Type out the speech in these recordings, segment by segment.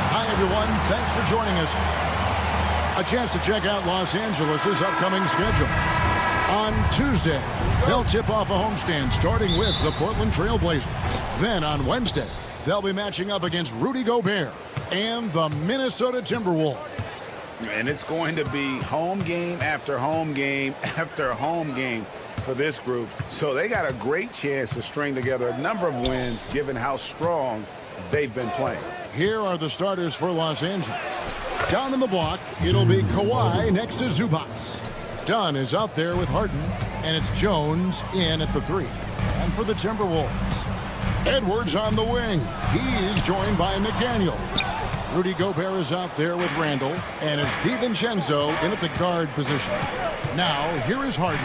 Hi, everyone. Thanks for joining us. A chance to check out Los Angeles' upcoming schedule. On Tuesday, they'll tip off a homestand starting with the Portland Trail Blazers. Then on Wednesday, they'll be matching up against Rudy Gobert and the Minnesota Timberwolves. And it's going to be home game after home game after home game for this group. So they got a great chance to string together a number of wins given how strong they've been playing. Here are the starters for Los Angeles. Down in the block, it'll be Kawhi next to Zubac. Dunn is out there with Harden, and it's Jones in at the 3. And for the Timberwolves, Edwards on the wing. He's joined by McDaniels. Rudy Gobert is out there with Randall, and it's DiVincenzo in at the guard position. Now, here is Harden.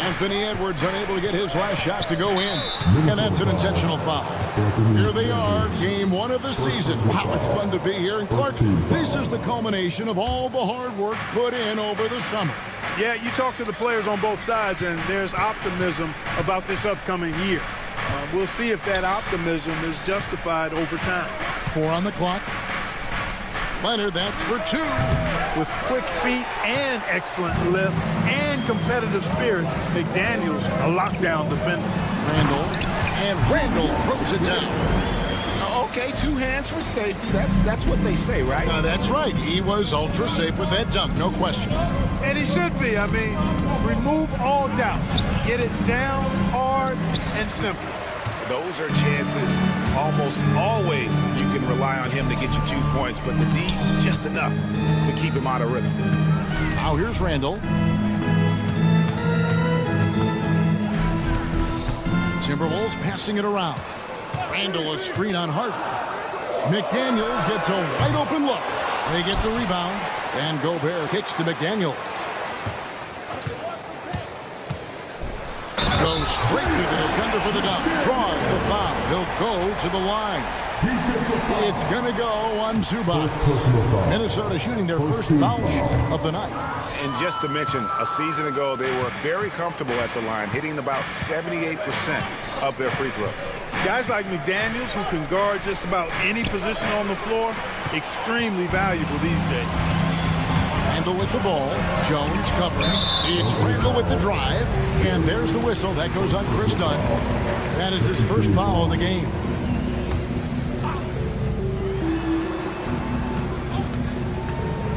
Anthony Edwards unable to get his last shot to go in, and that's an intentional foul. Here they are, game 1 of the season. Wow, it's fun to be here. And Clark, this is the culmination of all the hard work put in over the summer. Yeah, you talk to the players on both sides, and there's optimism about this upcoming year. We'll see if that optimism is justified over time. 4 on the clock. Leonard, that's for 2. With quick feet and excellent lift and competitive spirit, McDaniels, a lockdown defender. Randall throws it down. Okay, 2 hands for safety. That's what they say, right? That's right. He was ultra safe with that dunk, no question. And he should be. I mean, remove all doubt. Get it down, hard, and simple. Those are chances almost always you can rely on him to get you 2 points, but the D, just enough to keep him out of rhythm. Now here's Randall. Timberwolves passing it around. Randall a screen on Harden. McDaniels gets a wide open look. They get the rebound, and Gobert kicks to McDaniels. Goes straight to the defender for the dunk. Draws the foul. He'll go to the line. It's going to go on Zubac. Minnesota shooting their first foul shot of the night. And just to mention, a season ago, they were very comfortable at the line, hitting about 78% of their free throws. Guys like McDaniels, who can guard just about any position on the floor, extremely valuable these days. Randall with the ball. Jones covering. It's Randall with the drive. And there's the whistle. That goes on Chris Dunn. That is his first foul of the game.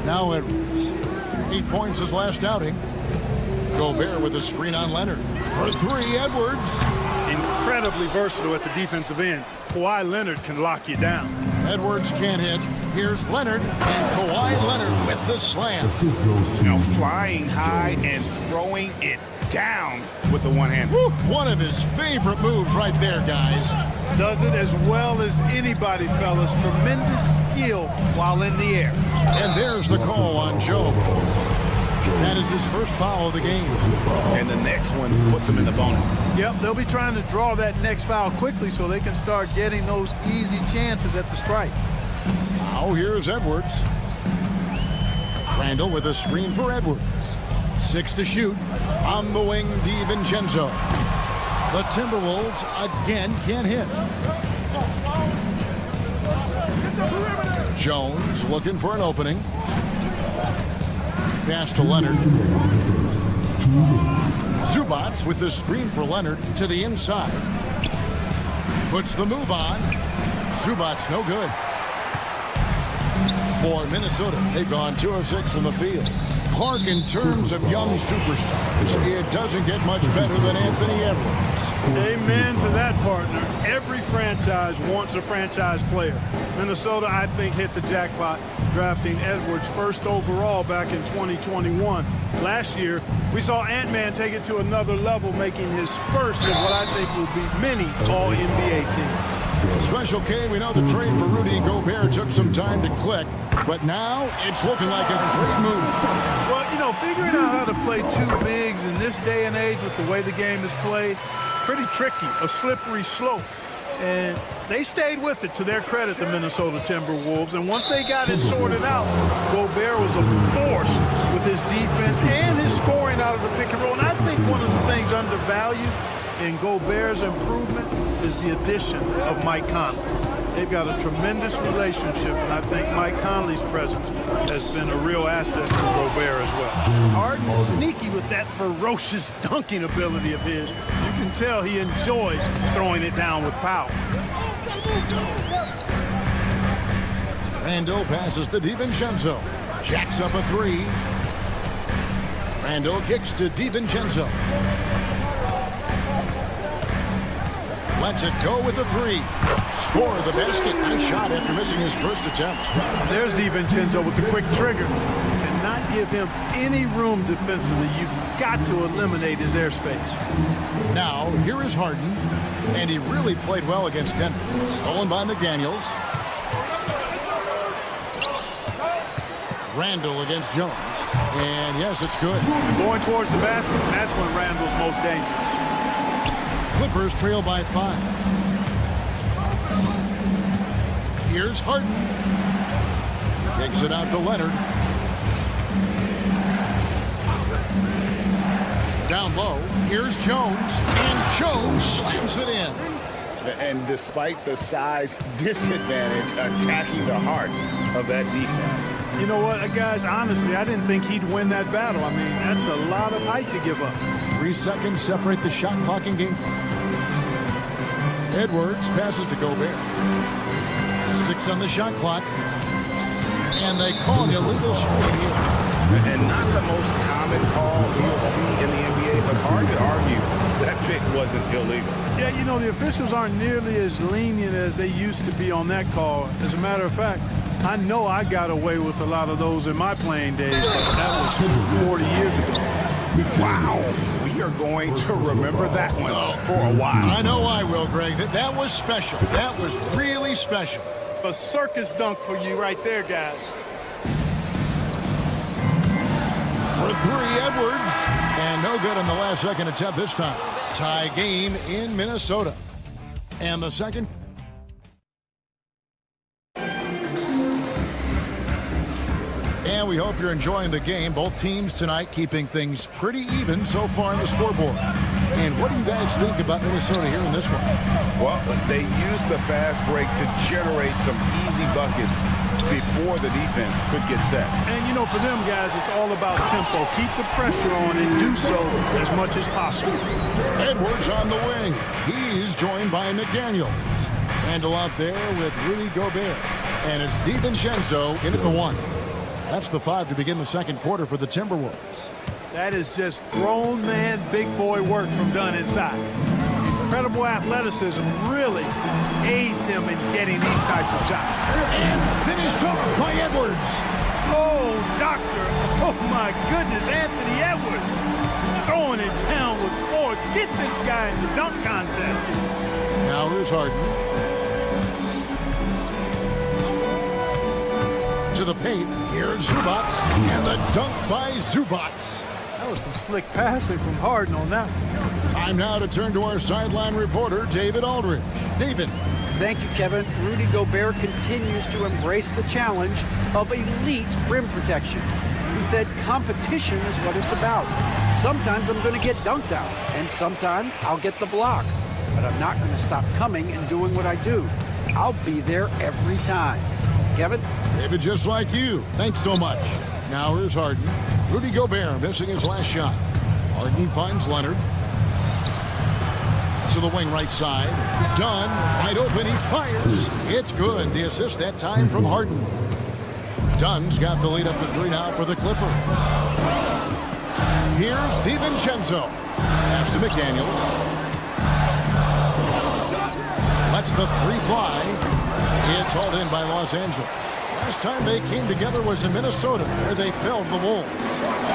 Now Edwards. 8 points his last outing. Gobert with a screen on Leonard. For 3, Edwards. Incredibly versatile at the defensive end. Kawhi Leonard can lock you down. Edwards can't hit. Here's Leonard, and Kawhi Leonard with the slam. Flying high and throwing it down with the one hand. Woo, one of his favorite moves right there, guys. Does it as well as anybody, fellas. Tremendous skill while in the air. And there's the call on Joe. That is his first foul of the game. And the next one puts him in the bonus. Yep, they'll be trying to draw that next foul quickly so they can start getting those easy chances at the strike. Now here's Edwards. Randall with a screen for Edwards. 6 to shoot. On the wing, DiVincenzo. The Timberwolves again can't hit. Jones looking for an opening. Pass to Leonard. Zubats with the screen for Leonard to the inside. Puts the move on. Zubats no good. For Minnesota, they've gone 2 of 6 from the field. Clark, in terms of young superstars, it doesn't get much better than Anthony Edwards. Amen to that, partner. Every franchise wants a franchise player. Minnesota, I think, hit the jackpot drafting Edwards first overall back in 2021. Last year, we saw Ant-Man take it to another level, making his first of what I think will be many All-NBA teams. Special K, we know the trade for Rudy Gobert took some time to click, but now it's looking like a great move. Well, you know, figuring out how to play two bigs in this day and age with the way the game is played, pretty tricky, a slippery slope. And they stayed with it, to their credit, the Minnesota Timberwolves. And once they got it sorted out, Gobert was a force with his defense and his scoring out of the pick and roll. And I think one of the things undervalued in Gobert's improvement is the addition of Mike Conley. They've got a tremendous relationship, and I think Mike Conley's presence has been a real asset for Gobert as well. Harden's sneaky with that ferocious dunking ability of his. You can tell he enjoys throwing it down with power. Randall passes to DiVincenzo. Jacks up a 3. Randall kicks to DiVincenzo. Lets it go with a 3. Score the basket. Nice shot after missing his first attempt. There's DiVincenzo with the quick trigger. You cannot give him any room defensively. You've got to eliminate his airspace. Now, here is Harden, and he really played well against Denver. Stolen by McDaniels. Randall against Jones. And yes, it's good. Going towards the basket, that's when Randall's most dangerous. Clippers trail by 5. Here's Harden. Kicks it out to Leonard. Down low. Here's Jones. And Jones slams it in. And despite the size disadvantage, attacking the heart of that defense. You know what, guys, honestly, I didn't think he'd win that battle. I mean, that's a lot of height to give up. 3 seconds separate the shot clock and game clock. Edwards passes to Gobert. 6 on the shot clock. And they call an illegal screen here. And not the most common call you'll see in the NBA, but hard to argue that pick wasn't illegal. Yeah, you know, the officials aren't nearly as lenient as they used to be on that call. As a matter of fact, I know I got away with a lot of those in my playing days, but that was 40 years ago. Wow. We are going to remember that one for a while. I know I will, Greg. That was special. That was really special. A circus dunk for you right there, guys. For 3, Edwards. And no good on the last second attempt this time. Tie game in Minnesota. And the second. And we hope you're enjoying the game. Both teams tonight keeping things pretty even so far on the scoreboard. And what do you guys think about Minnesota here in this one? Well, they used the fast break to generate some easy buckets before the defense could get set. And, you know, for them guys, it's all about tempo. Keep the pressure on and do so as much as possible. Edwards on the wing. He's joined by McDaniels. Handle out there with Rudy Gobert. And it's DiVincenzo in at the 1. That's the 5 to begin the second quarter for the Timberwolves. That is just grown man, big boy work from Dunn inside. Incredible athleticism really aids him in getting these types of shots. And finished off by Edwards. Oh, doctor. Oh, my goodness, Anthony Edwards. Throwing it down with force. Get this guy in the dunk contest. Now here's Harden. To the paint. Here's Zubats. And the dunk by Zubats. That was some slick passing from Harden on that. Time now to turn to our sideline reporter, David Aldridge. David. Thank you, Kevin. Rudy Gobert continues to embrace the challenge of elite rim protection. He said competition is what it's about. Sometimes I'm going to get dunked out, and sometimes I'll get the block. But I'm not going to stop coming and doing what I do. I'll be there every time. Kevin? David, just like you. Thanks so much. Now here's Harden. Rudy Gobert missing his last shot. Harden finds Leonard. To the wing right side. Dunn, wide open, he fires. It's good. The assist that time from Harden. Dunn's got the lead up to 3 now for the Clippers. Here's DiVincenzo. Pass to McDaniels. Lets the 3 fly. It's hauled in by Los Angeles. Last time they came together was in Minnesota, where they felled the Wolves.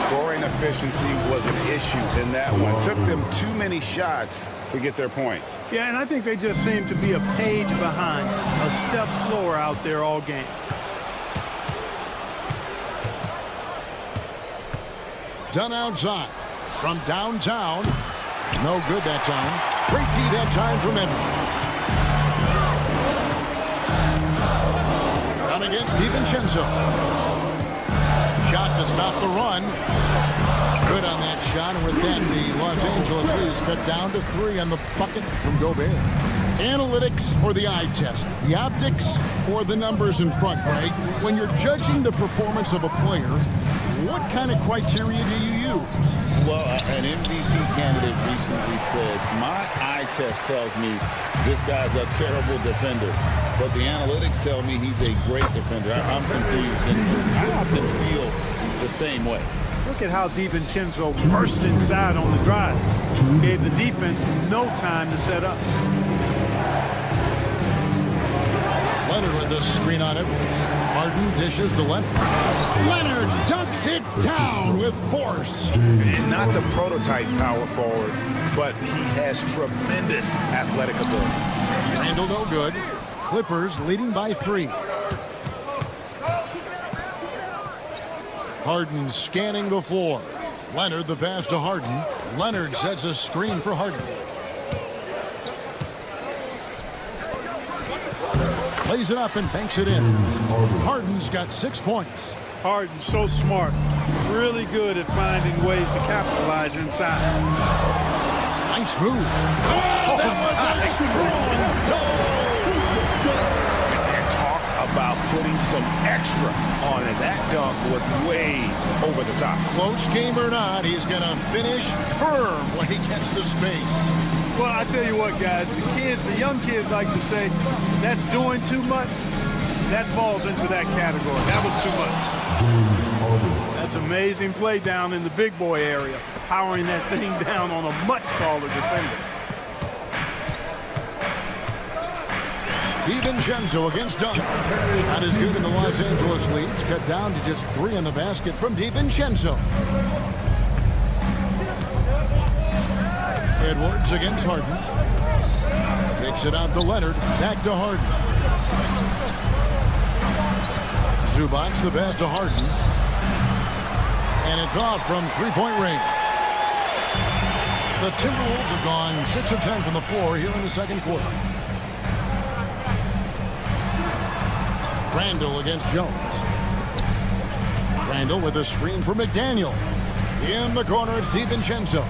Scoring efficiency was an issue in that one. Took them too many shots to get their points. Yeah, and I think they just seem to be a page behind, a step slower out there all game. Dunn outside from downtown. No good that time. Great D that time from Edwards. Dunn against DiVincenzo. Shot to stop the run. Good on that shot, and with that, the Los Angeles Leafs cut down to 3 on the bucket from Gobert. Analytics or the eye test? The optics or the numbers in front, Greg? When you're judging the performance of a player, what kind of criteria do you use? Well, an MVP candidate recently said, my eye test tells me this guy's a terrible defender, but the analytics tell me he's a great defender. I'm confused, and I often feel the same way. Look at how DiVincenzo burst inside on the drive. Gave the defense no time to set up. Leonard with the screen on Edwards. Harden dishes to Leonard. Leonard dunks it down with force. And not the prototype power forward, but he has tremendous athletic ability. Randall no good. Clippers leading by 3. Harden scanning the floor. Leonard the pass to Harden. Leonard sets a screen for Harden. Plays it up and banks it in. Harden's got 6 points. Harden so smart. Really good at finding ways to capitalize inside. Nice move. Oh, that was a strong And talk about putting some extra on it. That dunk was way over the top. Close game or not, he's going to finish firm when he gets the space. Well, I tell you what, guys, the young kids like to say, that's doing too much. That falls into that category. That was too much. That's amazing play down in the big boy area, powering that thing down on a much taller defender. DiVincenzo against Dunn. Not as good in the Los Angeles leads. Cut down to just 3 in the basket from DiVincenzo. Edwards against Harden. Takes it out to Leonard. Back to Harden. Zubac the pass to Harden. And it's off from 3-point range. The Timberwolves have gone 6 of 10 from the floor here in the second quarter. Randall against Jones. Randall with a screen for McDaniel. In the corner, it's DiVincenzo.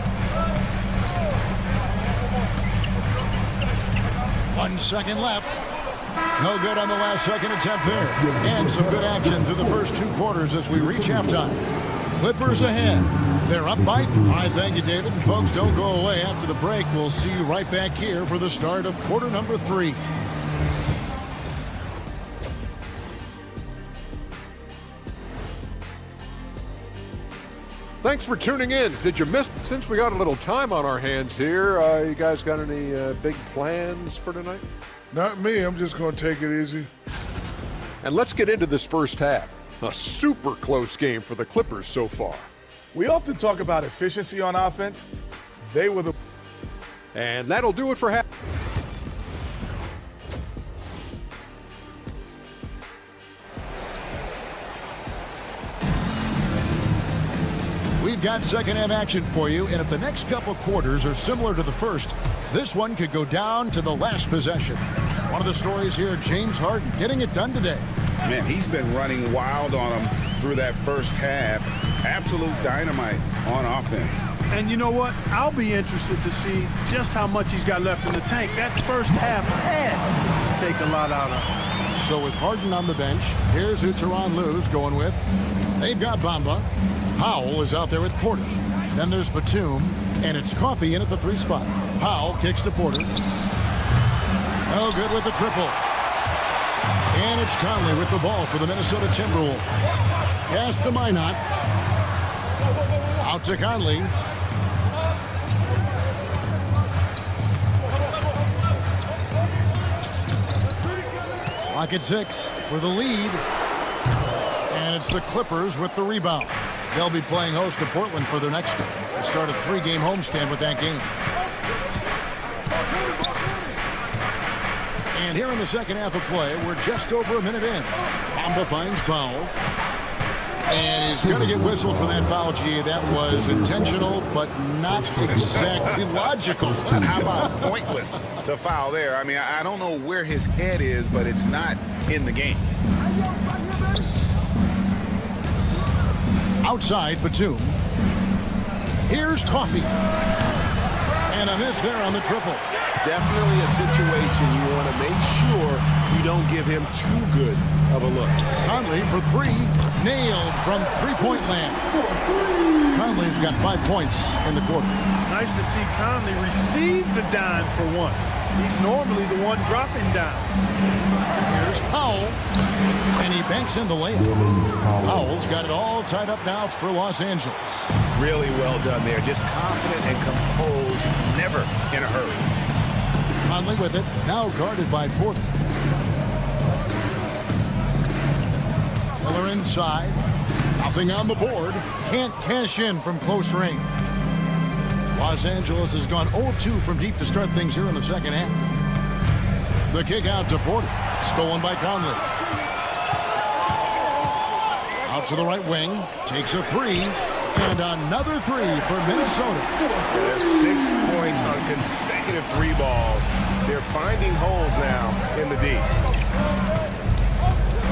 1 second left. No good on the last second attempt there. And some good action through the first 2 quarters as we reach halftime. Clippers ahead. They're up by 3. All right, thank you, David. And folks, don't go away. After the break, we'll see you right back here for the start of quarter number 3. Thanks for tuning in. Did you miss? Since we got a little time on our hands here, you guys got any big plans for tonight? Not me. I'm just going to take it easy. And let's get into this first half. A super close game for the Clippers so far. We often talk about efficiency on offense. They were the... And that'll do it for half. We've got second half action for you, and if the next couple quarters are similar to the first, this one could go down to the last possession. One of the stories here, James Harden getting it done today. Man, he's been running wild on them through that first half. Absolute dynamite on offense. And you know what? I'll be interested to see just how much he's got left in the tank. That first half had to take a lot out of him. So with Harden on the bench, here's who Tyronn Lue's going with. They've got Bamba. Powell is out there with Porter. Then there's Batum, and it's Coffee in at the 3 spot. Powell kicks to Porter. Oh, good with the triple. And it's Conley with the ball for the Minnesota Timberwolves. Pass to Minot. Out to Conley. Clock at 6 for the lead. And it's the Clippers with the rebound. They'll be playing host to Portland for their next game. They'll start a 3-game homestand with that game. And here in the second half of play, we're just over a minute in. Bamba finds Powell. And he's going to get whistled for that foul, G. That was intentional, but not exactly logical. How about pointless to foul there? I mean, I don't know where his head is, but it's not in the game. Outside, Batum. Here's Coffee. And a miss there on the triple. Definitely a situation you want to make sure you don't give him too good of a look. Conley for 3. Nailed from three-point land. Conley's got 5 points in the quarter. Nice to see Conley receive the dime for once. He's normally the one dropping down. Here's Powell. And he banks in the layup. Powell's got it all tied up now for Los Angeles. Really well done there. Just confident and composed, never in a hurry. Conley with it, now guarded by Porter. Miller inside. Nothing on the board. Can't cash in from close range. Los Angeles has gone 0 of 2 from deep to start things here in the second half. The kick out to Porter. Stolen by Conley. Out to the right wing. Takes a 3. And another 3 for Minnesota. There's 6 points on consecutive 3 balls. They're finding holes now in the D.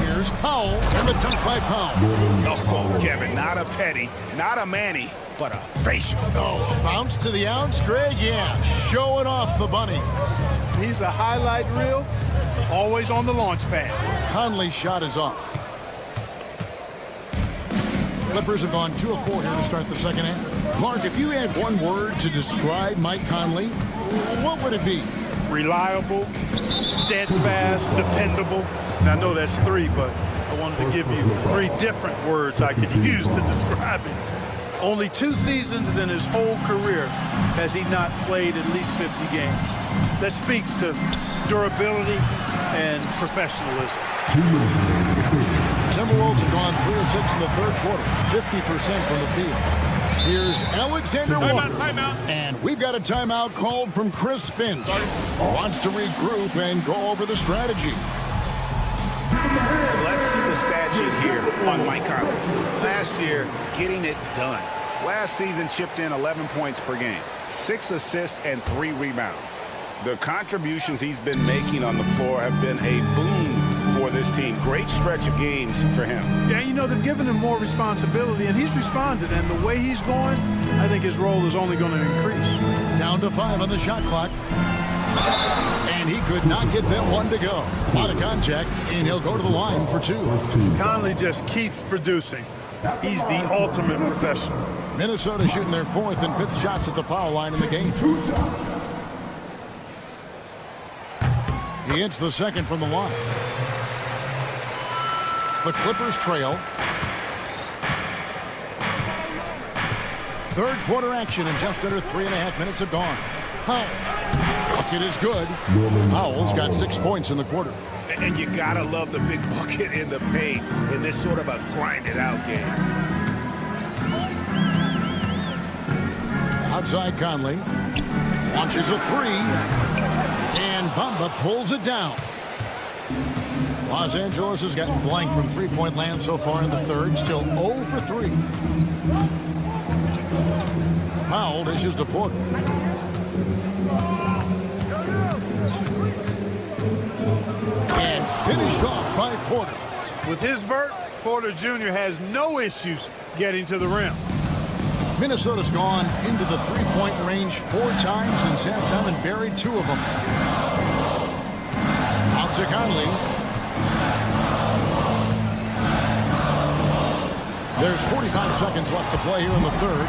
Here's Powell, and the dunk by Powell. Oh, Kevin, not a petty, not a Manny, but a facial. Oh, bounce to the ounce, Greg? Yeah, showing off the bunnies. He's a highlight reel, always on the launch pad. Conley's shot is off. Clippers have gone 2 of 4 here to start the second half. Clark, if you had one word to describe Mike Conley, what would it be? Reliable, steadfast, dependable. Now, I know that's 3, but I wanted to give you 3 different words I could use to describe him. Only 2 seasons in his whole career has he not played at least 50 games. That speaks to durability and professionalism. Timberwolves have gone 3 of 6 in the third quarter, 50% from the field. Here's Alexander Walker. Timeout. And we've got a timeout called from Chris Finch. Wants to regroup and go over the strategy. Let's see the stat sheet here on Mike Conley. Last year, getting it done. Last season, chipped in 11 points per game, 6 assists and 3 rebounds. The contributions he's been making on the floor have been a boon for this team. Great stretch of games for him. Yeah, you know, they've given him more responsibility, and he's responded. And the way he's going, I think his role is only going to increase. Down to 5 on the shot clock. And he could not get that one to go. A lot of contact, and he'll go to the line for 2. Conley just keeps producing. He's the ultimate professional. Minnesota shooting their 4th and 5th shots at the foul line in the game. He hits the 2nd from the line. The Clippers trail. Third quarter action, and just under 3.5 minutes have gone. Powell. Bucket is good. Powell's got 6 points in the quarter. And you gotta love the big bucket in the paint in this sort of a grinded-out game. Outside Conley. Launches a 3. And Bamba pulls it down. Los Angeles has gotten blank from three-point land so far in the third. Still 0 for 3. Powell dishes to Porter. And finished off by Porter. With his vert, Porter Jr. has no issues getting to the rim. Minnesota's gone into the three-point range 4 times since halftime and buried 2 of them. Out to Conley. There's 45 seconds left to play here in the third.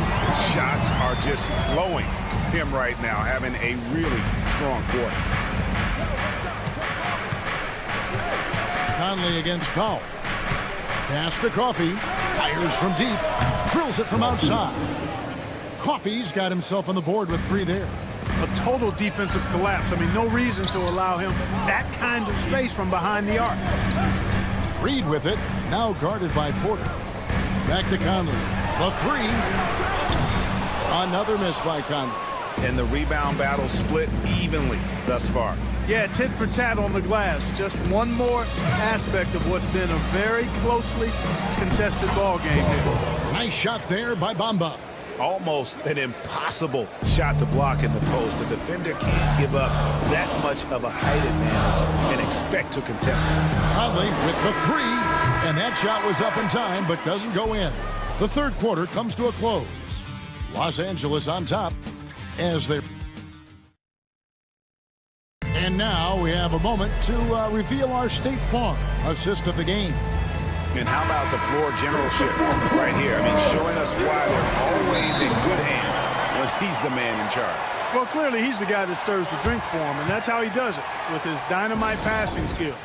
Shots are just flowing for him right now, having a really strong quarter. Conley against Powell. Pass to Coffey. Fires from deep. Drills it from outside. Coffey's got himself on the board with 3 there. A total defensive collapse. I mean, no reason to allow him that kind of space from behind the arc. Reed with it. Now guarded by Porter. Back to Conley. The 3. Another miss by Conley. And the rebound battle split evenly thus far. Yeah, tit for tat on the glass. Just one more aspect of what's been a very closely contested ball game here. Nice shot there by Bamba. Almost an impossible shot to block in the post. The defender can't give up that much of a height advantage and expect to contest it. Conley with the 3. And that shot was up in time, but doesn't go in. The third quarter comes to a close. Los Angeles on top as they... And now we have a moment to reveal our State Farm assist of the game. And how about the floor generalship right here? I mean, showing us why they're always in good hands when he's the man in charge. Well, clearly he's the guy that stirs the drink for him, and that's how he does it, with his dynamite passing skills.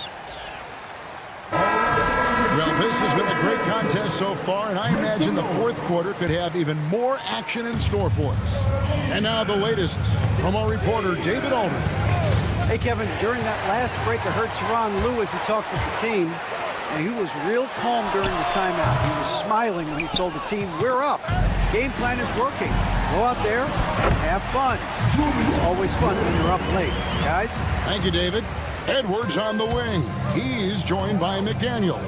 Well, this has been a great contest so far, and I imagine the fourth quarter could have even more action in store for us. And now the latest from our reporter, David Aldridge. Hey, Kevin, during that last break, I heard Teron Lewis, he talked with the team, and he was real calm during the timeout. He was smiling when he told the team, we're up. Game plan is working. Go out there and have fun. It's always fun when you're up late. Guys? Thank you, David. Edwards on the wing. He's joined by McDaniels.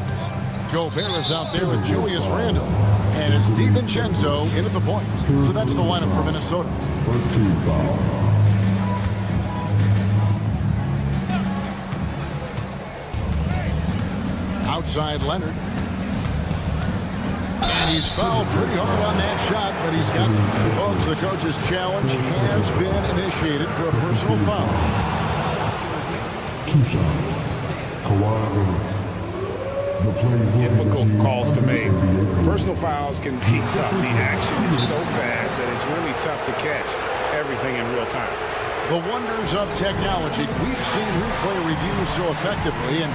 Gobert is out there with Julius Randle. And it's DiVincenzo in at the point. So that's the lineup for Minnesota. First team foul. Outside Leonard. And he's fouled pretty hard on that shot, but he's got the folks. The coach's challenge has been initiated for a personal foul. 2 shots. Kawhi Leonard. The play Difficult calls to make. Personal fouls can be tough. The action is so fast that it's really tough to catch everything in real time. The wonders of technology. We've seen replay reviews so effectively, and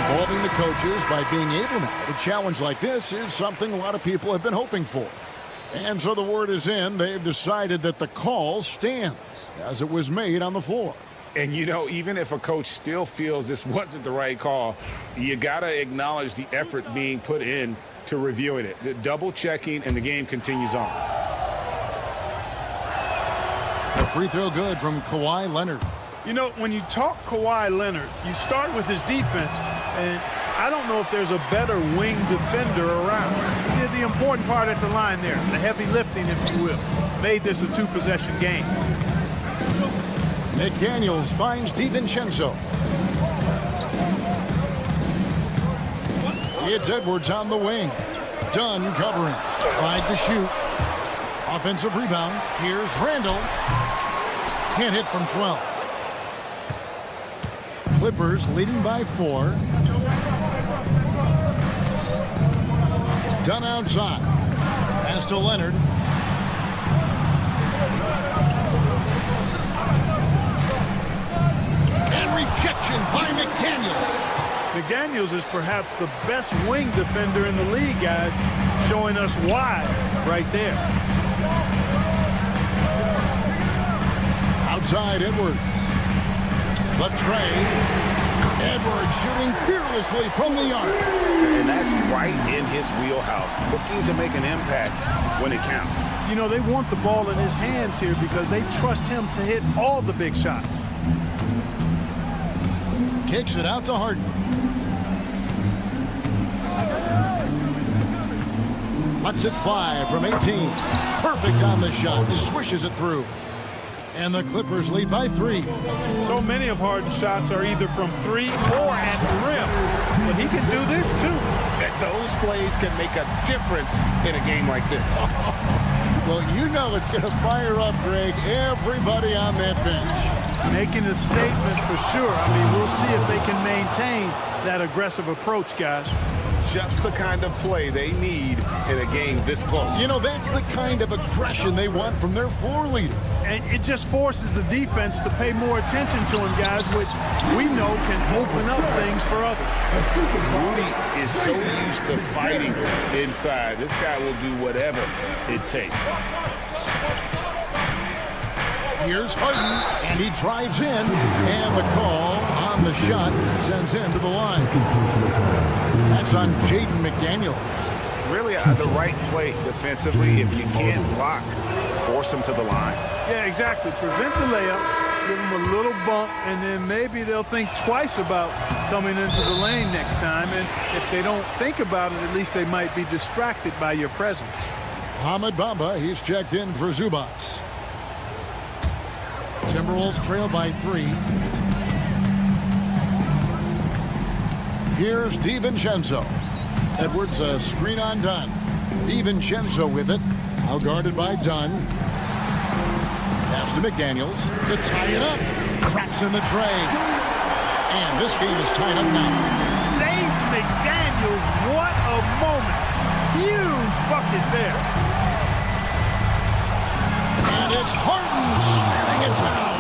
involving the coaches by being able now to challenge like this is something a lot of people have been hoping for. And so the word is in. They've decided that the call stands as it was made on the floor. And, you know, even if a coach still feels this wasn't the right call, you got to acknowledge the effort being put in to reviewing it. The double checking, and the game continues on. A free throw good from Kawhi Leonard. You know, when you talk Kawhi Leonard, you start with his defense, and I don't know if there's a better wing defender around. He did the important part at the line there, the heavy lifting, if you will. Made this a 2-possession game. McDaniels finds DiVincenzo. It's Edwards on the wing. Dunn covering. Tried to shoot. Offensive rebound. Here's Randle. Can't hit from 12. Clippers leading by 4. Dunn outside. Pass to Leonard. And rejection by McDaniels. McDaniels is perhaps the best wing defender in the league, guys, showing us why right there. Outside Edwards. The tray. Edwards shooting fearlessly from the arc. And that's right in his wheelhouse, looking to make an impact when it counts. You know, they want the ball in his hands here because they trust him to hit all the big shots. Kicks it out to Harden. Lets it fly from 18. Perfect on the shot. Swishes it through. And the Clippers lead by 3. So many of Harden's shots are either from 3 or at the rim. But he can do this too. Those plays can make a difference in a game like this. Well, you know it's going to fire up, Greg, everybody on that bench. Making a statement for sure. I mean, we'll see if they can maintain that aggressive approach, guys. just the kind of play they need in a game this close. You know, that's the kind of aggression they want from their floor leader. And it just forces the defense to pay more attention to him, guys, which we know can open up things for others. Rudy is so used to fighting inside. This guy will do whatever it takes. Here's Harden, and he drives in, and the call on the shot sends him to the line. That's on Jaden McDaniels. Really the right play defensively. If you can't block, force him to the line. Yeah, exactly. Prevent the layup, give them a little bump, and then maybe they'll think twice about coming into the lane next time. And if they don't think about it, at least they might be distracted by your presence. Ahmed Bamba, he's checked in for Zubats. Timberwolves trail by 3. Here's DiVincenzo. Edwards, a screen on Dunn. DiVincenzo with it. Now guarded by Dunn. Pass to McDaniels to tie it up. Traps in the tray. And this game is tied up now. Save McDaniels, what a moment. Huge bucket there. And it's Harden slamming it down.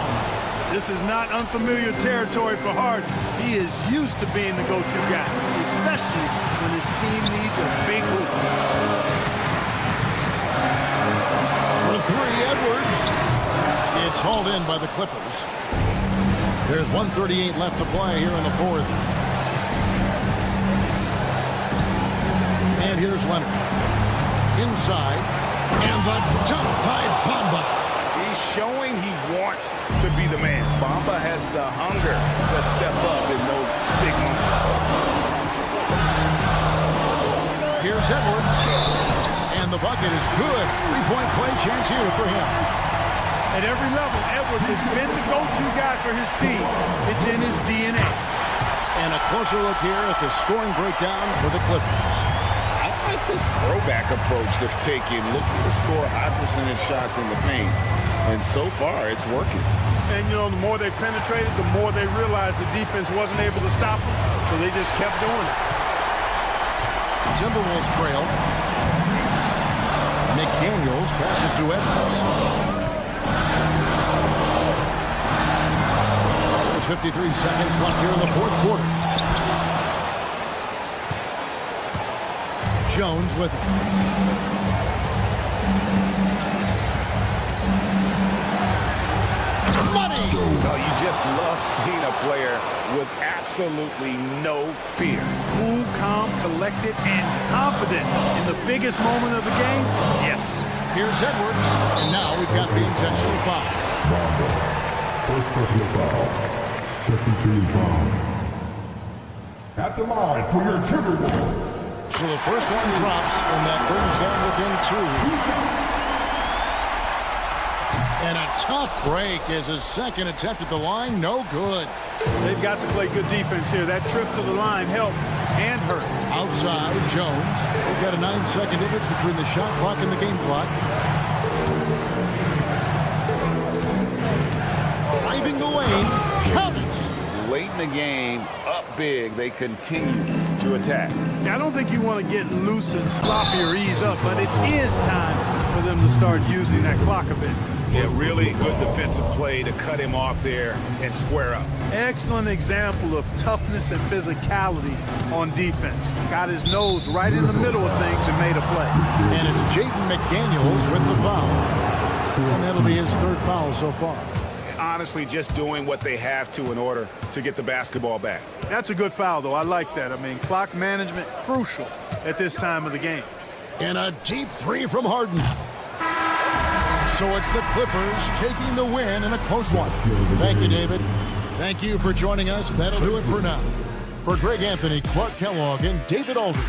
This is not unfamiliar territory for Harden. He is used to being the go-to guy, especially when his team needs a big hoop. For 3, Edwards. It's hauled in by the Clippers. There's 1:38 left to play here in the 4th. And here's Leonard. Inside. And the jump by Bamba. He's showing he wants to be the man. Bamba has the hunger to step up in those big moments. Here's Edwards. And the bucket is good. 3-point play chance here for him. At every level, Edwards has been the go-to guy for his team. It's in his DNA. And a closer look here at the scoring breakdown for the Clippers. I like this throwback approach they're taking, looking to score high percentage shots in the paint. And so far, it's working. And, you know, the more they penetrated, the more they realized the defense wasn't able to stop them. So they just kept doing it. Timberwolves trail. McDaniels passes to Edwards. There's 53 seconds left here in the 4th quarter. Jones with it. Money! Oh, you just love seeing a player with absolutely no fear. Cool, calm, collected, and confident in the biggest moment of the game. Yes. Here's Edwards. And now we've got the intentional foul. First personal foul. Second team foul. At the line for your Timberwolves. So the first one drops, and that brings them within 2. And a tough break as his second attempt at the line, no good. They've got to play good defense here. That trip to the line helped and hurt. Outside, Jones. We've got a 9-second difference between the shot clock and the game clock. Driving the lane, count it. Late in the game, up big, they continue to attack. I don't think you want to get loose and sloppy or ease up, but it is time for them to start using that clock a bit. Yeah, really good defensive play to cut him off there and square up. Excellent example of toughness and physicality on defense. Got his nose right in the middle of things and made a play. And it's Jaden McDaniels with the foul. And that'll be his 3rd foul so far. Honestly, just doing what they have to in order to get the basketball back. That's a good foul, though. I like that. I mean, clock management crucial at this time of the game. And a deep 3 from Harden. So it's the Clippers taking the win in a close one. Thank you, David. Thank you for joining us. That'll do it for now. For Greg Anthony, Clark Kellogg, and David Aldridge.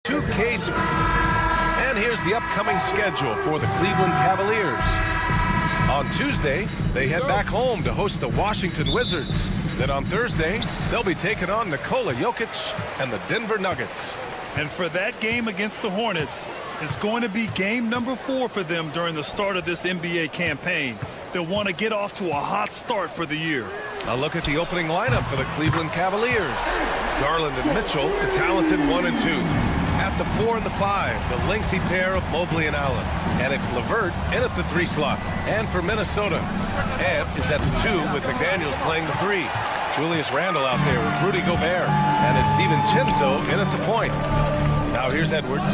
2K. And here's the upcoming schedule for the Cleveland Cavaliers. On Tuesday, they head back home to host the Washington Wizards. Then on Thursday, they'll be taking on Nikola Jokic and the Denver Nuggets. And for that game against the Hornets, it's going to be game number 4 for them during the start of this NBA campaign. They'll want to get off to a hot start for the year. A look at the opening lineup for the Cleveland Cavaliers. Garland and Mitchell, the talented 1 and 2. At the 4 and the 5, the lengthy pair of Mobley and Allen. And it's LeVert in at the 3 slot. And for Minnesota, Ant is at the 2 with McDaniels playing the 3. Julius Randle out there with Rudy Gobert. And it's DiVincenzo in at the point. Now here's Edwards.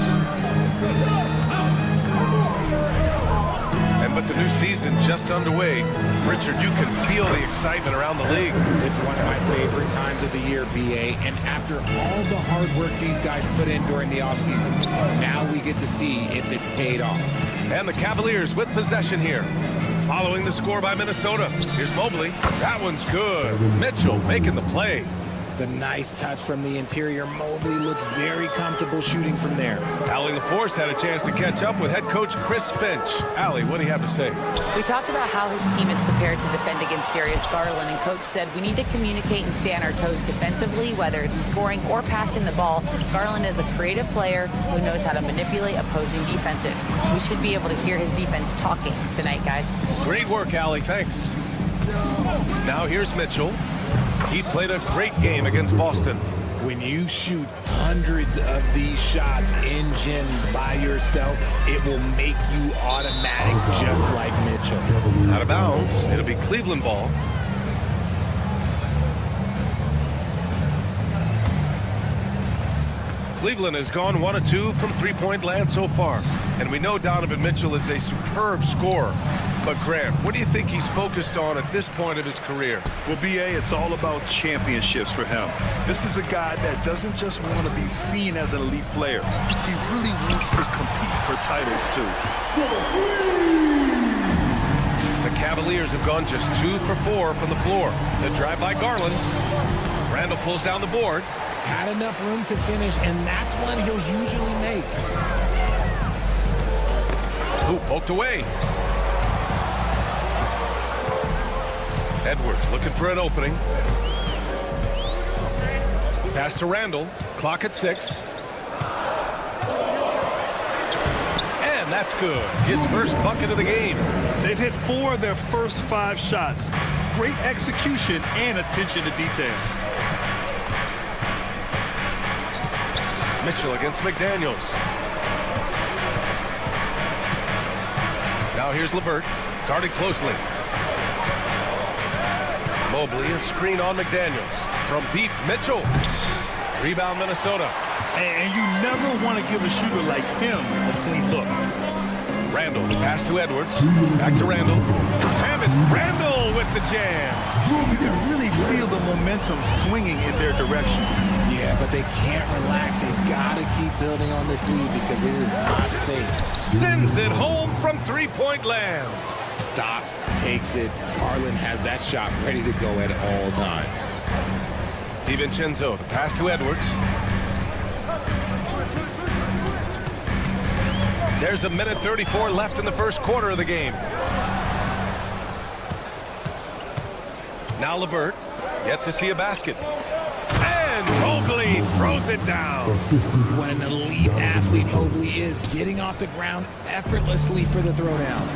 And with the new season just underway, Richard, you can feel the excitement around the league. It's one of my favorite times of the year, BA. And after all the hard work these guys put in during the offseason, now we get to see if it's paid off. And the Cavaliers with possession here. Following the score by Minnesota. Here's Mobley. That one's good. Mitchell making the play. The nice touch from the interior. Mobley looks very comfortable shooting from there. Allie LaForce had a chance to catch up with head coach Chris Finch. Allie, what do you have to say? We talked about how his team is prepared to defend against Darius Garland, and coach said we need to communicate and stay on our toes defensively, whether it's scoring or passing the ball. Garland is a creative player who knows how to manipulate opposing defenses. We should be able to hear his defense talking tonight, guys. Great work, Allie. Thanks. Now here's Mitchell. He played a great game against Boston. When you shoot hundreds of these shots in gyms by yourself, it will make you automatic, just like Mitchell. Out of bounds. It'll be Cleveland ball. Cleveland has gone 1 of 2 from three-point land so far. And we know Donovan Mitchell is a superb scorer. But Grant, what do you think he's focused on at this point of his career? Well, BA, it's all about championships for him. This is a guy that doesn't just want to be seen as an elite player. He really wants to compete for titles, too. The Cavaliers have gone just 2 for 4 from the floor. The drive by Garland. Randle pulls down the board. Had enough room to finish, and that's one he'll usually make. Ooh, poked away. Edwards looking for an opening. Pass to Randle. Clock at 6. And that's good. His first bucket of the game. They've hit 4 of their first 5 shots. Great execution and attention to detail. Mitchell against McDaniels. Now here's LeVert, guarded closely. Mobley, a screen on McDaniels. From deep, Mitchell. Rebound, Minnesota. And you never want to give a shooter like him a clean look. Randle, the pass to Edwards. Back to Randle. And it's Randle with the jam. You can really feel the momentum swinging in their direction. Yeah, but they can't relax. They've got to keep building on this lead because it is not safe. Sends it home from three-point land. Stops, takes it. Garland has that shot ready to go at all times. DiVincenzo, the pass to Edwards. There's 1:34 left in the first quarter of the game. Now LeVert, yet to see a basket. And Mobley throws it down. What an elite athlete Mobley is, getting off the ground effortlessly for the throwdown.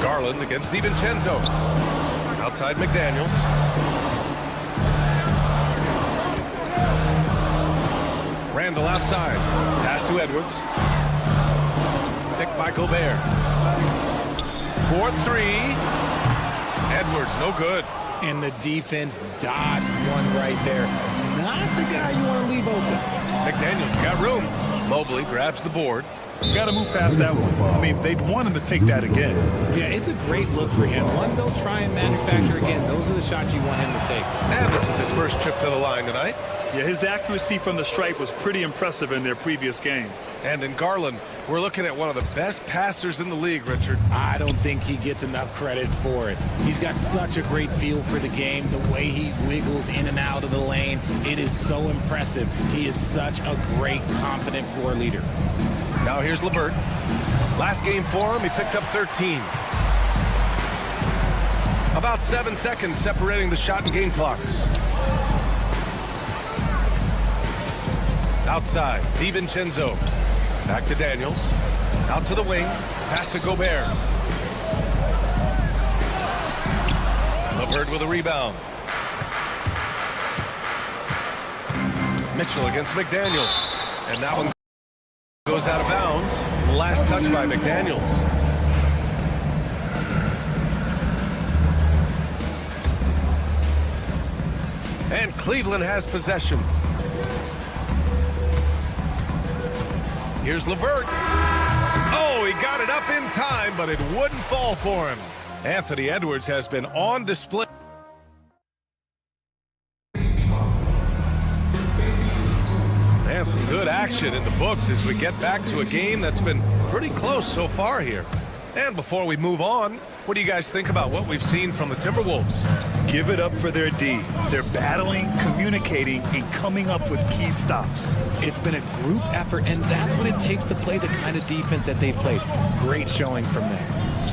Garland against DiVincenzo. Outside McDaniels. Randle outside. Pass to Edwards. Picked by Gobert. 4-3. Edwards, no good. And the defense dodged one right there. Not the guy you want to leave open. McDaniels got room. Mobley grabs the board. Got to move past that one. I mean, they'd want him to take that again. Yeah, it's a great look for him. One they'll try and manufacture again. Those are the shots you want him to take. And this is his first trip to the line tonight. Yeah, his accuracy from the stripe was pretty impressive in their previous game. And in Garland, we're looking at one of the best passers in the league, Richard. I don't think he gets enough credit for it. He's got such a great feel for the game, the way he wiggles in and out of the lane. It is so impressive. He is such a great, confident floor leader. Now here's LeVert. Last game for him, he picked up 13. About 7 seconds separating the shot and game clocks. Outside, DiVincenzo. Back to Daniels. Out to the wing. Pass to Gobert. LeVert with a rebound. Mitchell against McDaniels. And that one goes out of bounds. Last touch by McDaniels. And Cleveland has possession. Here's LeVert. Oh, he got it up in time, but it wouldn't fall for him. Anthony Edwards has been on display. And some good action in the books as we get back to a game that's been pretty close so far here. And before we move on, what do you guys think about what we've seen from the Timberwolves? Give it up for their D. They're battling, communicating, and coming up with key stops. It's been a group effort, and that's what it takes to play the kind of defense that they've played. Great showing from them.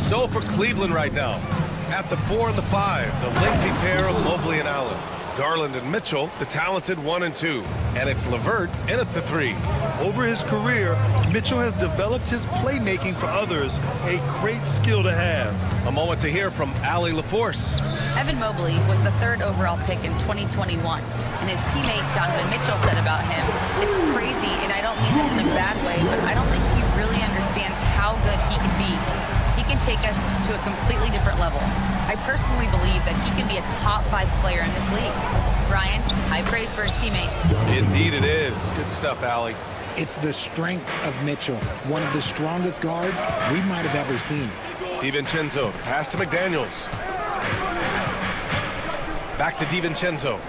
So for Cleveland right now, at the 4 and the 5, the lengthy pair of Mobley and Allen. Garland and Mitchell, the talented 1 and 2. And it's LeVert in at the 3. Over his career, Mitchell has developed his playmaking for others, a great skill to have. A moment to hear from Allie LaForce. Evan Mobley was the 3rd overall pick in 2021, and his teammate Donovan Mitchell said about him, "It's crazy, and I don't mean this in a bad way, but I don't think he really understands how good he can be. He can take us to a completely different level. I personally believe that he can be a top 5 player in this league." Ryan, high praise for his teammate. Indeed it is. Good stuff, Allie. It's the strength of Mitchell, one of the strongest guards we might have ever seen. DiVincenzo, pass to McDaniels. Back to DiVincenzo.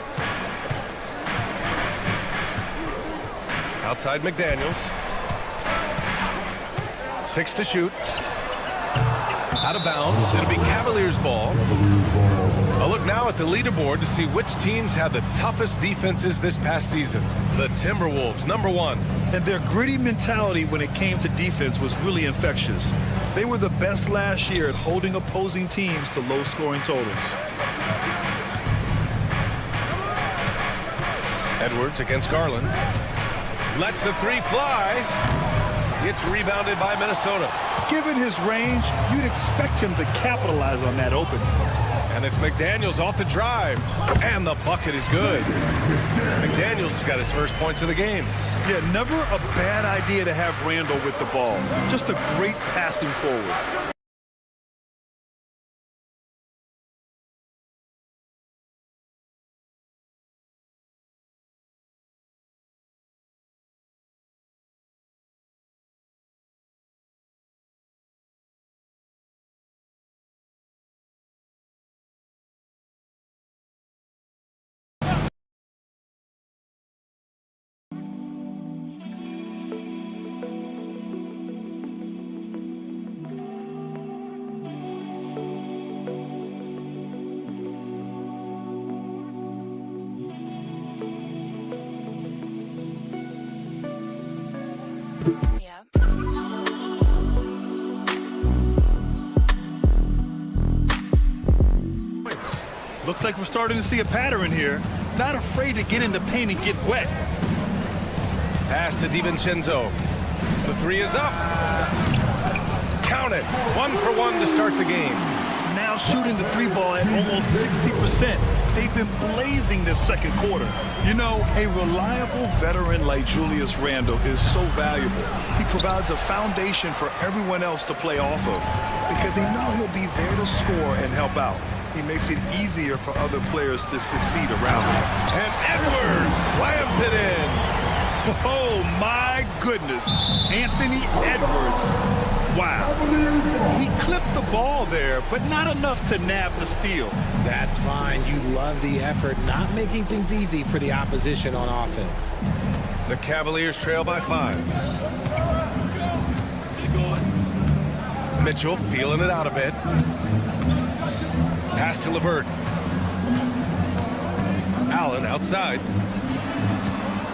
Outside McDaniels. 6 to shoot. Out of bounds. It'll be Cavaliers ball. A look now at the leaderboard to see which teams had the toughest defenses this past season. The Timberwolves, number 1. And their gritty mentality when it came to defense was really infectious. They were the best last year at holding opposing teams to low-scoring totals. Edwards against Garland. Lets the 3 fly. It's rebounded by Minnesota. Given his range, you'd expect him to capitalize on that opening. And it's McDaniels off the drive. And the bucket is good. McDaniels got his first points of the game. Yeah, never a bad idea to have Randall with the ball. Just a great passing forward. Looks like we're starting to see a pattern here. Not afraid to get in the paint and get wet. Pass to DiVincenzo. The 3 is up. Count it. 1 for 1 to start the game. Now shooting the 3 ball at almost 60%. They've been blazing this second quarter. You know, a reliable veteran like Julius Randle is so valuable. He provides a foundation for everyone else to play off of because they know he'll be there to score and help out. He makes it easier for other players to succeed around him. And Edwards slams it in. Oh, my goodness. Anthony Edwards Wow. He clipped the ball there, but not enough to nab the steal. That's fine. You love the effort, not making things easy for the opposition on offense. The Cavaliers trail by 5. Mitchell feeling it out a bit. Pass to LeVert. Allen outside.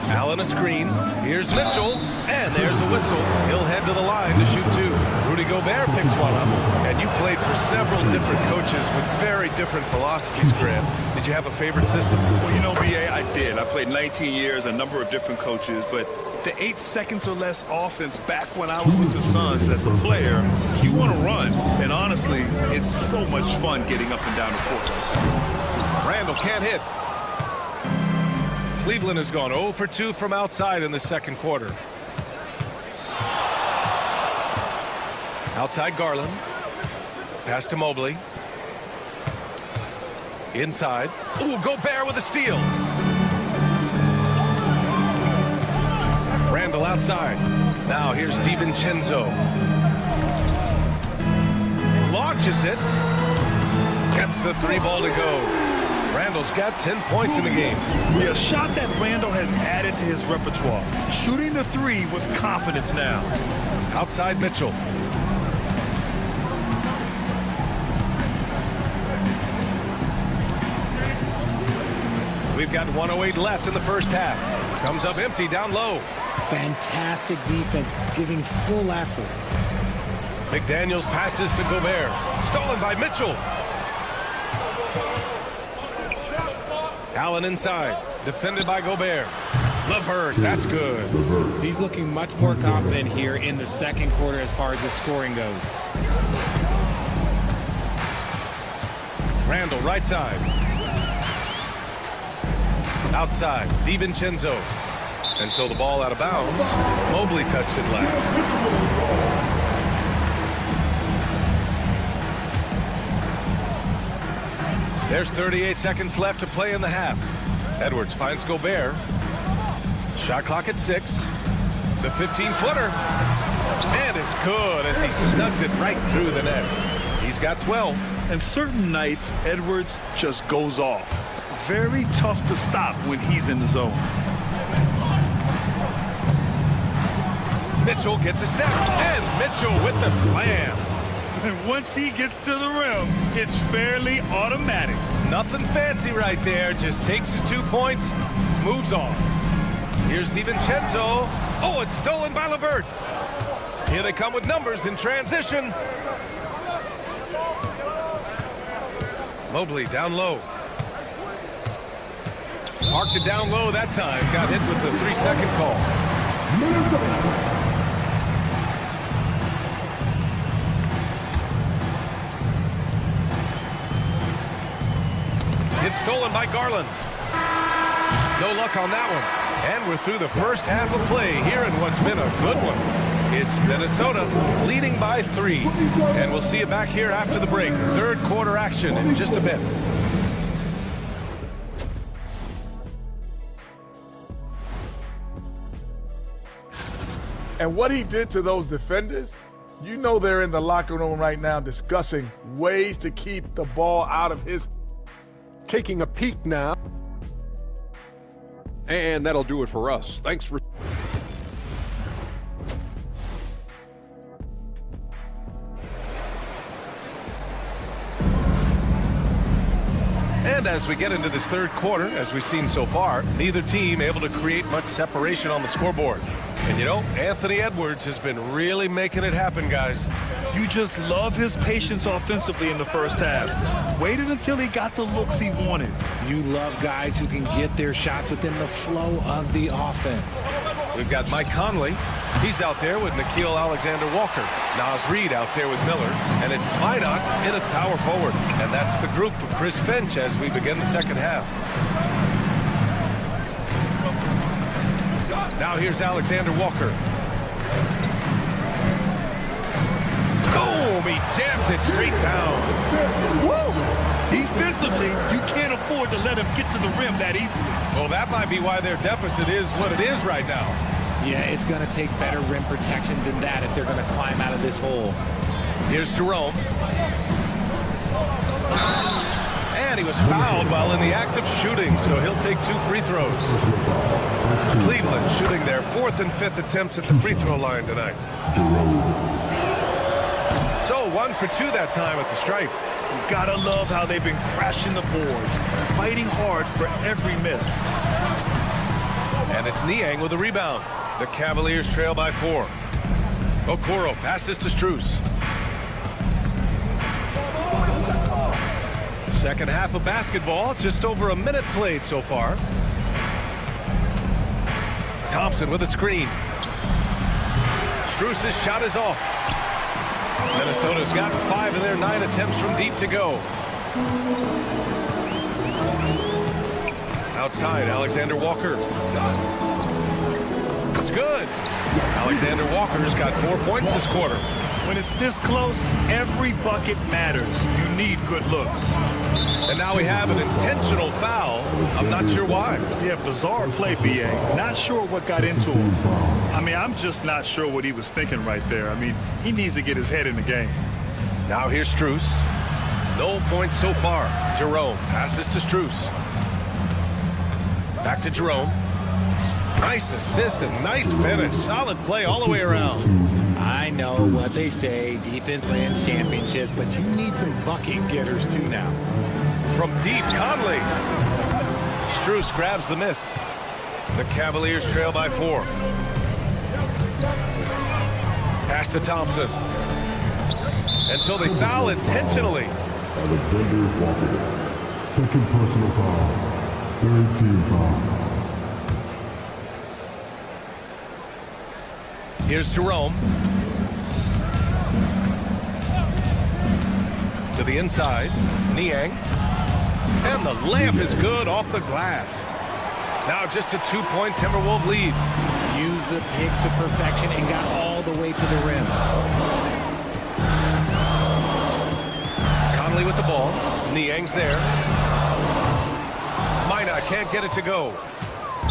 Allen a screen. Here's Mitchell. And there's a whistle. He'll head to the line to shoot 2. Rudy Gobert picks one up. And you played for several different coaches with very different philosophies, Grant. Did you have a favorite system? Well, you know, BA, I did. I played 19 years, a number of different coaches, but the 8 seconds or less offense back when I was with the Suns as a player, you want to run. And honestly, it's so much fun getting up and down the court. Randall can't hit. Cleveland has gone 0 for 2 from outside in the second quarter. Outside Garland. Pass to Mobley. Inside. Ooh, Gobert with a steal. Randall outside. Now here's DiVincenzo. Launches it. Gets the 3 ball to go. Randall's got 10 points in the game. A shot that Randall has added to his repertoire. Shooting the 3 with confidence now. Outside Mitchell. We've got 1:08 left in the first half. Comes up empty down low. Fantastic defense, giving full effort. McDaniels passes to Gobert. Stolen by Mitchell. Allen inside. Defended by Gobert. LeVert, that's good. He's looking much more confident here in the second quarter as far as the scoring goes. Randall, right side. Outside, DiVincenzo. Until the ball out of bounds. Mobley touched it last. There's 38 seconds left to play in the half. Edwards finds Gobert. Shot clock at 6. The 15-footer. And it's good as he snugs it right through the net. He's got 12. And certain nights, Edwards just goes off. Very tough to stop when he's in the zone. Mitchell gets a step. And Mitchell with the slam. And once he gets to the rim, it's fairly automatic. Nothing fancy right there. Just takes his 2 points, moves on. Here's DiVincenzo. Oh, it's stolen by LeVert. Here they come with numbers in transition. Mobley down low. Marked it down low that time. Got hit with the 3-second call. It's stolen by Garland. No luck on that one. And we're through the first half of play here in what's been a good one. It's Minnesota leading by 3. And we'll see you back here after the break. Third quarter action in just a bit. And what he did to those defenders, you know they're in the locker room right now discussing ways to keep the ball out of his. Taking a peek now. And that'll do it for us. Thanks for... And as we get into this third quarter, as we've seen so far, neither team able to create much separation on the scoreboard. And you know, Anthony Edwards has been really making it happen, guys. You just love his patience offensively in the first half. Waited until he got the looks he wanted. You love guys who can get their shots within the flow of the offense. We've got Mike Conley. He's out there with Nickeil Alexander-Walker. Nas Reed out there with Miller. And it's Minot in at power forward. And that's the group for Chris Finch as we begin the second half. Now here's Alexander-Walker. Boom! He jams it straight down. Woo! Defensively, you can't afford to let him get to the rim that easily. Well, that might be why their deficit is what it is right now. Yeah, it's going to take better rim protection than that if they're going to climb out of this hole. Here's Jerome. And he was fouled while in the act of shooting, so he'll take 2 free throws. Cleveland shooting their 4th and 5th attempts at the free throw line tonight. So 1 for 2 that time at the stripe. You gotta love how they've been crashing the boards, fighting hard for every miss. And it's Niang with the rebound. The Cavaliers trail by 4. Okoro passes to Strus. Second half of basketball, just over a minute played so far. Thompson with a screen. Strus's shot is off. Minnesota's got 5 of their 9 attempts from deep to go. Outside, Alexander Walker. It's good. Alexander Walker's got 4 points this quarter. When it's this close, every bucket matters. You need good looks. And now we have an intentional foul. I'm not sure why. Yeah, bizarre play, B.A. Not sure what got into him. I mean, I'm just not sure what he was thinking right there. I mean, he needs to get his head in the game. Now here's Strus. No points so far. Jerome passes to Strus. Back to Jerome. Nice assist and nice finish. Solid play all the way around. I know what they say, defense wins championships, but you need some bucket getters too now. From deep, Conley. Strus grabs the miss. The Cavaliers trail by 4. Pass to Thompson. And so they foul intentionally. Alexander Walker. Second personal foul. Third team foul. Here's Jerome. To the inside. Niang. And the layup is good off the glass. Now just a 2-point Timberwolves lead. Used the pick to perfection and got all the way to the rim. Conley with the ball. Niang's there. Minot can't get it to go.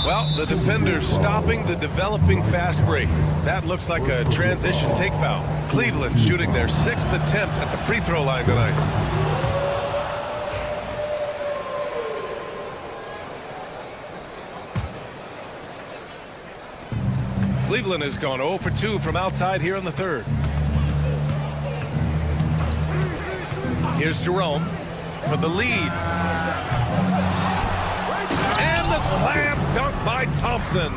Well, the defender's stopping the developing fast break. That looks like a transition take foul. Cleveland shooting their 6th attempt at the free throw line tonight. Cleveland has gone 0 for 2 from outside here in the 3rd. Here's Jerome for the lead. And the slam dunk by Thompson.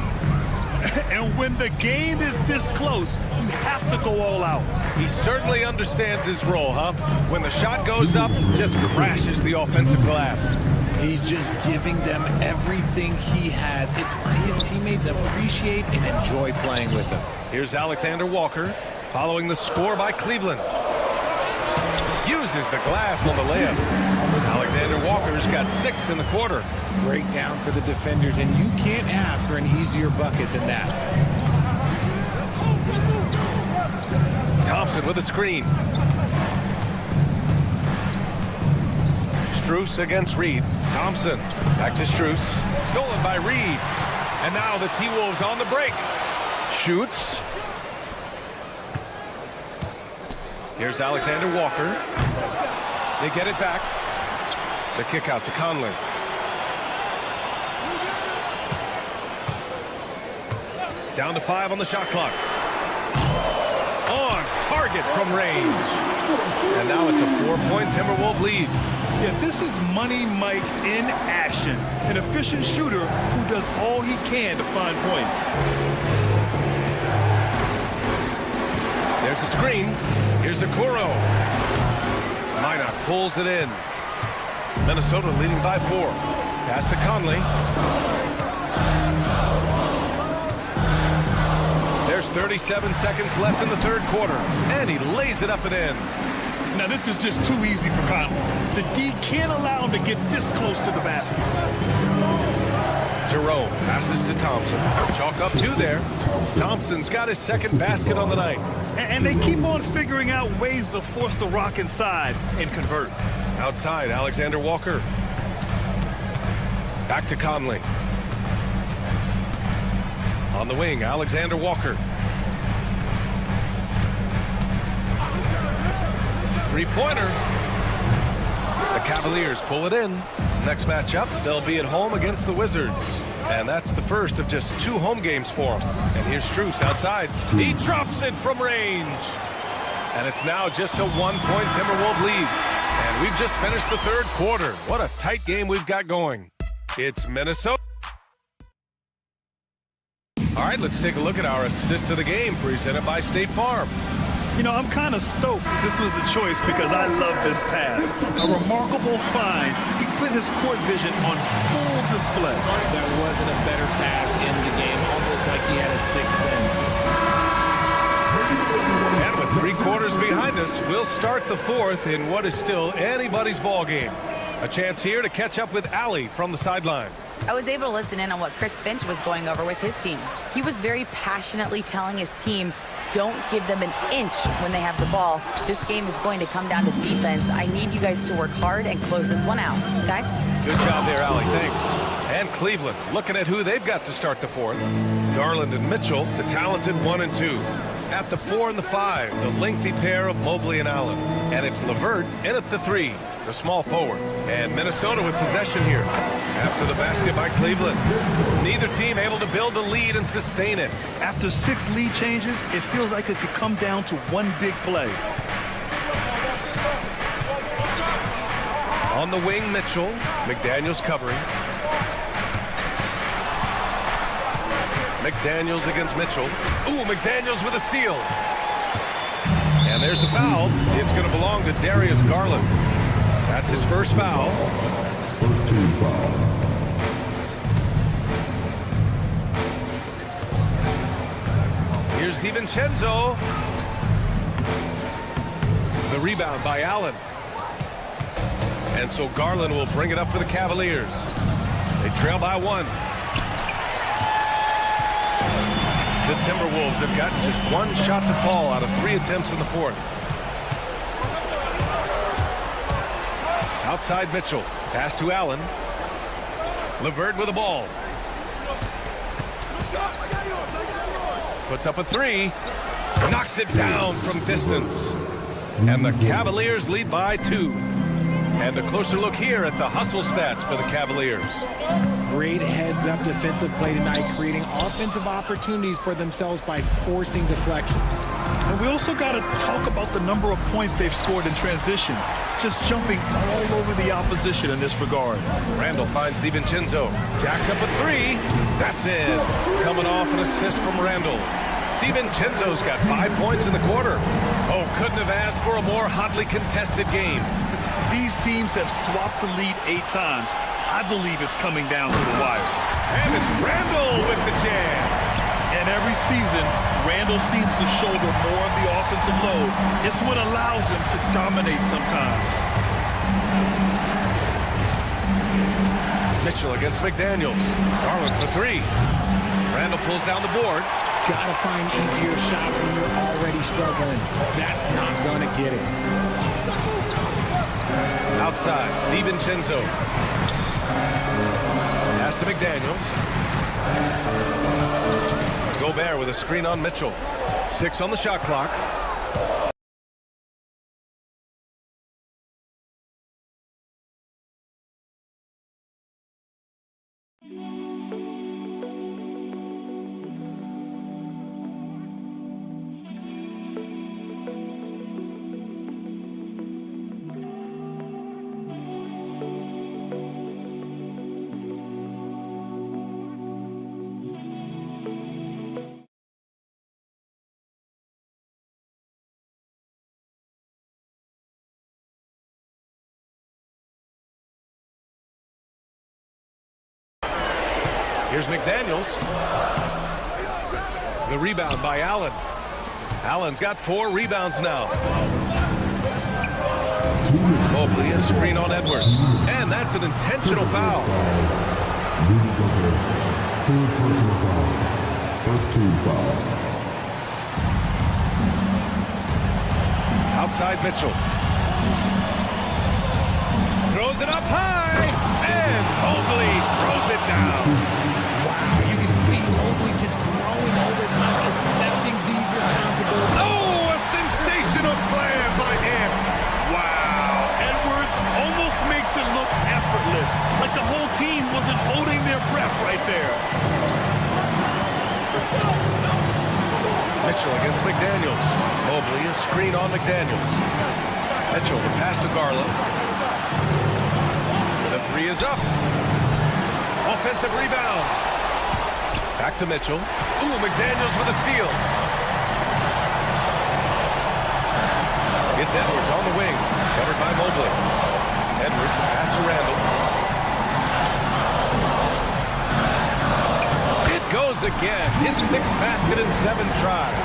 And when the game is this close, you have to go all out. He certainly understands his role, huh? When the shot goes up, just crashes the offensive glass. He's just giving them everything he has. It's why his teammates appreciate and enjoy playing with him. Here's Alexander Walker following the score by Cleveland. Uses the glass on the layup. Alexander Walker's got 6 in the quarter. Breakdown for the defenders, and you can't ask for an easier bucket than that. Thompson with a screen. Strus against Reed. Thompson back to Strus. Stolen by Reed. And now the T-Wolves on the break. Shoots. Here's Alexander Walker. They get it back. The kick out to Conley. Down to 5 on the shot clock. On target from range. And now it's a 4-point Timberwolves lead. Yeah, this is Money Mike in action. An efficient shooter who does all he can to find points. There's a screen. Here's Okoro. Minot pulls it in. Minnesota leading by 4. Pass to Conley. There's 37 seconds left in the 3rd quarter. And he lays it up and in. Now, this is just too easy for Conley. The D can't allow him to get this close to the basket. Jerome passes to Thompson. Chalk up 2 there. Thompson's got his 2nd basket on the night. And they keep on figuring out ways to force the rock inside and convert. Outside, Alexander Walker. Back to Conley. On the wing, Alexander Walker. Three-pointer. The Cavaliers pull it in. Next matchup, they'll be at home against the Wizards. And that's the first of just 2 home games for them. And here's Strus outside. He drops it from range. And it's now just a 1-point Timberwolves lead. And we've just finished the third quarter. What a tight game we've got going. It's Minnesota. All right, let's take a look at our assist of the game presented by State Farm. You know, I'm kind of stoked this was a choice because I love this pass. A remarkable find. He put his court vision on full display. There wasn't a better pass in the game, almost like he had a sixth sense. And with 3 quarters behind us, we'll start the fourth in what is still anybody's ball game. A chance here to catch up with Allie from the sideline. I was able to listen in on what Chris Finch was going over with his team. He was very passionately telling his team, don't give them an inch when they have the ball. This game is going to come down to defense. I need you guys to work hard and close this one out. Guys? Good job there, Allie. Thanks. And Cleveland, looking at who they've got to start the fourth. Garland and Mitchell, the talented 1 and 2. At the 4 and the 5, the lengthy pair of Mobley and Allen. And it's LeVert in at the 3, the small forward. And Minnesota with possession here. After the basket by Cleveland. Neither team able to build a lead and sustain it. After 6 lead changes, it feels like it could come down to one big play. On the wing, Mitchell. McDaniels covering. McDaniels against Mitchell. Ooh, McDaniels with a steal. And there's the foul. It's going to belong to Darius Garland. That's his first foul. First team foul. Here's DiVincenzo. The rebound by Allen. And so Garland will bring it up for the Cavaliers. They trail by 1. The Timberwolves have gotten just 1 shot to fall out of 3 attempts in the fourth. Outside Mitchell. Pass to Allen. LeVert with the ball. Puts up a 3. Knocks it down from distance. And the Cavaliers lead by 2. And a closer look here at the hustle stats for the Cavaliers. Great heads-up defensive play tonight, creating offensive opportunities for themselves by forcing deflections. And we also got to talk about the number of points they've scored in transition. Just jumping all over the opposition in this regard. Randall finds DiVincenzo. Jacks up a 3. That's in. Coming off an assist from Randall. DiVincenzo's got 5 points in the quarter. Oh, couldn't have asked for a more hotly contested game. These teams have swapped the lead 8 times. I believe it's coming down to the wire. And it's Randall with the jam. And every season, Randall seems to shoulder more of the offensive load. It's what allows him to dominate sometimes. Mitchell against McDaniels. Garland for 3. Randall pulls down the board. Gotta find easier shots when you're already struggling. That's not gonna get it. Outside, DiVincenzo. Pass to McDaniels. Gobert with a screen on Mitchell. 6 on the shot clock. Here's McDaniels. The rebound by Allen. Allen's got 4 rebounds now. Mobley, a screen on Edwards. And that's an intentional foul. First team foul. Outside Mitchell. Throws it up high. And Mobley throws it down. Wow, you can see Mobley just growing Mitchell against McDaniels. Mobley, a screen on McDaniels. Mitchell, the pass to Garland. The three is up. Offensive rebound. Back to Mitchell. Ooh, McDaniels with a steal. It's Edwards on the wing, covered by Mobley. Edwards, a pass to Randall. It goes again. His 6th basket in 7 tries.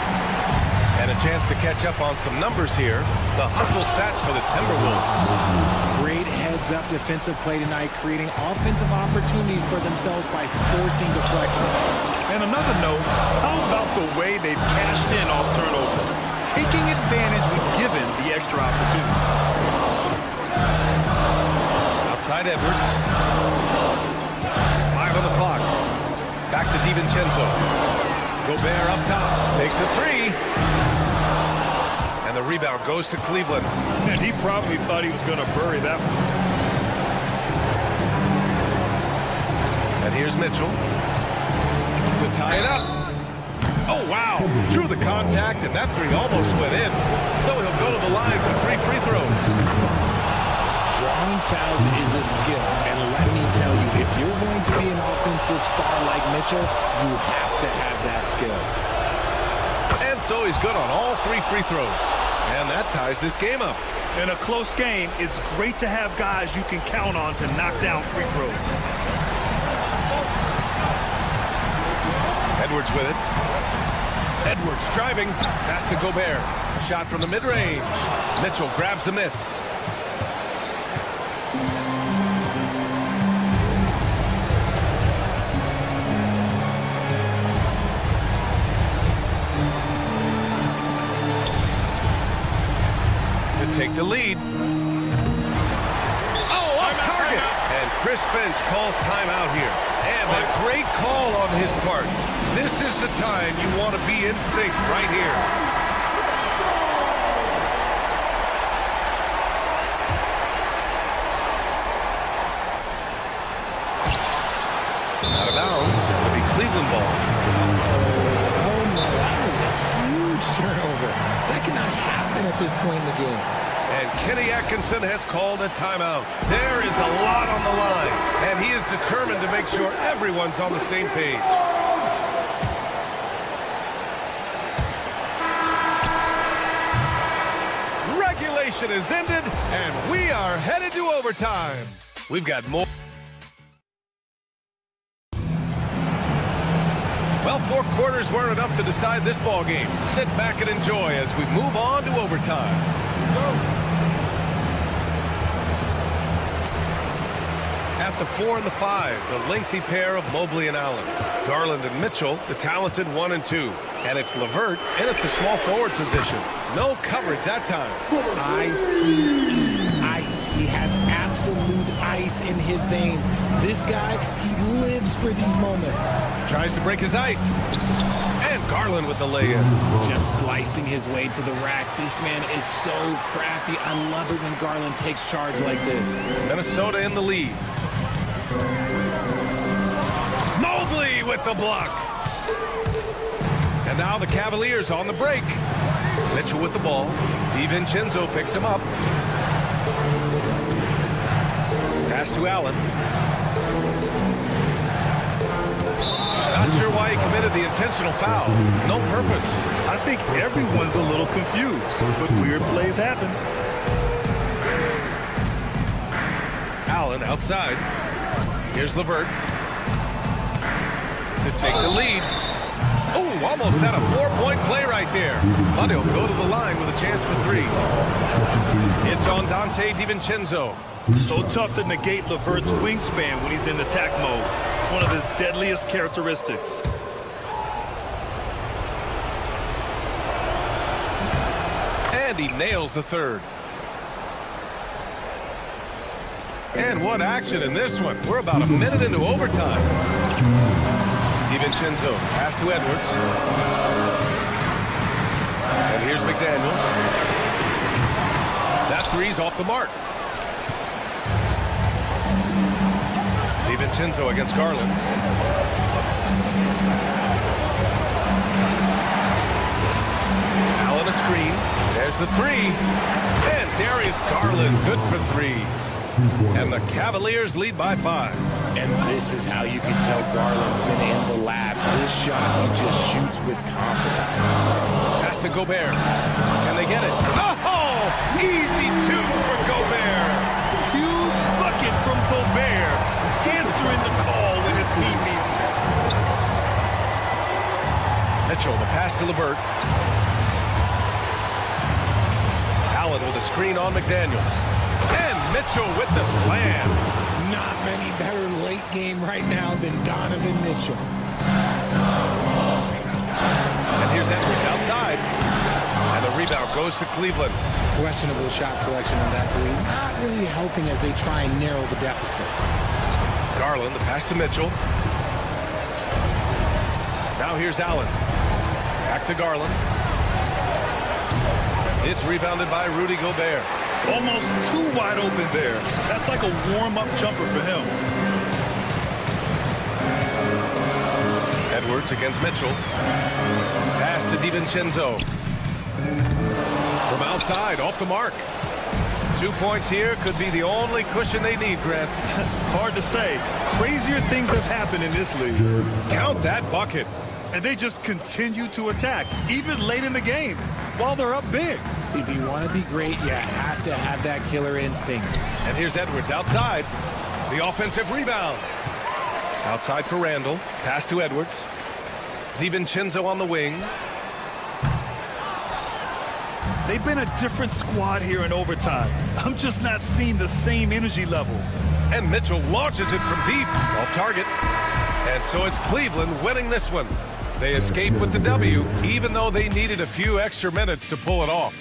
And a chance to catch up on some numbers here. The hustle stats for the Timberwolves. Great heads-up defensive play tonight, creating offensive opportunities for themselves by forcing deflections. And another note, how about the way they've cashed in off turnovers? Taking advantage when given the extra opportunity. Outside Edwards. 5 on the clock. Back to DiVincenzo. Gobert up top. Takes a 3. And the rebound goes to Cleveland. And he probably thought he was going to bury that one. And here's Mitchell to tie it up. Oh, wow. Drew the contact, and that 3 almost went in. So he'll go to the line for 3 free throws. Drawing fouls is a skill, and let me tell you, if you're going to be an offensive star like Mitchell, you have to have that skill. And so he's good on all 3 free throws. And that ties this game up. In a close game, it's great to have guys you can count on to knock down free throws. Edwards with it. Edwards driving. Pass to Gobert. Shot from the mid-range. Mitchell grabs the miss. To take the lead. Oh, off target. And Chris Finch calls timeout here. And a great call on his part. This is the time you want to be in sync right here. Out of bounds. It'll be Cleveland ball. Oh, no, that was a huge turnover. That cannot happen at this point in the game. And Kenny Atkinson has called a timeout. There is a lot on the line, and he is determined to make sure everyone's on the same page. Regulation is ended, and we are headed to overtime. We've got more. Well, 4 quarters weren't enough to decide this ball game. Sit back and enjoy as we move on to overtime. At the 4 and the 5, the lengthy pair of Mobley and Allen. Garland and Mitchell, the talented 1 and 2. And it's LeVert in at the small forward position. No coverage that time. ICE. Ice. He has absolute ice in his veins. This guy, he lives for these moments. Tries to break his ice. And Garland with the lay-in. Just slicing his way to the rack. This man is so crafty. I love it when Garland takes charge like this. Minnesota in the lead. Mobley with the block. And now the Cavaliers on the break. Mitchell with the ball. DiVincenzo picks him up. Pass to Allen. Not sure why he committed the intentional foul. No purpose. I think everyone's a little confused, but weird plays happen. Allen outside. Here's LeVert to take the lead. Oh, almost had a 4-point play right there. But he'll go to the line with a chance for 3. It's on Dante DiVincenzo. So tough to negate LeVert's wingspan when he's in attack mode. It's one of his deadliest characteristics. And he nails the 3rd. And what action in this one. We're about a minute into overtime. DiVincenzo, pass to Edwards. And here's McDaniels. That 3's off the mark. DiVincenzo against Garland. on a screen. There's the three. And Darius Garland, good for three. And the Cavaliers lead by 5. And this is how you can tell Garland's been in the lab. This shot, he just shoots with confidence. Pass to Gobert. Can they get it? Oh! Easy 2 for Gobert. Huge bucket from Gobert. Answering the call when his team needs it. Mitchell, the pass to LeVert. Allen with a screen on McDaniels. And Mitchell with the slam. Not many better late game right now than Donovan Mitchell. And here's Edwards outside. And the rebound goes to Cleveland. Questionable shot selection on that three. Not really helping as they try and narrow the deficit. Garland, the pass to Mitchell. Now here's Allen. Back to Garland. It's rebounded by Rudy Gobert. Almost too wide open there. That's like a warm-up jumper for him. Edwards against Mitchell. Pass to DiVincenzo. From outside, off the mark. 2 points here could be the only cushion they need, Grant. Hard to say. Crazier things have happened in this league. Count that bucket. And they just continue to attack, even late in the game, while they're up big. If you want to be great, you have to have that killer instinct. And here's Edwards outside. The offensive rebound. Outside for Randall. Pass to Edwards. DiVincenzo on the wing. They've been a different squad here in overtime. I'm just not seeing the same energy level. And Mitchell launches it from deep. Off target. And so it's Cleveland winning this one. They escape with the W, even though they needed a few extra minutes to pull it off.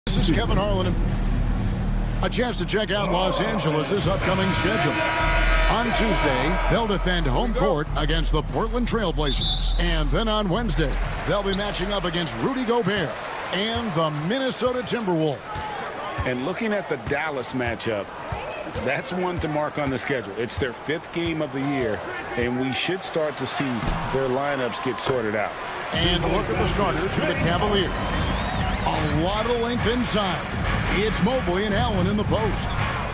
This is Kevin Harlan. A chance to check out Los Angeles' upcoming schedule. On Tuesday, they'll defend home court against the Portland Trail Blazers. And then on Wednesday, they'll be matching up against Rudy Gobert and the Minnesota Timberwolves. And looking at the Dallas matchup, that's one to mark on the schedule. It's their 5th game of the year, and we should start to see their lineups get sorted out. And look at the starters for the Cavaliers. A lot of length inside. It's Mobley and Allen in the post.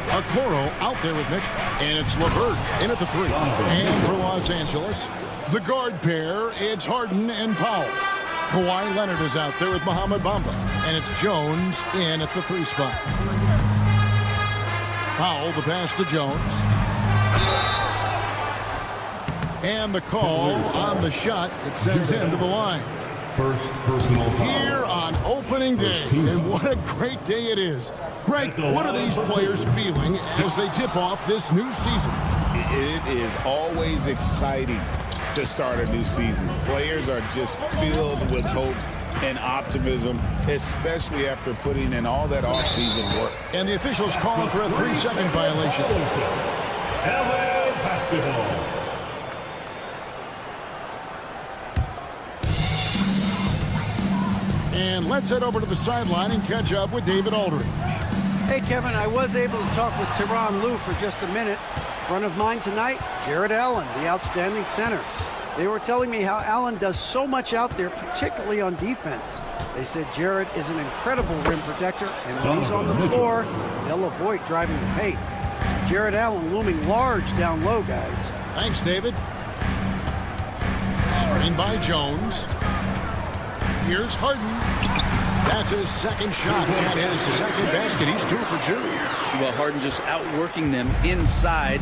Okoro out there with Mitchell. And it's LeVert in at the 3. And for Los Angeles, the guard pair, it's Harden and Powell. Kawhi Leonard is out there with Mohamed Bamba. And it's Jones in at the 3 spot. Powell, the pass to Jones. And the call on the shot that sends him to the line. First personal foul. Here on opening day, and what a great day it is. Greg, what are these players feeling as they tip off this new season? It is always exciting to start a new season. Players are just filled with hope and optimism, especially after putting in all that offseason work. And the officials calling for a 3-second violation. LA basketball. And let's head over to the sideline and catch up with David Aldridge. Hey, Kevin, I was able to talk with Tyronn Lue for just a minute. Front of mind tonight, Jarrett Allen, the outstanding center. They were telling me how Allen does so much out there, particularly on defense. They said Jarrett is an incredible rim protector, and when he's on the floor, they'll avoid driving the paint. Jarrett Allen looming large down low, guys. Thanks, David. Screen by Jones. Here's Harden. That's his second shot and his second basket. He's 2 for 2. Well, Harden just outworking them inside.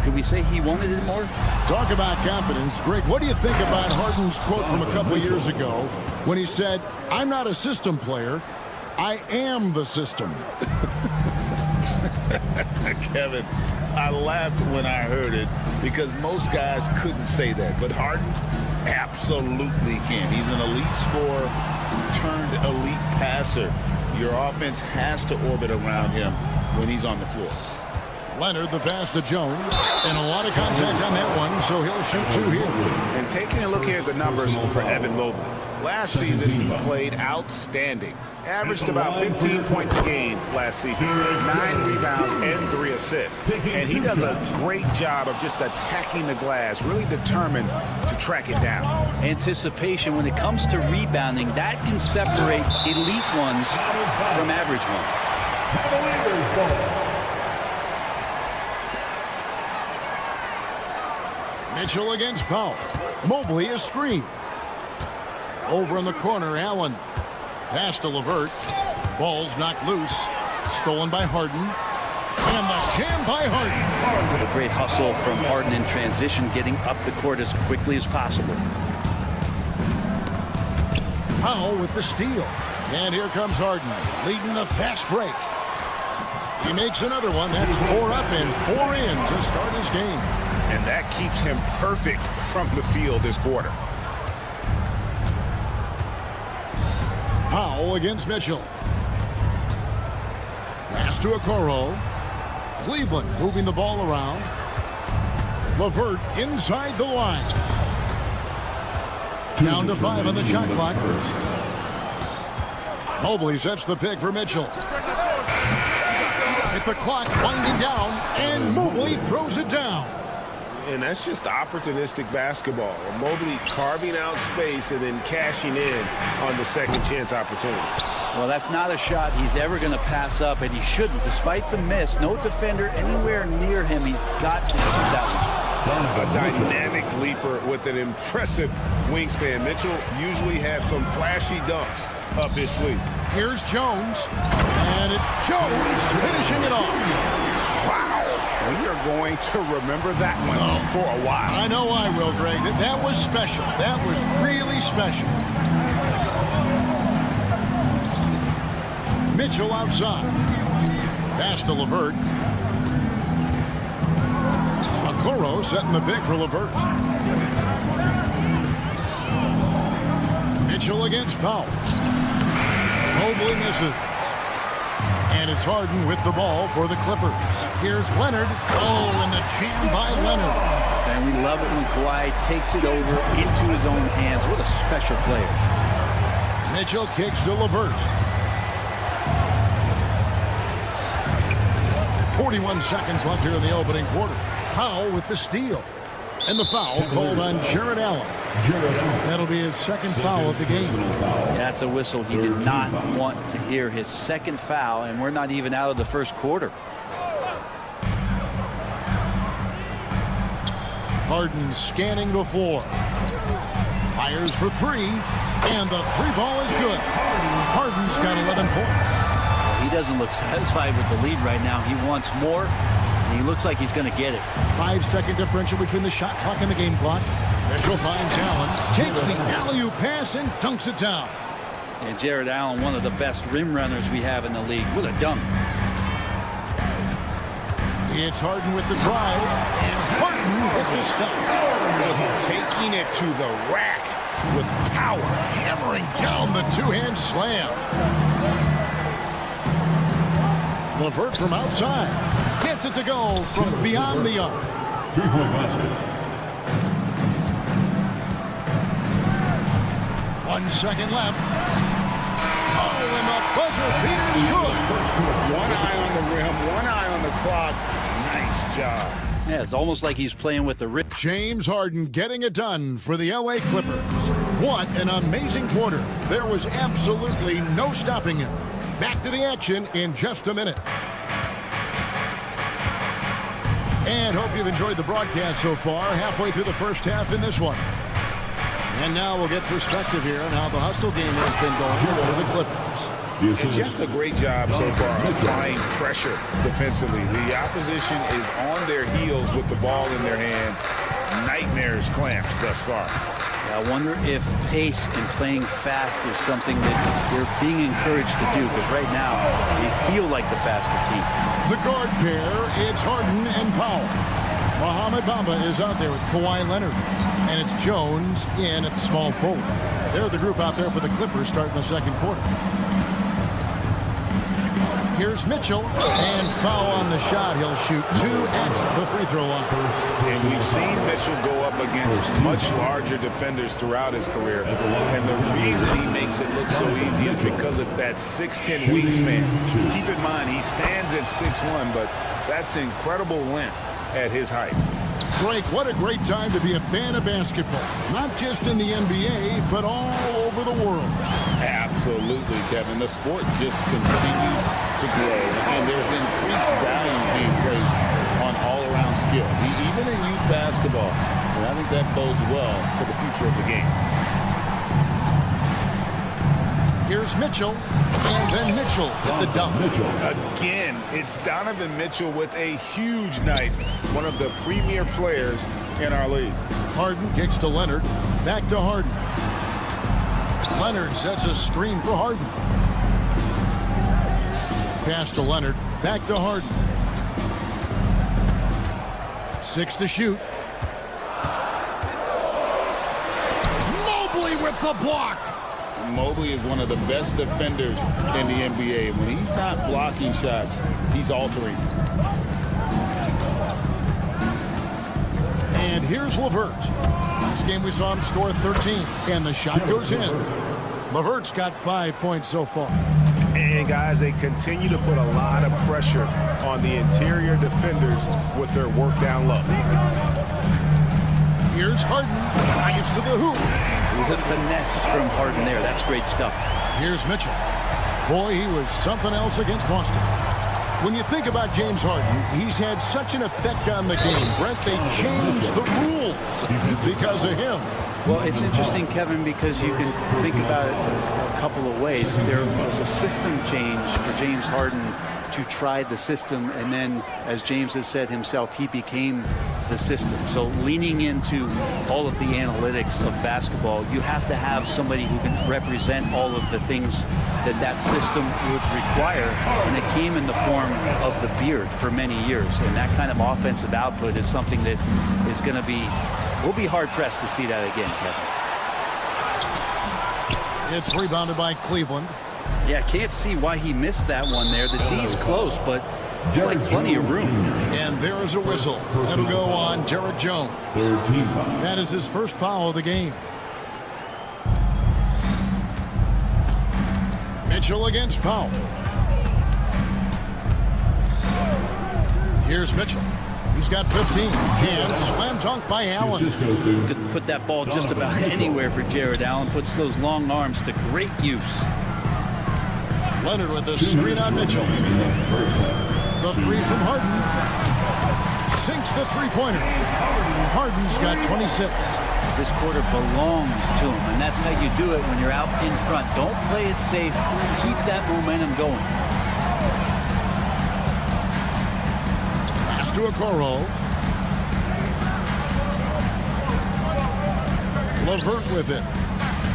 Could we say he wanted it more? Talk about confidence. Greg, what do you think about Harden's quote from a couple years ago when he said, "I'm not a system player, I am the system"? Kevin, I laughed when I heard it because most guys couldn't say that, but Harden absolutely can. He's an elite scorer turned elite passer. Your offense has to orbit around him when he's on the floor. Leonard, the pass to Jones, and a lot of contact on that one, so he'll shoot 2 here. And taking a look here at the numbers for Evan Mobley. Last season, he played outstanding. Averaged about 15 points a game last season, 9 rebounds and 3 assists. And he does a great job of just attacking the glass, really determined to track it down. Anticipation when it comes to rebounding, that can separate elite ones from average ones. Mitchell against Powell. Mobley is screened. Over in the corner, Allen. Pass to LeVert. Ball's knocked loose. Stolen by Harden. And the jam by Harden. A great hustle from Harden in transition, getting up the court as quickly as possible. Powell with the steal. And here comes Harden, leading the fast break. He makes another one. That's 4 up and 4 in to start his game. And that keeps him perfect from the field this quarter. Powell against Mitchell. Pass to Okoro. Cleveland moving the ball around. LeVert inside the line. Down to 5 on the shot clock. Mobley sets the pick for Mitchell. With the clock winding down, and Mobley throws it down. And that's just opportunistic basketball. Mobley carving out space and then cashing in on the second chance opportunity. Well, that's not a shot he's ever going to pass up, and he shouldn't. Despite the miss, no defender anywhere near him. He's got to shoot that one. A dynamic leaper with an impressive wingspan. Mitchell usually has some flashy dunks up his sleeve. Here's Jones, and it's Jones finishing it off. Wow. We are going to remember that one for a while. I know I will, Greg. That was special. That was really special. Mitchell outside. Pass to LeVert. Okoro setting the pick for LeVert. Mitchell against Powell. Mobley misses. And it's Harden with the ball for the Clippers. Here's Leonard. Oh, and the jam by Leonard. And we love it when Kawhi takes it over into his own hands. What a special player. Mitchell kicks to LeVert. 41 seconds left here in the opening quarter. Powell with the steal. And the foul called on Jared Allen. That'll be his second foul of the game. That's a whistle he did not want to hear. His second foul, and we're not even out of the first quarter. Harden scanning the floor. Fires for three, and the three ball is good. Harden's got 11 points. He doesn't look satisfied with the lead right now. He wants more. He looks like he's going to get it. 5-second differential between the shot clock and the game clock. Mitchell finds Allen, takes the alley-oop pass and dunks it down. And Jared Allen, one of the best rim runners we have in the league, with a dunk. It's Harden with the drive, and Harden with the step. Taking it to the rack with power, hammering down the two-hand slam. LeVert from outside. Gets it to go from beyond the arc. 1 second left. Oh, and the buzzer beater's good. One eye on the rim, one eye on the clock. Nice job. Yeah, it's almost like he's playing with the wrist. James Harden getting it done for the LA Clippers. What an amazing quarter. There was absolutely no stopping him. Back to the action in just a minute. And hope you've enjoyed the broadcast so far. Halfway through the first half in this one. And now we'll get perspective here on how the hustle game has been going for the Clippers. And just a great job so far applying pressure defensively. The opposition is on their heels with the ball in their hand. Nightmares clamps thus far. I wonder if pace and playing fast is something that they're being encouraged to do, because right now they feel like the faster team. The guard pair, it's Harden and Powell. Mohamed Bamba is out there with Kawhi Leonard. And it's Jones in at small forward. They're the group out there for the Clippers starting the second quarter. Here's Mitchell, and foul on the shot. He'll shoot 2 at the free throw line. And we've seen Mitchell go up against much larger defenders throughout his career. And the reason he makes it look so easy is because of that 6'10" wingspan. Keep in mind, he stands at 6'1", but that's incredible length at his height. Frank, what a great time to be a fan of basketball. Not just in the NBA, but all over the world. Absolutely, Kevin. The sport just continues to grow, and there's increased value being placed on all-around skill, even in youth basketball. And I think that bodes well for the future of the game. Here's Mitchell, and then Mitchell with the dunk. Again, it's Donovan Mitchell with a huge night. One of the premier players in our league. Harden kicks to Leonard. Back to Harden. Leonard sets a screen for Harden. Pass to Leonard. Back to Harden. 6 to shoot. Mobley with the block. Mobley is one of the best defenders in the NBA. When he's not blocking shots, he's altering. And here's LeVert. Last game we saw him score 13, and the shot goes in. LeVert's got 5 points so far. And guys, they continue to put a lot of pressure on the interior defenders with their work down low. Here's Harden. Drives to the hoop. With a finesse from Harden there. That's great stuff. Here's Mitchell. Boy, he was something else against Boston. When you think about James Harden, he's had such an effect on the game. Brent, they changed the rules because of him. Well, it's interesting, Kevin, because you can think about it a couple of ways. There was a system change for James Harden to try the system, and then, as James has said himself, he became the system. So leaning into all of the analytics of basketball, you have to have somebody who can represent all of the things that that system would require, and it came in the form of the beard for many years. And that kind of offensive output is something that is going to be, we'll be hard-pressed to see that again, Kevin. It's rebounded by Cleveland. Yeah, can't see why he missed that one there. The D's close, but like plenty of room. And there is a whistle. That'll go on Jared Jones. That is his first foul of the game. Mitchell against Powell. Here's Mitchell. He's got 15. And slam dunk by Allen. Could put that ball just about anywhere for Jared Allen. Puts those long arms to great use. Leonard with the screen on Mitchell. The three from Harden. Sinks the three-pointer. Harden's got 26. This quarter belongs to him, and that's how you do it when you're out in front. Don't play it safe. Keep that momentum going. Pass to Okoro. LeVert with it.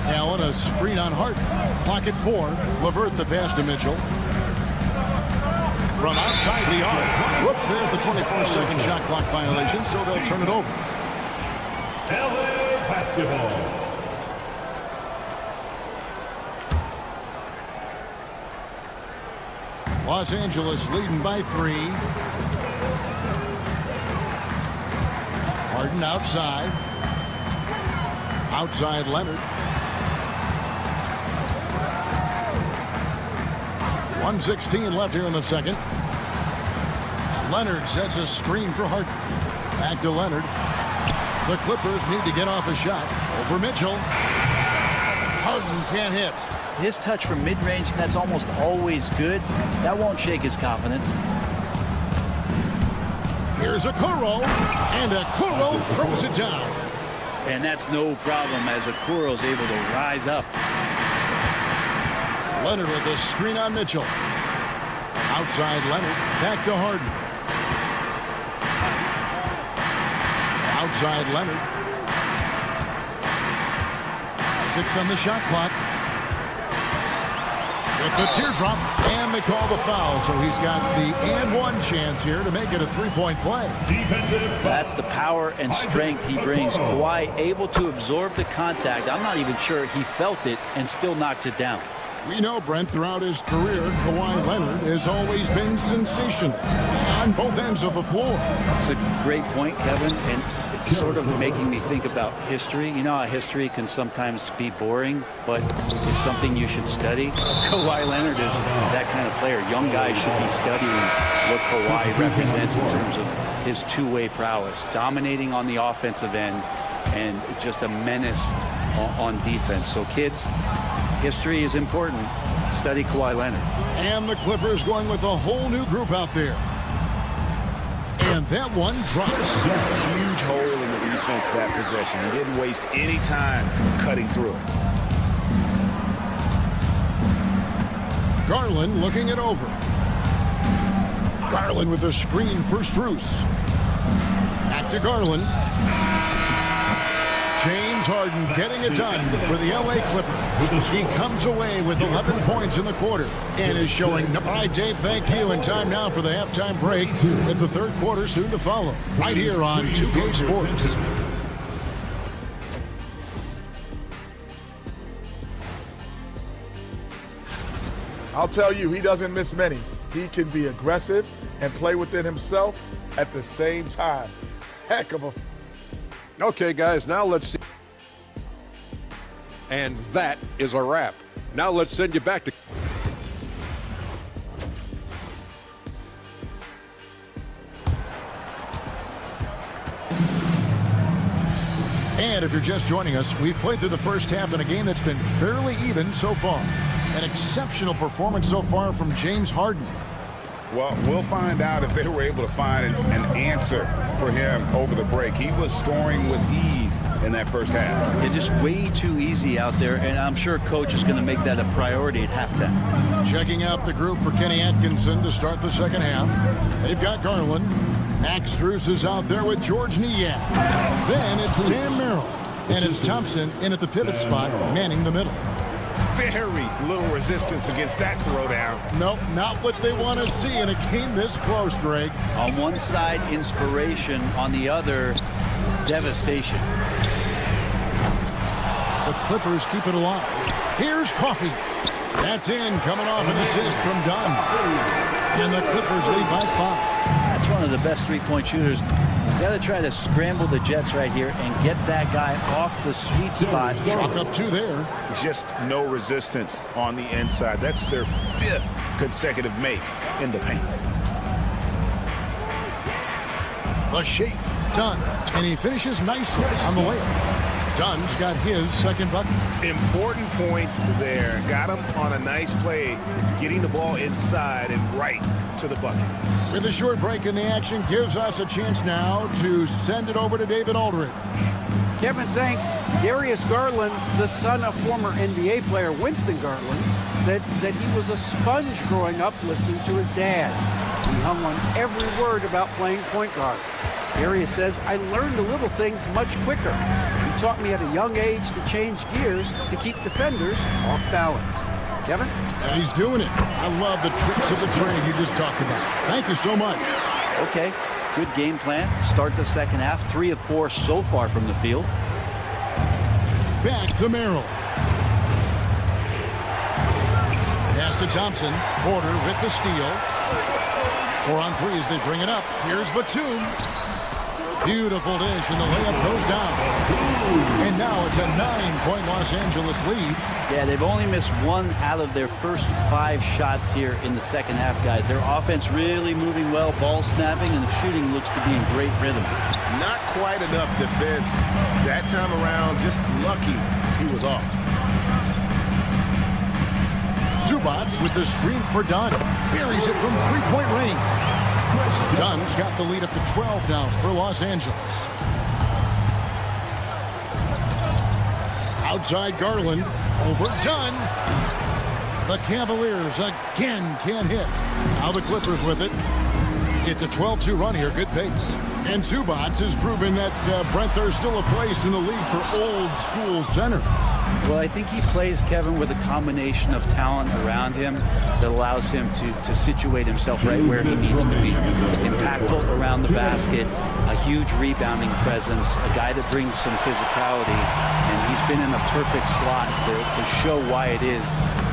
Allen, a screen on Harden. Clock at 4. LeVert the pass to Mitchell. From outside the arc. Whoops, there's the 24-second shot clock violation, so they'll turn it over. LA basketball. Los Angeles leading by 3. Harden outside. Outside Leonard. 1:16 left here in the second. Leonard sets a screen for Harden. Back to Leonard. The Clippers need to get off a shot. Over Mitchell. Harden can't hit. His touch from mid-range, that's almost always good. That won't shake his confidence. Here's Okoro. And Okoro throws it down. And that's no problem as Okoro's able to rise up. Leonard with the screen on Mitchell. Outside Leonard. Back to Harden. Outside Leonard. 6 on the shot clock. With the teardrop. And they call the foul. So he's got the and one chance here to make it a three-point play. That's the power and strength he brings. Kawhi able to absorb the contact. I'm not even sure he felt it and still knocks it down. We know, Brent, throughout his career, Kawhi Leonard has always been sensational on both ends of the floor. It's a great point, Kevin, and it's sort of making me think about history. You know how history can sometimes be boring, but it's something you should study. Kawhi Leonard is that kind of player. Young guys should be studying what Kawhi represents in terms of his two-way prowess, dominating on the offensive end and just a menace on defense. So, kids, history is important. Study Kawhi Leonard. And the Clippers going with a whole new group out there. And that one drops. Huge hole in the defense that possession. He didn't waste any time cutting through it. Garland looking it over. Garland with the screen for Strus. Back to Garland. James Harden getting it done for the LA Clippers. He comes away with 11 points in the quarter and is showing. All right, Dave, thank you. And time now for the halftime break in the third quarter soon to follow. Right here on 2K Sports. I'll tell you, he doesn't miss many. He can be aggressive and play within himself at the same time. Heck of a... Okay, guys, now let's see. And that is a wrap. Now let's send you back to... And if you're just joining us, we've played through the first half in a game that's been fairly even so far. An exceptional performance so far from James Harden. Well, we'll find out if they were able to find an answer for him over the break. He was scoring with ease in that first half. Yeah, just way too easy out there, and I'm sure Coach is going to make that a priority at halftime. Checking out the group for Kenny Atkinson to start the second half. They've got Garland. Max Strus is out there with George Niak. Then it's Sam Merrill. And it's Thompson in at the pivot spot, manning the middle. Very little resistance against that throwdown. Nope, not what they want to see in a game this close, Greg. On one side, inspiration. On the other, devastation. The Clippers keep it alive. Here's Coffey. That's in, coming off an assist from Dunn. And the Clippers lead by 5. That's one of the best three-point shooters. You got to try to scramble the Jets right here and get that guy off the sweet spot. Chalk up 2 there. Just no resistance on the inside. That's their 5th consecutive make in the paint. The shake, Dunn, and he finishes nicely on the layup. Dunn's got his second bucket. Important points there. Got him on a nice play, getting the ball inside and right to the bucket. With a short break in the action, gives us a chance now to send it over to David Aldridge. Kevin, thanks. Darius Garland, the son of former NBA player Winston Garland, said that he was a sponge growing up listening to his dad. He hung on every word about playing point guard. Darius says, I learned the little things much quicker. He taught me at a young age to change gears to keep defenders off balance. Kevin? And he's doing it. I love the tricks of the trade you just talked about. Thank you so much. Okay, good game plan. Start the second half. 3 of 4 so far from the field. Back to Merrill. Pass to Thompson. Porter with the steal. 4 on 3 as they bring it up. Here's Batum. Beautiful dish, and the layup goes down. And now it's a 9-point Los Angeles lead. Yeah, they've only missed 1 out of their first 5 shots here in the second half, guys. Their offense really moving well, ball snapping, and the shooting looks to be in great rhythm. Not quite enough defense that time around. Just lucky he was off. Zubats with the screen for Dunn. Buries it from 3-point range. Dunn's got the lead up to 12 now for Los Angeles. Outside Garland. Over Dunn. The Cavaliers again can't hit. Now the Clippers with it. It's a 12-2 run here. Good pace. And Zubats has proven that, Brent, there's still a place in the league for old school centers. Well, I think he plays, Kevin, with a combination of talent around him that allows him to situate himself right where he needs to be. Impactful around the basket, a huge rebounding presence, a guy that brings some physicality, and he's been in a perfect slot to show why it is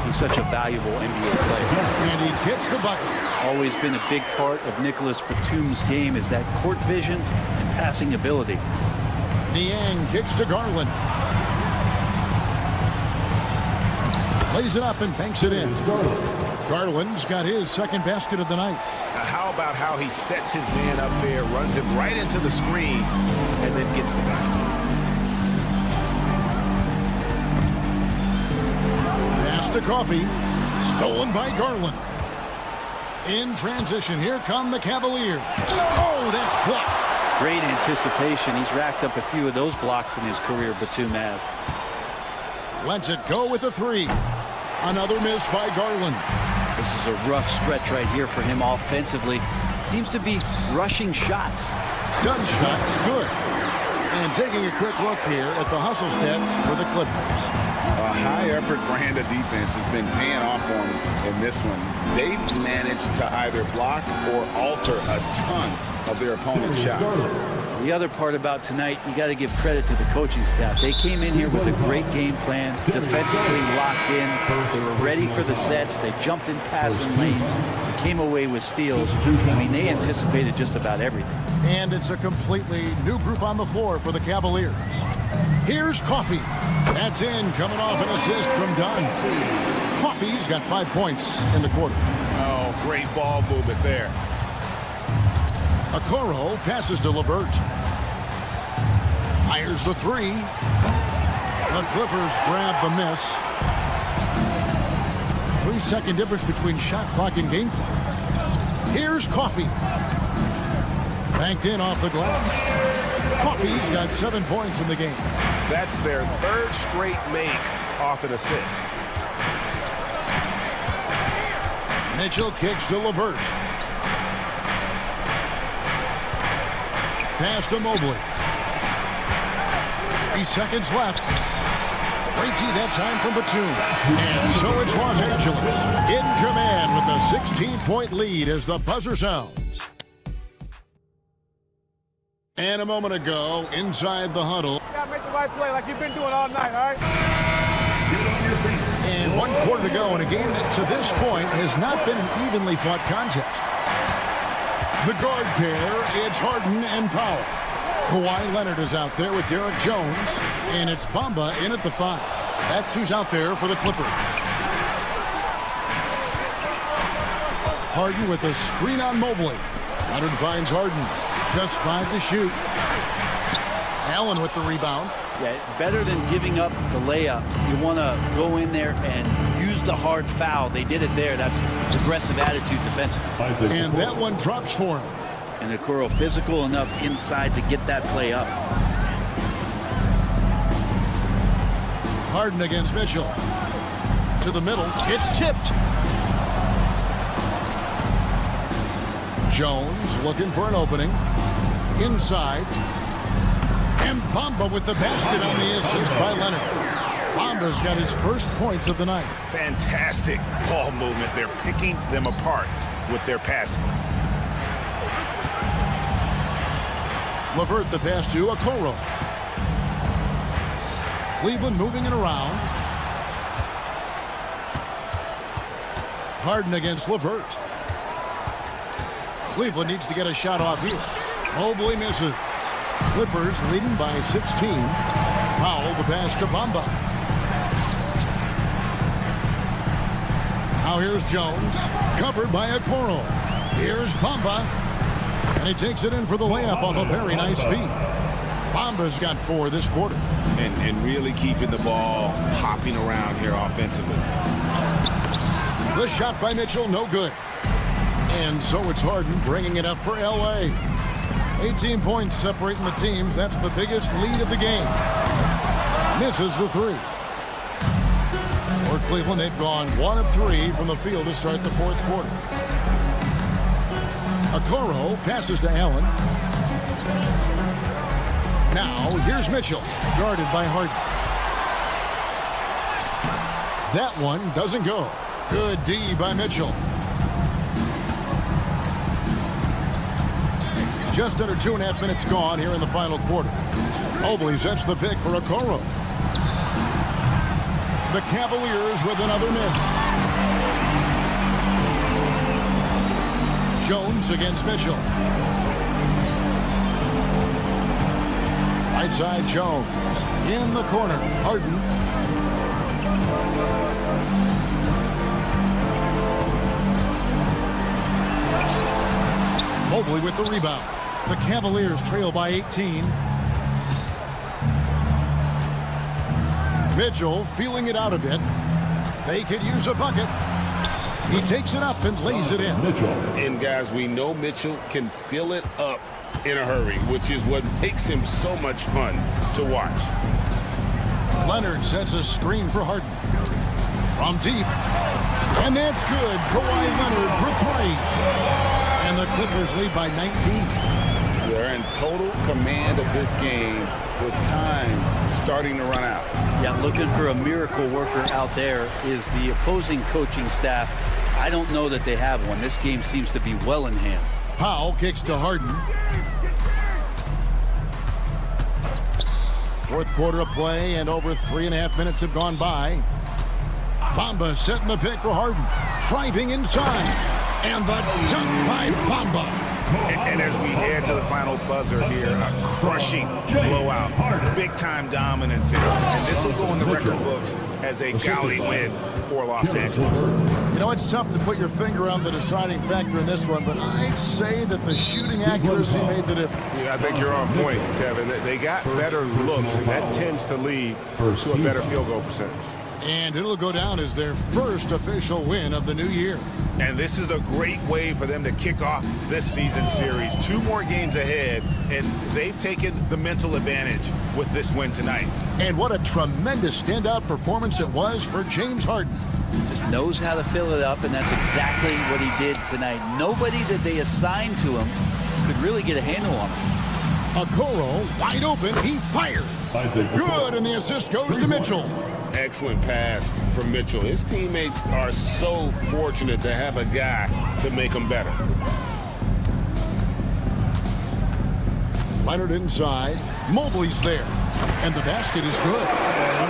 he's such a valuable NBA player. And he gets the bucket. Always been a big part of Nicholas Batum's game is that court vision and passing ability. Niang kicks to Garland. Lays it up and banks it in. Garland's got his second basket of the night. How about how he sets his man up there, runs it right into the screen, and then gets the basket. Pass to Coffey. Stolen by Garland. In transition, here come the Cavaliers. Oh, that's blocked. Great anticipation. He's racked up a few of those blocks in his career, Batum has. Lets it go with a 3. Another miss by Garland. This is a rough stretch right here for him offensively. Seems to be rushing shots. Done shots, good. And taking a quick look here at the hustle stats for the Clippers. A high-effort brand of defense has been paying off for them in this one. They've managed to either block or alter a ton of their opponent's shots. The other part about tonight, you got to give credit to the coaching staff. They came in here with a great game plan, defensively locked in. They were ready for the sets. They jumped in passing lanes, came away with steals. I mean, they anticipated just about everything. And it's a completely new group on the floor for the Cavaliers. Here's Coffey. That's in, coming off an assist from Dunn. Coffey's got 5 points in the quarter. Oh, great ball movement there. Okoro passes to LeVert. Fires the three. The Clippers grab the miss. 3-second difference between shot clock and game clock. Here's Coffey. Banked in off the glass. Coffey's got 7 points in the game. That's their third straight make off an assist. Mitchell kicks to LeVert. Pass to Mobley. 3 seconds left. Great D that time from Batum. And so it's Los Angeles in command with a 16-point lead as the buzzer sounds. And a moment ago, inside the huddle. You gotta make the right play like you've been doing all night, all right? And 1 quarter to go in a game that to this point has not been an evenly fought contest. The guard pair, it's Harden and Powell. Kawhi Leonard is out there with Derek Jones, and it's Bamba in at the 5. That's who's out there for the Clippers. Harden with a screen on Mobley. Leonard finds Harden. Just 5 to shoot. Allen with the rebound. Yeah, better than giving up the layup. You want to go in there and use the hard foul. They did it there. That's aggressive attitude defensively. And that one drops for him. And Okoro physical enough inside to get that play up. Harden against Mitchell. To the middle. It's tipped. Jones looking for an opening. Inside. And Bamba with the basket on the assist by Leonard. Bamba's got his first points of the night. Fantastic ball movement. They're picking them apart with their passing. LeVert the pass to Okoro. Cleveland moving it around. Harden against LeVert. Cleveland needs to get a shot off here. Mobley misses. Clippers leading by 16. Powell the pass to Bamba. Now here's Jones. Covered by Okoro. Here's Bamba. And he takes it in for the layup off a very nice feed. Bamba's got 4 this quarter. And really keeping the ball hopping around here offensively. The shot by Mitchell, no good. And so it's Harden bringing it up for L.A. 18 points separating the teams. That's the biggest lead of the game. Misses the 3. For Cleveland, they've gone 1 of 3 from the field to start the 4th quarter. Okoro passes to Allen. Now, here's Mitchell, guarded by Harden. That one doesn't go. Good D by Mitchell. Just under 2.5 minutes gone here in the final quarter. Mobley sets the pick for Okoro. The Cavaliers with another miss. Jones against Mitchell. Right side Jones. In the corner, Harden. Mobley with the rebound. The Cavaliers trail by 18. Mitchell feeling it out a bit. They could use a bucket. He takes it up and lays it in. And guys, we know Mitchell can fill it up in a hurry, which is what makes him so much fun to watch. Leonard sets a screen for Harden. From deep. And that's good. Kawhi Leonard for 3. And the Clippers lead by 19. They're in total command of this game with time starting to run out. Yeah, looking for a miracle worker out there is the opposing coaching staff. I don't know that they have one. This game seems to be well in hand. Powell kicks to Harden. 4th quarter of play, and over 3.5 minutes have gone by. Bamba setting the pick for Harden. Driving inside. And the dunk by Bamba. And as we head to the final buzzer here, a crushing blowout, big-time dominance here. And this will go in the record books as a gaudy win for Los Angeles. You know, it's tough to put your finger on the deciding factor in this one, but I'd say that the shooting accuracy made the difference. Yeah, I think you're on point, Kevin. They got better looks, and that tends to lead to a better field goal percentage. And it'll go down as their first official win of the new year. And this is a great way for them to kick off this season series. 2 more games ahead, and they've taken the mental advantage with this win tonight. And what a tremendous standout performance it was for James Harden. Just knows how to fill it up, and that's exactly what he did tonight. Nobody that they assigned to him could really get a handle on him. Okoro wide open, he fires. Good, and the assist goes to Mitchell. Excellent pass from Mitchell. His teammates are so fortunate to have a guy to make them better. Leonard inside. Mobley's there. And the basket is good.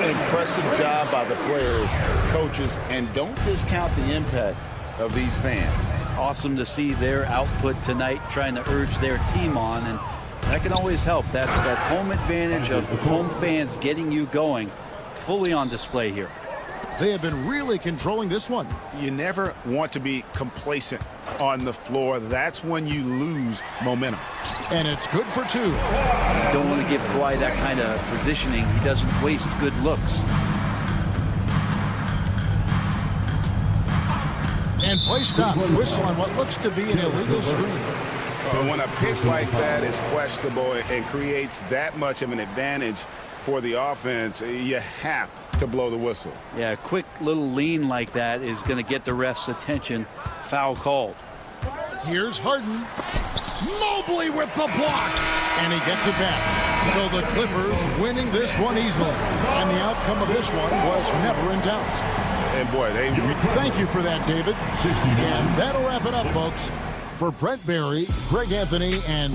Impressive job by the players, coaches, and don't discount the impact of these fans. Awesome to see their output tonight, trying to urge their team on, and that can always help. That home advantage of home fans getting you going, fully on display here. They have been really controlling this one. You never want to be complacent on the floor. That's when you lose momentum. And it's good for 2. You don't want to give Kawhi that kind of positioning. He doesn't waste good looks. And play stops. Whistle on what looks to be an illegal screen. But when a pick like that is questionable and creates that much of an advantage for the offense, you have to blow the whistle. Yeah, a quick little lean like that is going to get the ref's attention. Foul called. Here's Harden. Mobley with the block. And he gets it back. So the Clippers winning this one easily. And the outcome of this one was never in doubt. And boy, Thank you for that, David. And that'll wrap it up, folks. For Brent Barry, Greg Anthony, and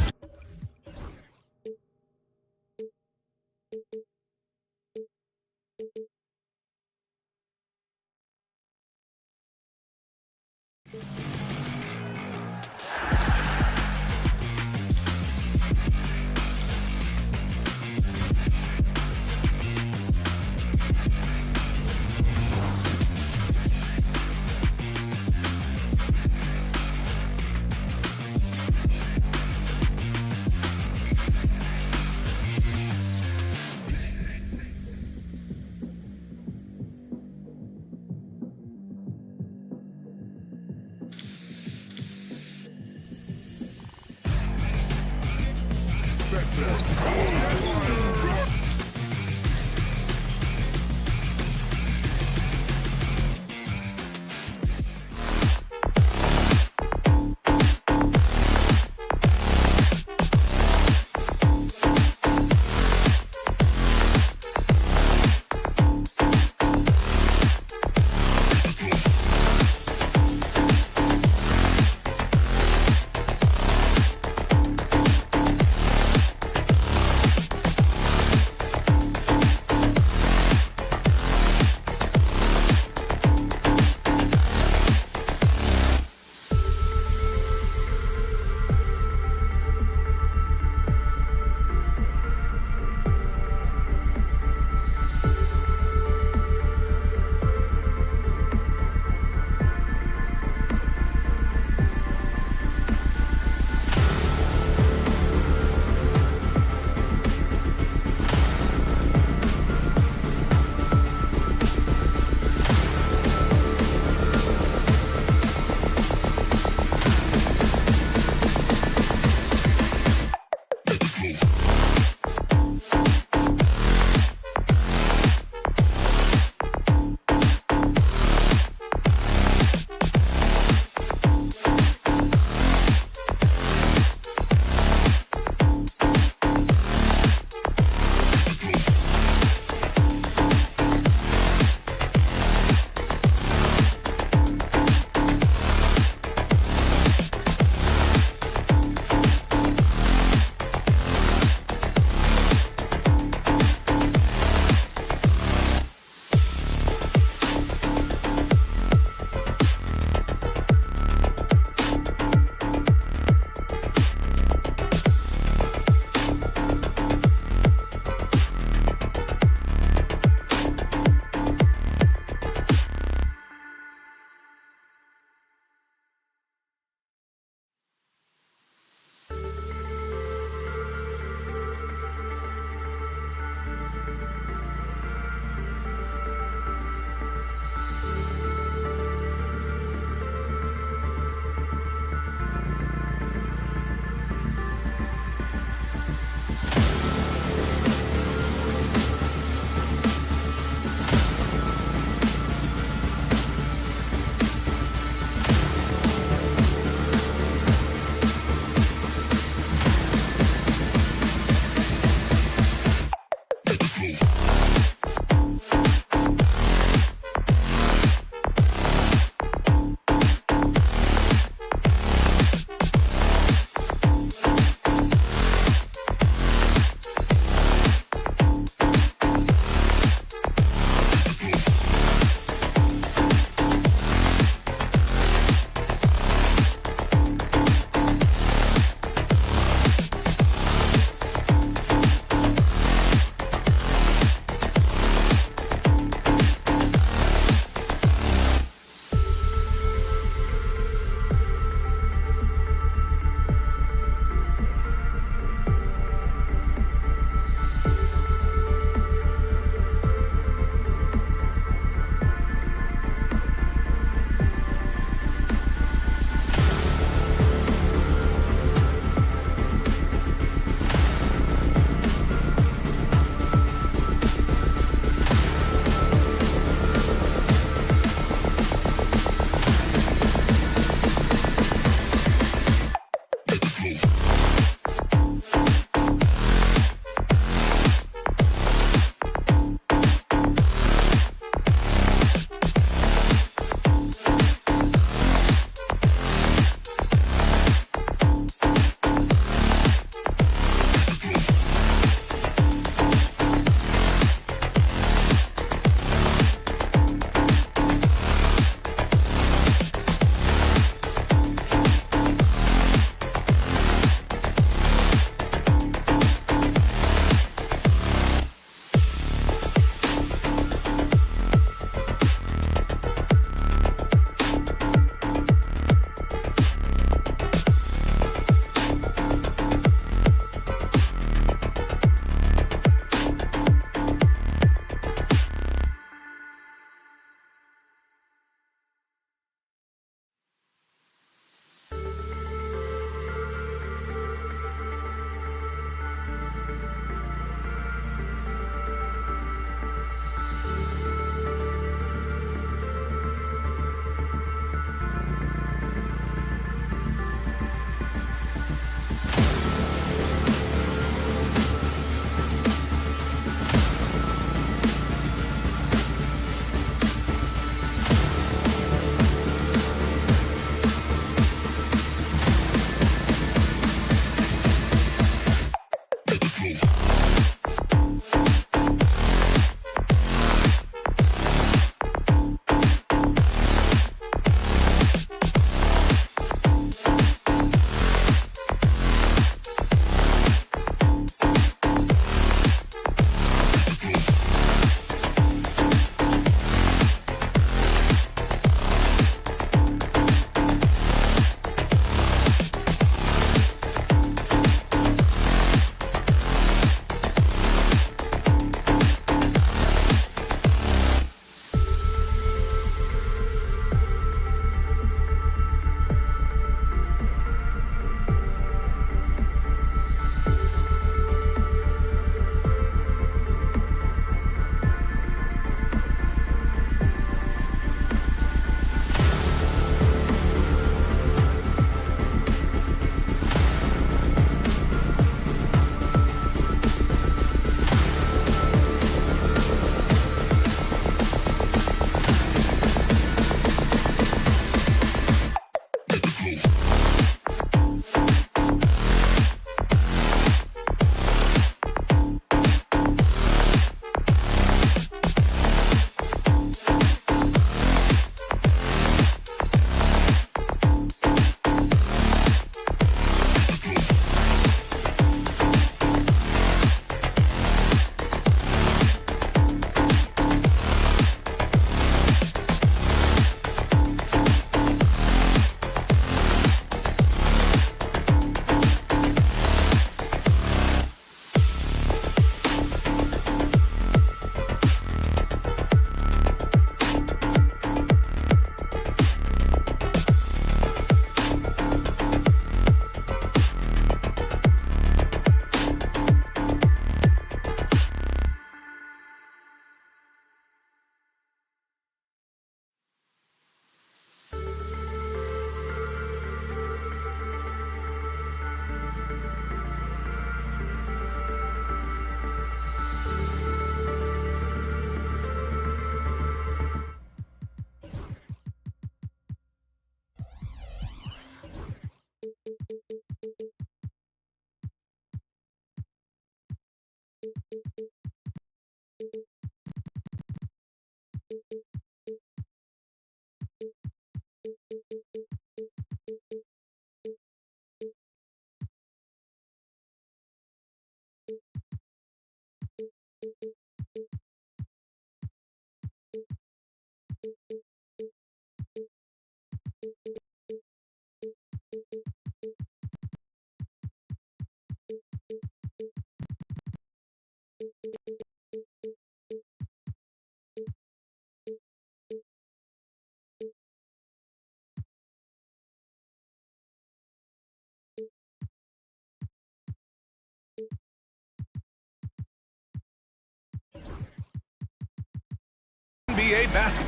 NBA basketball.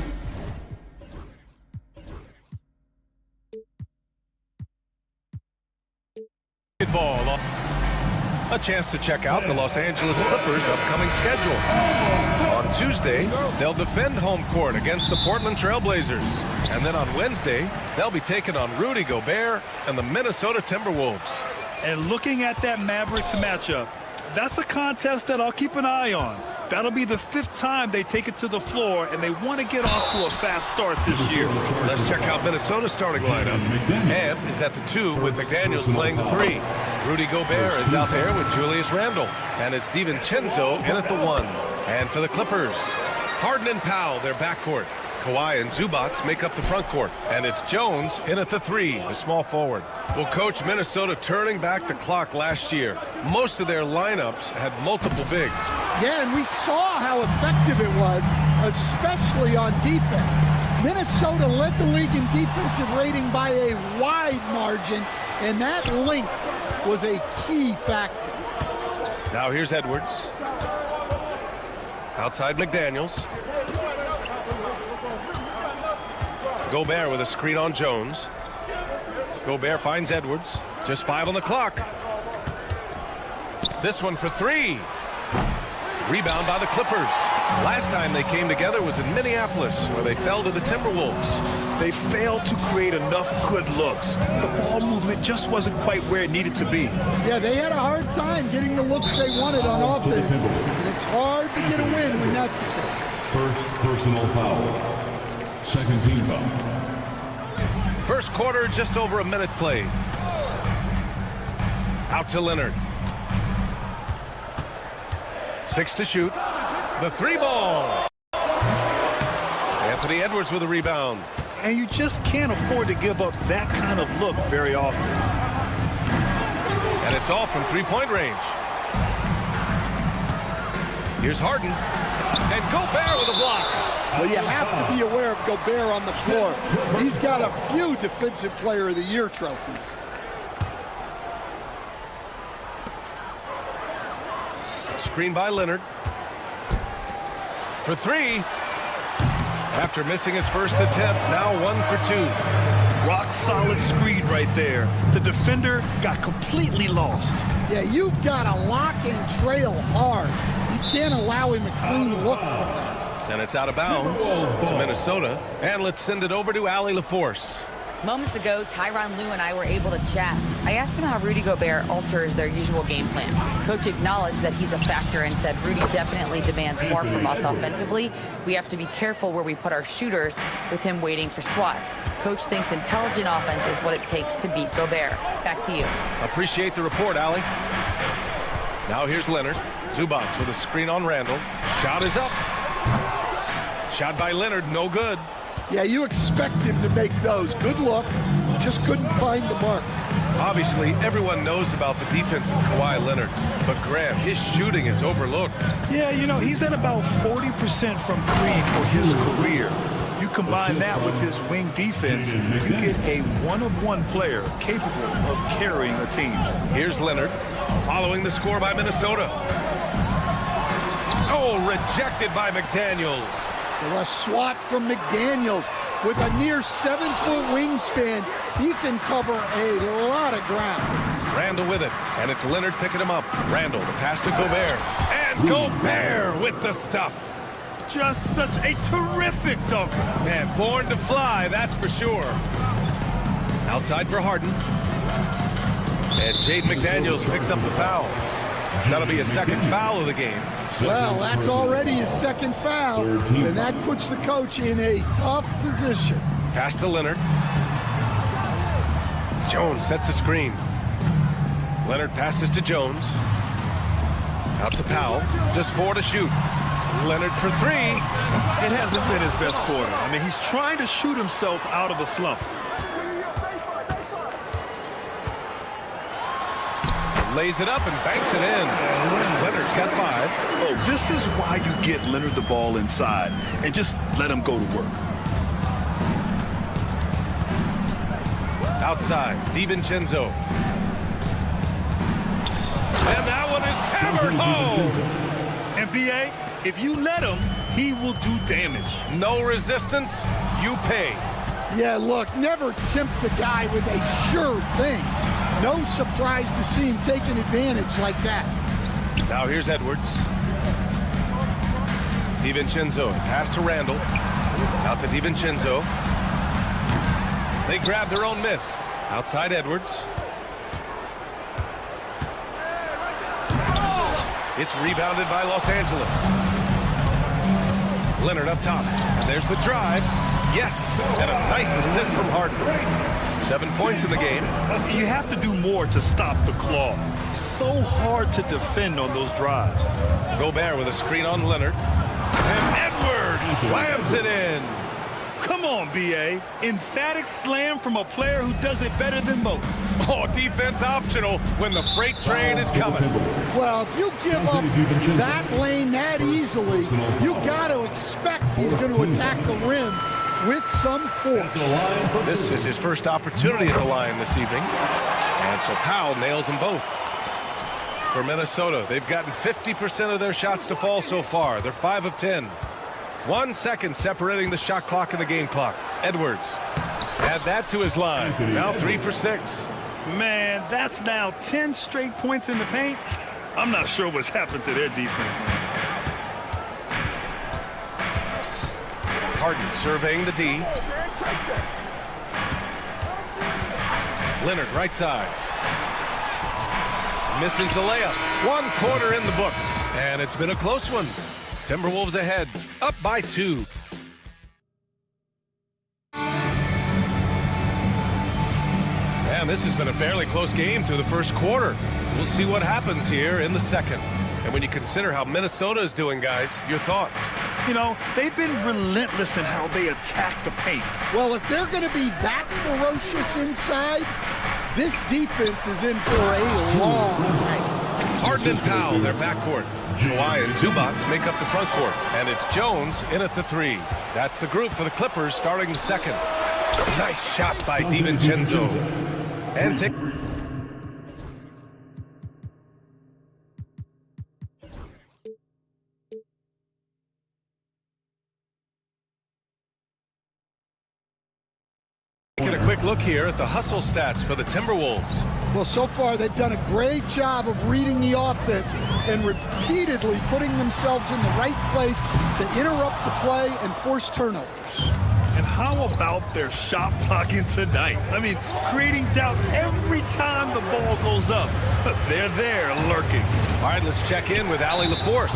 A chance to check out the Los Angeles Clippers' upcoming schedule. On Tuesday, they'll defend home court against the Portland Trail Blazers. And then on Wednesday, they'll be taking on Rudy Gobert and the Minnesota Timberwolves. And looking at that Mavericks matchup, that's a contest that I'll keep an eye on. That'll be the 5th time they take it to the floor, and they want to get off to a fast start this year. Let's check out Minnesota's starting lineup. And is at the 2 with McDaniels playing the 3. Rudy Gobert is out there with Julius Randle. And it's DiVincenzo in at the 1. And for the Clippers, Harden and Powell, their backcourt. Kawhi and Zubac make up the front court. And it's Jones in at the 3, the small forward. Well, Coach, Minnesota turning back the clock last year. Most of their lineups had multiple bigs. Yeah, and we saw how effective it was, especially on defense. Minnesota led the league in defensive rating by a wide margin, and that length was a key factor. Now here's Edwards. Outside McDaniels. Gobert with a screen on Jones. Gobert finds Edwards. Just 5 on the clock. This one for 3. Rebound by the Clippers. Last time they came together was in Minneapolis, where they fell to the Timberwolves. They failed to create enough good looks. The ball movement just wasn't quite where it needed to be. Yeah, they had a hard time getting the looks they wanted on offense. And it's hard to get a win when that's the case. First personal foul. Second team foul. First quarter, just over a minute played. Out to Leonard. 6 to shoot. The 3 ball. Anthony Edwards with a rebound. And you just can't afford to give up that kind of look very often. And it's off from 3-point range. Here's Harden. And Gobert with a block. Well, you have to be aware of Gobert on the floor. He's got a few Defensive Player of the Year trophies. Screen by Leonard. For 3. After missing his first attempt, now 1 for 2. Rock solid screen right there. The defender got completely lost. Yeah, you've got to lock and trail hard. You can't allow him a clean look from that. And it's out of bounds to Minnesota. And let's send it over to Allie LaForce. Moments ago, Tyronn Lue and I were able to chat. I asked him how Rudy Gobert alters their usual game plan. Coach acknowledged that he's a factor and said Rudy definitely demands more from us offensively. We have to be careful where we put our shooters with him waiting for swats. Coach thinks intelligent offense is what it takes to beat Gobert. Back to you. Appreciate the report, Allie. Now here's Leonard. Zubac with a screen on Randle. Shot is up. Shot by Leonard, no good. Yeah, you expect him to make those. Good look, just couldn't find the mark. Obviously, everyone knows about the defense of Kawhi Leonard, but Graham, his shooting is overlooked. Yeah, you know, he's at about 40% from 3 for his career. You combine that with his wing defense, you get a one-of-one player capable of carrying a team. Here's Leonard, following the score by Minnesota. Oh, rejected by McDaniels. Well, a swat from McDaniels with a near 7-foot wingspan. He can cover a lot of ground. Randle with it, and it's Leonard picking him up. Randle, the pass to Gobert, and Gobert with the stuff. Just such a terrific dunker. Man, born to fly, that's for sure. Outside for Harden. And Jaden McDaniels picks up the foul. That'll be a second foul of the game. Well, that's already his second foul, and that puts the coach in a tough position. Pass to Leonard. Jones sets a screen. Leonard passes to Jones. Out to Powell. Just 4 to shoot. Leonard for 3. It hasn't been his best quarter. I mean, he's trying to shoot himself out of a slump. Lays it up and banks it in. Leonard's got 5. Oh, this is why you get Leonard the ball inside and just let him go to work. Outside, DiVincenzo. And that one is hammered home. NBA, if you let him, he will do damage. No resistance, you pay. Yeah, look, never tempt a guy with a sure thing. No surprise to see him taking advantage like that. Now here's Edwards. DiVincenzo, pass to Randall. Out to DiVincenzo. They grab their own miss. Outside Edwards. It's rebounded by Los Angeles. Leonard up top. And there's the drive. Yes, and a nice assist from Harden. 7 points in the game. You have to do more to stop the claw. So hard to defend on those drives. Gobert with a screen on Leonard. And Edwards slams it in. Come on, B.A. Emphatic slam from a player who does it better than most. Oh, defense optional when the freight train is coming. Well, if you give up that lane that easily, you got to expect he's going to attack the rim with some force. This is his first opportunity at the line this evening. And so Powell nails them both. For Minnesota, they've gotten 50% of their shots to fall so far. They're 5 of 10. 1 second separating the shot clock and the game clock. Edwards. Add that to his line. Now 3 for 6. Man, that's now 10 straight points in the paint. I'm not sure what's happened to their defense. Harden surveying the D. Leonard right side. Misses the layup. 1 quarter in the books. And it's been a close one. Timberwolves ahead, up by 2. And this has been a fairly close game through the first quarter. We'll see what happens here in the second. And when you consider how Minnesota is doing, guys, your thoughts? You know, they've been relentless in how they attack the paint. Well, if they're going to be that ferocious inside, this defense is in for a long night. Harden and Powell, their backcourt. Kawhi and Zubac make up the front court. And it's Jones in at the 3. That's the group for the Clippers starting the second. Nice shot by DiVincenzo. And take... Taking a quick look here at the hustle stats for the Timberwolves. Well, so far they've done a great job of reading the offense and repeatedly putting themselves in the right place to interrupt the play and force turnovers. And how about their shot blocking tonight? I mean, creating doubt every time the ball goes up. But they're there lurking. All right, let's check in with Allie LaForce.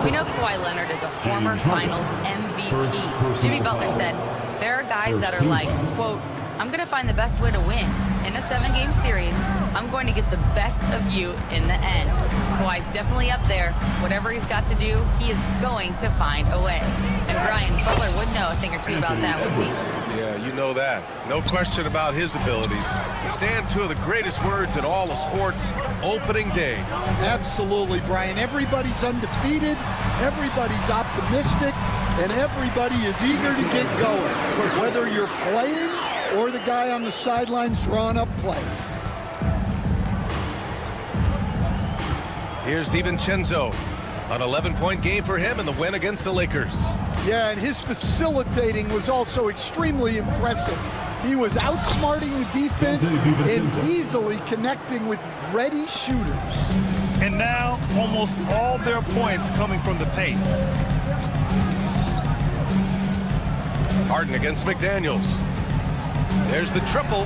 We know Kawhi Leonard is a former Finals MVP. Jimmy Butler said, there are guys that are like, quote, I'm going to find the best way to win. In a 7-game series, I'm going to get the best of you in the end. Kawhi's definitely up there. Whatever he's got to do, he is going to find a way. And Brian, Butler would know a thing or two about that, wouldn't he? Yeah, you know that. No question about his abilities. Stand 2 of the greatest words in all of sports, opening day. Absolutely, Brian. Everybody's undefeated, everybody's optimistic, and everybody is eager to get going, whether you're playing or the guy on the sidelines drawing up plays. Here's DiVincenzo. An 11-point game for him in the win against the Lakers. Yeah, and his facilitating was also extremely impressive. He was outsmarting the defense and easily connecting with ready shooters. And now, almost all their points coming from the paint. Harden against McDaniels. There's the triple.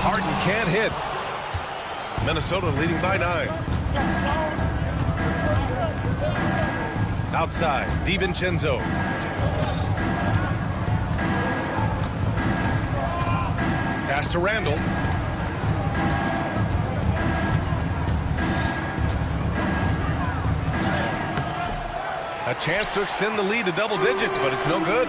Harden can't hit. Minnesota leading by 9. Outside, DiVincenzo. Pass to Randall. A chance to extend the lead to double digits, but it's no good.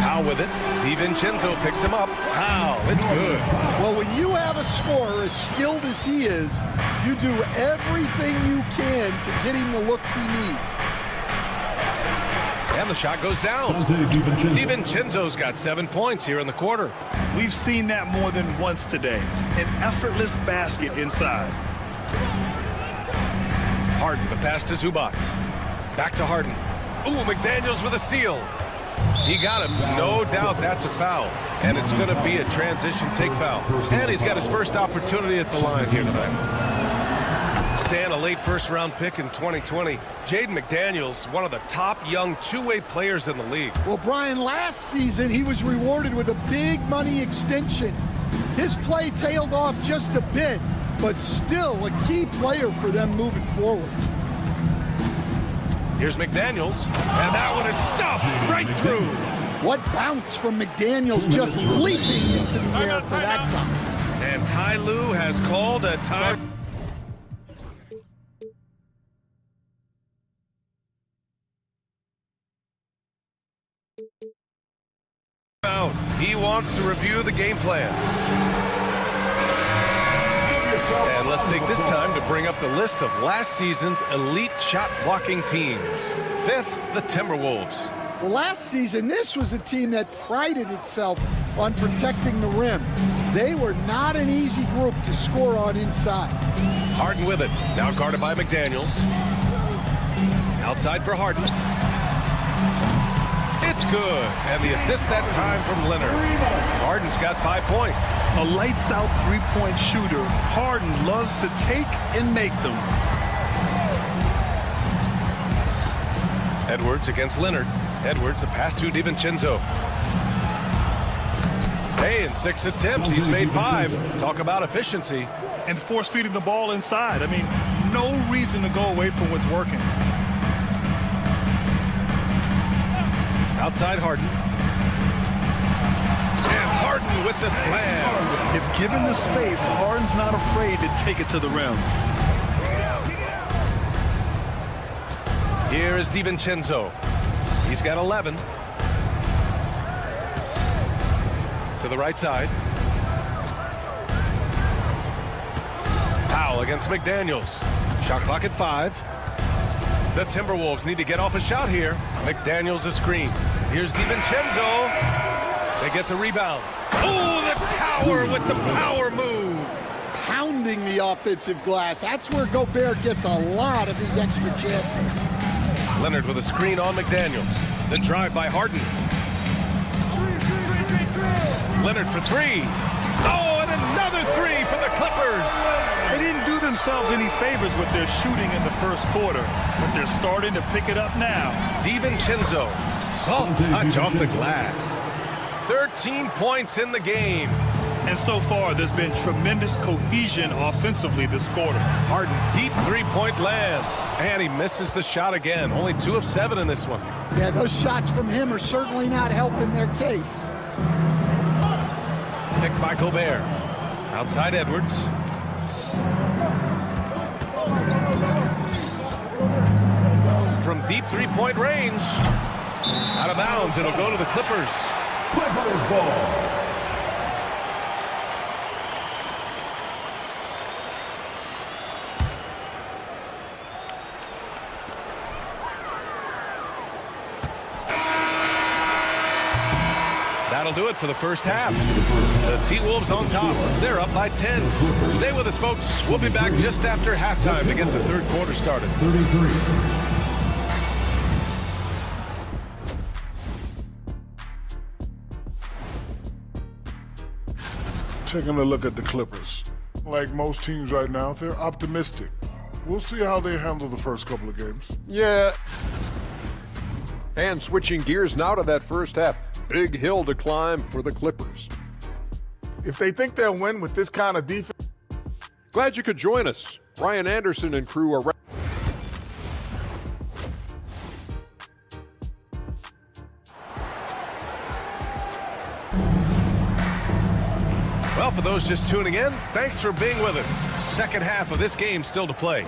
Powell with it. DiVincenzo picks him up. Powell, it's good. Well, when you have a scorer as skilled as he is, you do everything you can to get him the looks he needs. And the shot goes down. DiVincenzo's got 7 points here in the quarter. We've seen that more than once today. An effortless basket inside. Harden, the pass to Zubac. Back to Harden. Ooh, McDaniels with a steal. He got it. No doubt that's a foul. And it's going to be a transition take foul. And he's got his first opportunity at the line here tonight. Stan, a late first-round pick in 2020. Jaden McDaniels, one of the top young two-way players in the league. Well, Brian, last season he was rewarded with a big money extension. His play tailed off just a bit, but still a key player for them moving forward. Here's McDaniels, and that one is stuffed right through. What bounce from McDaniels, just leaping into the air for that dunk. And Ty Lue has called a time. He wants to review the game plan. And let's take this time to bring up the list of last season's elite shot blocking teams. Fifth, the Timberwolves. Well, last season, this was a team that prided itself on protecting the rim. They were not an easy group to score on inside. Harden with it. Now guarded by McDaniels. Outside for Harden. It's good. And the assist that time from Leonard. Harden's got 5 points. A lights-out three-point shooter. Harden loves to take and make them. Edwards against Leonard. Edwards, the pass to DiVincenzo. Hey, in 6 attempts, he's made 5. Talk about efficiency. And force-feeding the ball inside. I mean, no reason to go away from what's working. Outside Harden. And Harden with the slam. If given the space, Harden's not afraid to take it to the rim. Here is DiVincenzo. He's got 11. To the right side. Powell against McDaniels. Shot clock at 5. The Timberwolves need to get off a shot here. McDaniels a screen. Here's DiVincenzo. They get the rebound. Oh, the tower with the power move. Pounding the offensive glass. That's where Gobert gets a lot of his extra chances. Leonard with a screen on McDaniels. The drive by Harden. Leonard for 3. Oh, and another 3 for the Clippers. They didn't do themselves any favors with their shooting in the first quarter, but they're starting to pick it up now. DiVincenzo, soft touch off the glass. 13 points in the game. And so far, there's been tremendous cohesion offensively this quarter. Harden, deep three-point land. And he misses the shot again. Only 2 of 7 in this one. Yeah, those shots from him are certainly not helping their case. Picked by Gobert. Outside Edwards. From deep three-point range. Out of bounds. It'll go to the Clippers. Clippers ball. That'll do it for the first half. The T-Wolves on top. They're up by 10. Stay with us, folks. We'll be back just after halftime to get the third quarter started. 33. Taking a look at the Clippers. Like most teams right now, they're optimistic. We'll see how they handle the first couple of games. Yeah. And switching gears now to that first half. Big hill to climb for the Clippers. If they think they'll win with this kind of defense. Glad you could join us. Brian Anderson and crew are Well, for those just tuning in, thanks for being with us. Second half of this game still to play.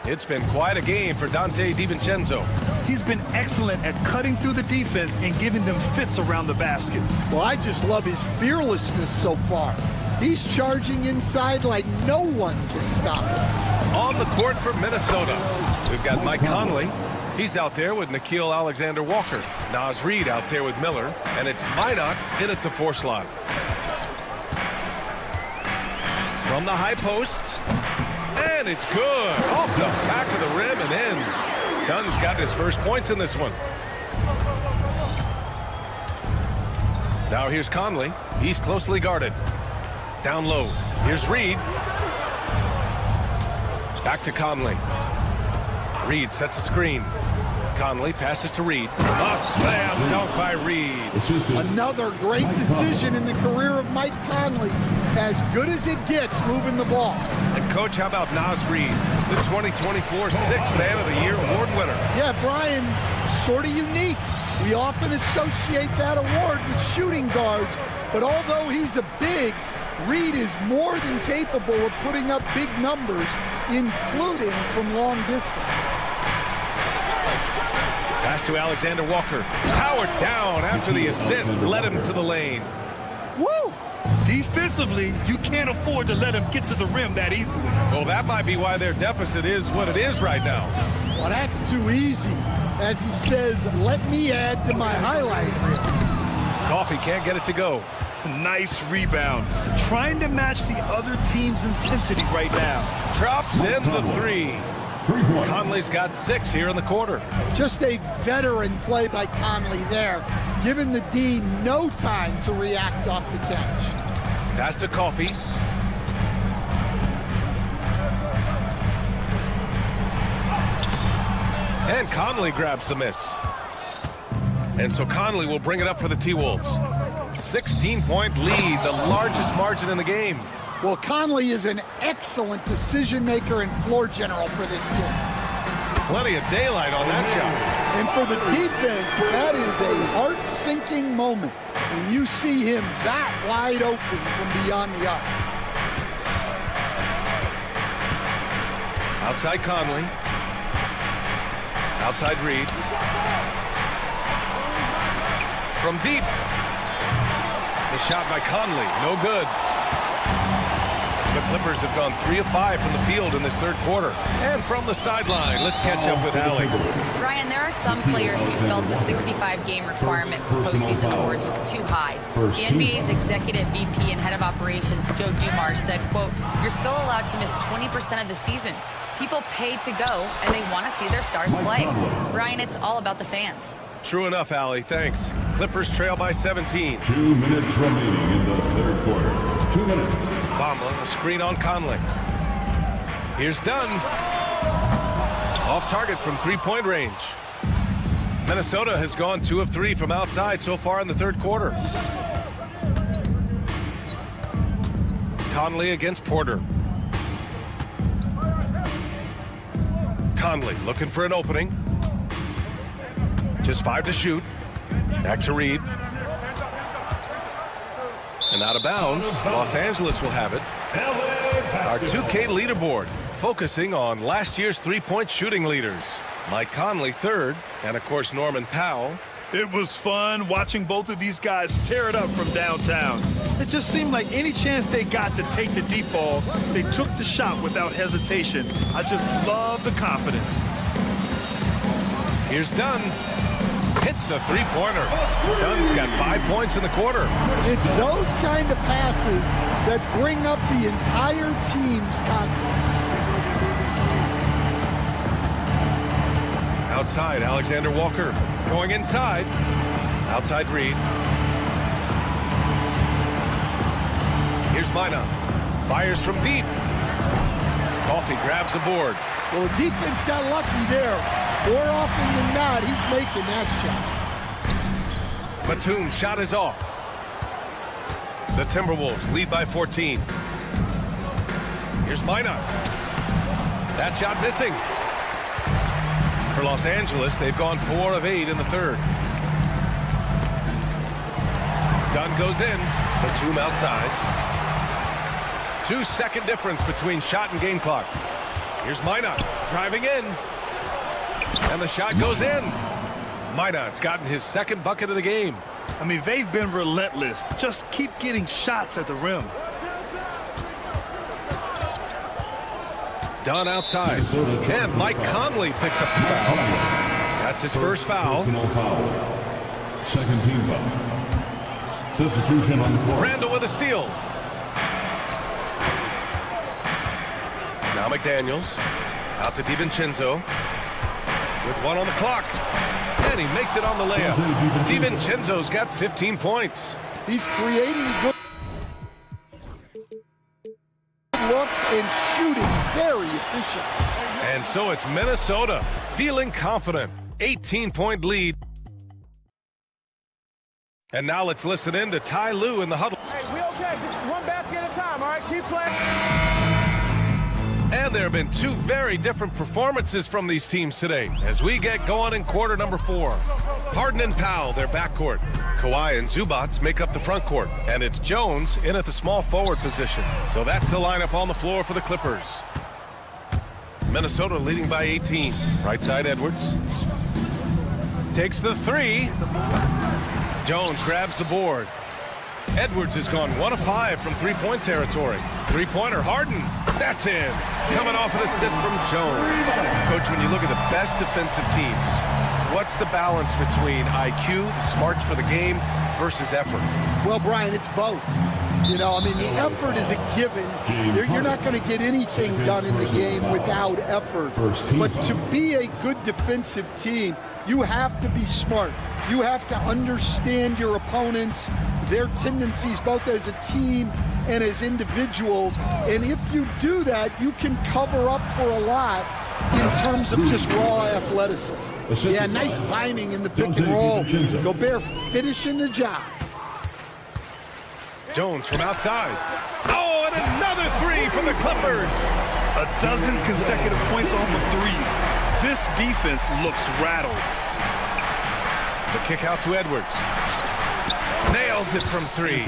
It's been quite a game for Dante DiVincenzo. He's been excellent at cutting through the defense and giving them fits around the basket. Well, I just love his fearlessness so far. He's charging inside like no one can stop him. On the court for Minnesota, we've got Mike Conley. He's out there with Nickeil Alexander-Walker. Naz Reid out there with Miller. And it's Minot in at the 4 slot. From the high post. And it's good. Off the back of the rim and in. Dunn's got his first points in this one. Now here's Conley. He's closely guarded. Down low. Here's Reed. Back to Conley. Reed sets a screen. Conley passes to Reed. A slam dunk by Reed. Another great decision in the career of Mike Conley. As good as it gets moving the ball. And Coach, how about Naz Reid, the 2024 Sixth Man of the Year award winner? Yeah, Brian, sort of unique. We often associate that award with shooting guards, but although he's a big, Reed is more than capable of putting up big numbers, including from long distance. Pass to Alexander Walker. Powered down after the assist led him to the lane. Woo! Defensively, you can't afford to let him get to the rim that easily. Well, that might be why their deficit is what it is right now. Well, that's too easy. As he says, let me add to my highlight reel. Coffey can't get it to go. Nice rebound. Trying to match the other team's intensity right now. Drops in the three. Conley's got 6 here in the quarter. Just a veteran play by Conley there, giving the D no time to react off the catch. Pass to Coffey. And Conley grabs the miss. And so Conley will bring it up for the T-Wolves. 16-point lead, the largest margin in the game. Well, Conley is an excellent decision maker and floor general for this team. Plenty of daylight on that shot. And for the defense, that is a heart-sinking moment when you see him that wide open from beyond the arc. Outside Conley. Outside Reed. From deep. The shot by Conley, no good. The Clippers have gone 3 of 5 from the field in this third quarter. And from the sideline, let's catch up with Allie. Ryan, there are some players who felt the 65-game requirement for postseason awards was too high. The NBA's executive VP and head of operations, Joe Dumars, said, quote, "You're still allowed to miss 20% of the season. People pay to go, and they want to see their stars play." Ryan, it's all about the fans. True enough, Allie. Thanks. Clippers trail by 17. 2 minutes remaining in the third quarter. 2 minutes. Bamba, a screen on Conley. Here's Dunn. Off target from three-point range. Minnesota has gone 2 of 3 from outside so far in the third quarter. Conley against Porter. Conley looking for an opening. Just 5 to shoot. Back to Reed. And out of bounds, Los Angeles will have it. Our 2K leaderboard, focusing on last year's three-point shooting leaders. Mike Conley third, and of course Norman Powell. It was fun watching both of these guys tear it up from downtown. It just seemed like any chance they got to take the deep ball, they took the shot without hesitation. I just love the confidence. Here's Dunn. Hits the three-pointer. Dunn's got 5 points in the quarter. It's those kind of passes that bring up the entire team's confidence. Outside, Alexander Walker. Going inside. Outside Reed. Here's Minot. Fires from deep. Coffey grabs the board. Well, the defense got lucky there. More often than not, he's making that shot. Batum's shot is off. The Timberwolves lead by 14. Here's Minot. That shot missing. For Los Angeles, they've gone 4 of 8 in the third. Dunn goes in. Batum outside. 2-second difference between shot and game clock. Here's Minot driving in. And the shot goes in. Minot's gotten his second bucket of the game. I mean, they've been relentless. Just keep getting shots at the rim. Dunn outside. And Mike Conley picks up the foul. That's his first foul. Second team foul. Substitution on the court. Randall with a steal. Now McDaniels. Out to DiVincenzo. with 1 on the clock. And he makes it on the layup. DiVincenzo's got 15 points. He's creating good looks and shooting very efficient. And so it's Minnesota feeling confident. 18-point lead. And now let's listen in to Ty Lue in the huddle. Hey, we okay. Just one basket at a time, all right? Keep playing. And there have been 2 very different performances from these teams today as we get going in quarter number 4. Harden and Powell, their backcourt. Kawhi and Zubac make up the front court. And it's Jones in at the small forward position. So that's the lineup on the floor for the Clippers. Minnesota leading by 18. Right side Edwards. Takes the 3. Jones grabs the board. Edwards has gone 1 of 5 from three-point territory. Three-pointer, Harden. That's in. Coming off an assist from Jones. Coach, when you look at the best defensive teams, what's the balance between IQ, smarts for the game, versus effort? Well, Brian, it's both. You know, I mean, the effort is a given. You're not going to get anything done in the game without effort. But to be a good defensive team, you have to be smart. You have to understand your opponents, their tendencies, both as a team and as individuals. And if you do that, you can cover up for a lot in terms of just raw athleticism. Yeah, nice timing in the pick and roll. Gobert finishing the job. Jones from outside. Oh, and another 3 for the Clippers. A dozen consecutive points off of threes. This defense looks rattled. The kick out to Edwards. Nails it from 3.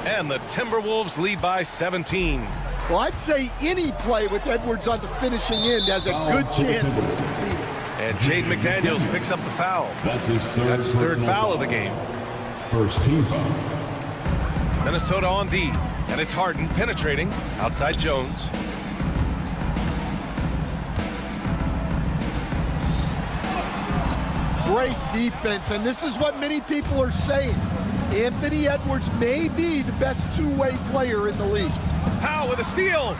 And the Timberwolves lead by 17. Well, I'd say any play with Edwards on the finishing end has a good chance of succeeding. And Jaden McDaniels picks up the foul. That's his third foul of the game. First team foul. Minnesota on D. And it's Harden penetrating outside Jones. Great defense, and this is what many people are saying. Anthony Edwards may be the best two-way player in the league. Powell with a steal.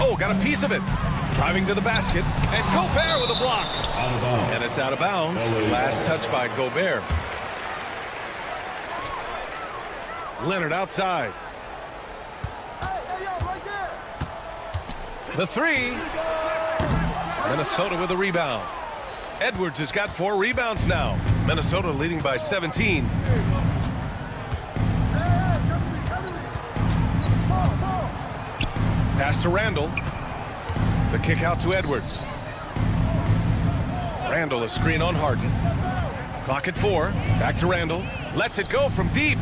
Oh, got a piece of it. Driving to the basket, and Gobert with a block. Out of bounds. And it's out of bounds. Last touch by Gobert. Leonard outside. The 3. Minnesota with a rebound. Edwards has got 4 rebounds now. Minnesota leading by 17. Pass to Randall. The kick out to Edwards. Randall, a screen on Harden. Clock at 4. Back to Randall. Lets it go from deep.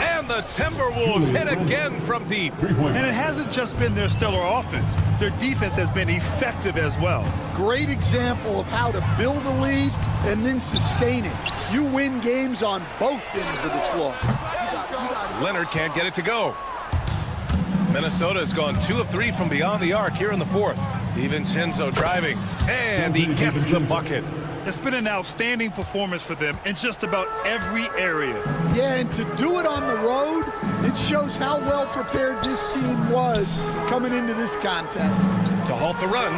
And the Timberwolves hit again from deep. And it hasn't just been their stellar offense. Their defense has been effective as well. Great example of how to build a lead and then sustain it. You win games on both ends of the floor. Leonard can't get it to go. Minnesota has gone 2 of 3 from beyond the arc here in the 4th. DiVincenzo driving, and he gets the bucket. It's been an outstanding performance for them in just about every area. Yeah, and to do it on the road, it shows how well prepared this team was coming into this contest. To halt the run,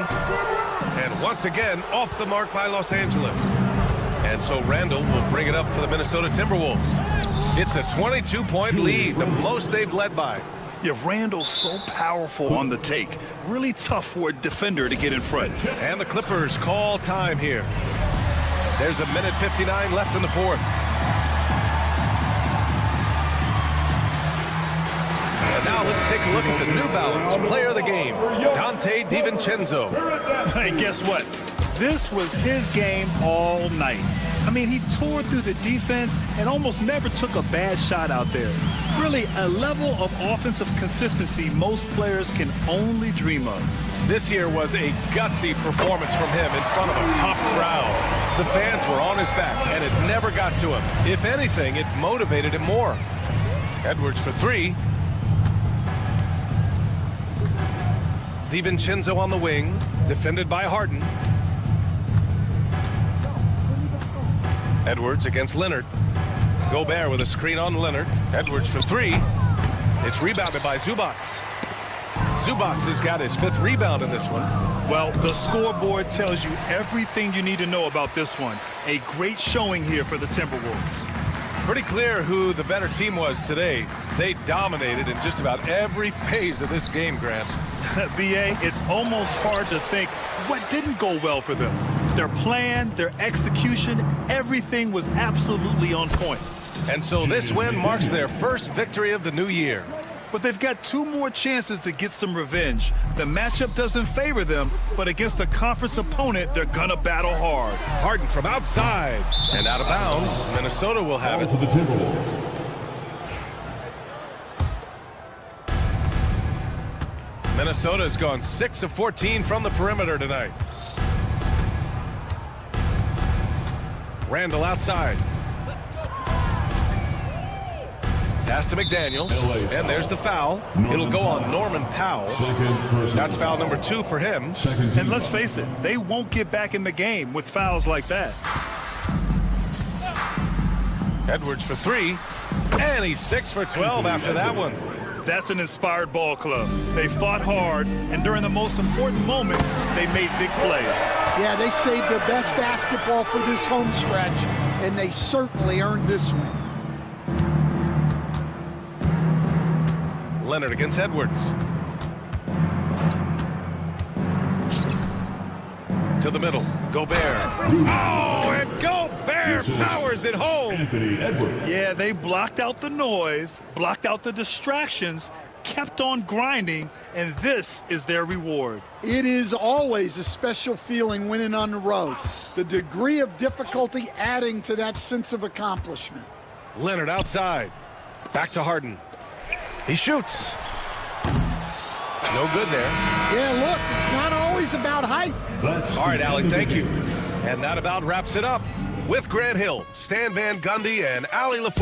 and once again, off the mark by Los Angeles. And so Randall will bring it up for the Minnesota Timberwolves. It's a 22-point lead, the most they've led by. Yeah, Randall's so powerful on the take. Really tough for a defender to get in front. And the Clippers call time here. There's a minute 59 left in the 4th. And now let's take a look at the New Balance player of the game, Dante DiVincenzo. And guess what? This was his game all night. I mean, he tore through the defense and almost never took a bad shot out there. Really, a level of offensive consistency most players can only dream of. This year was a gutsy performance from him in front of a tough crowd. The fans were on his back, and it never got to him. If anything, it motivated him more. Edwards for 3. DiVincenzo on the wing, defended by Harden. Edwards against Leonard. Gobert with a screen on Leonard. Edwards for 3. It's rebounded by Zubac. Zubac has got his 5th rebound in this one. Well, the scoreboard tells you everything you need to know about this one. A great showing here for the Timberwolves. Pretty clear who the better team was today. They dominated in just about every phase of this game, Gramps. BA, it's almost hard to think what didn't go well for them. Their plan, their execution, everything was absolutely on point. And so this win marks their first victory of the new year. But they've got 2 more chances to get some revenge. The matchup doesn't favor them, but against a conference opponent, they're gonna battle hard. Harden from outside and out of bounds. Minnesota will have it. Minnesota's gone 6 of 14 from the perimeter tonight. Randall outside. Pass to McDaniels, and there's the foul. It'll go on Norman Powell. That's foul number 2 for him. And let's face it, they won't get back in the game with fouls like that. Edwards for 3, and he's 6 for 12 after that one. That's an inspired ball club. They fought hard, and during the most important moments, they made big plays. Yeah, they saved their best basketball for this home stretch, and they certainly earned this win. Leonard against Edwards. To the middle. Gobert. Oh, and Gobert powers it home. Yeah, they blocked out the noise, blocked out the distractions, kept on grinding, and this is their reward. It is always a special feeling winning on the road. The degree of difficulty adding to that sense of accomplishment. Leonard outside. Back to Harden. He shoots. No good there. Yeah, look, it's not always about height. All right, Allie, thank you. And that about wraps it up. With Grant Hill, Stan Van Gundy, and Allie LaFleur.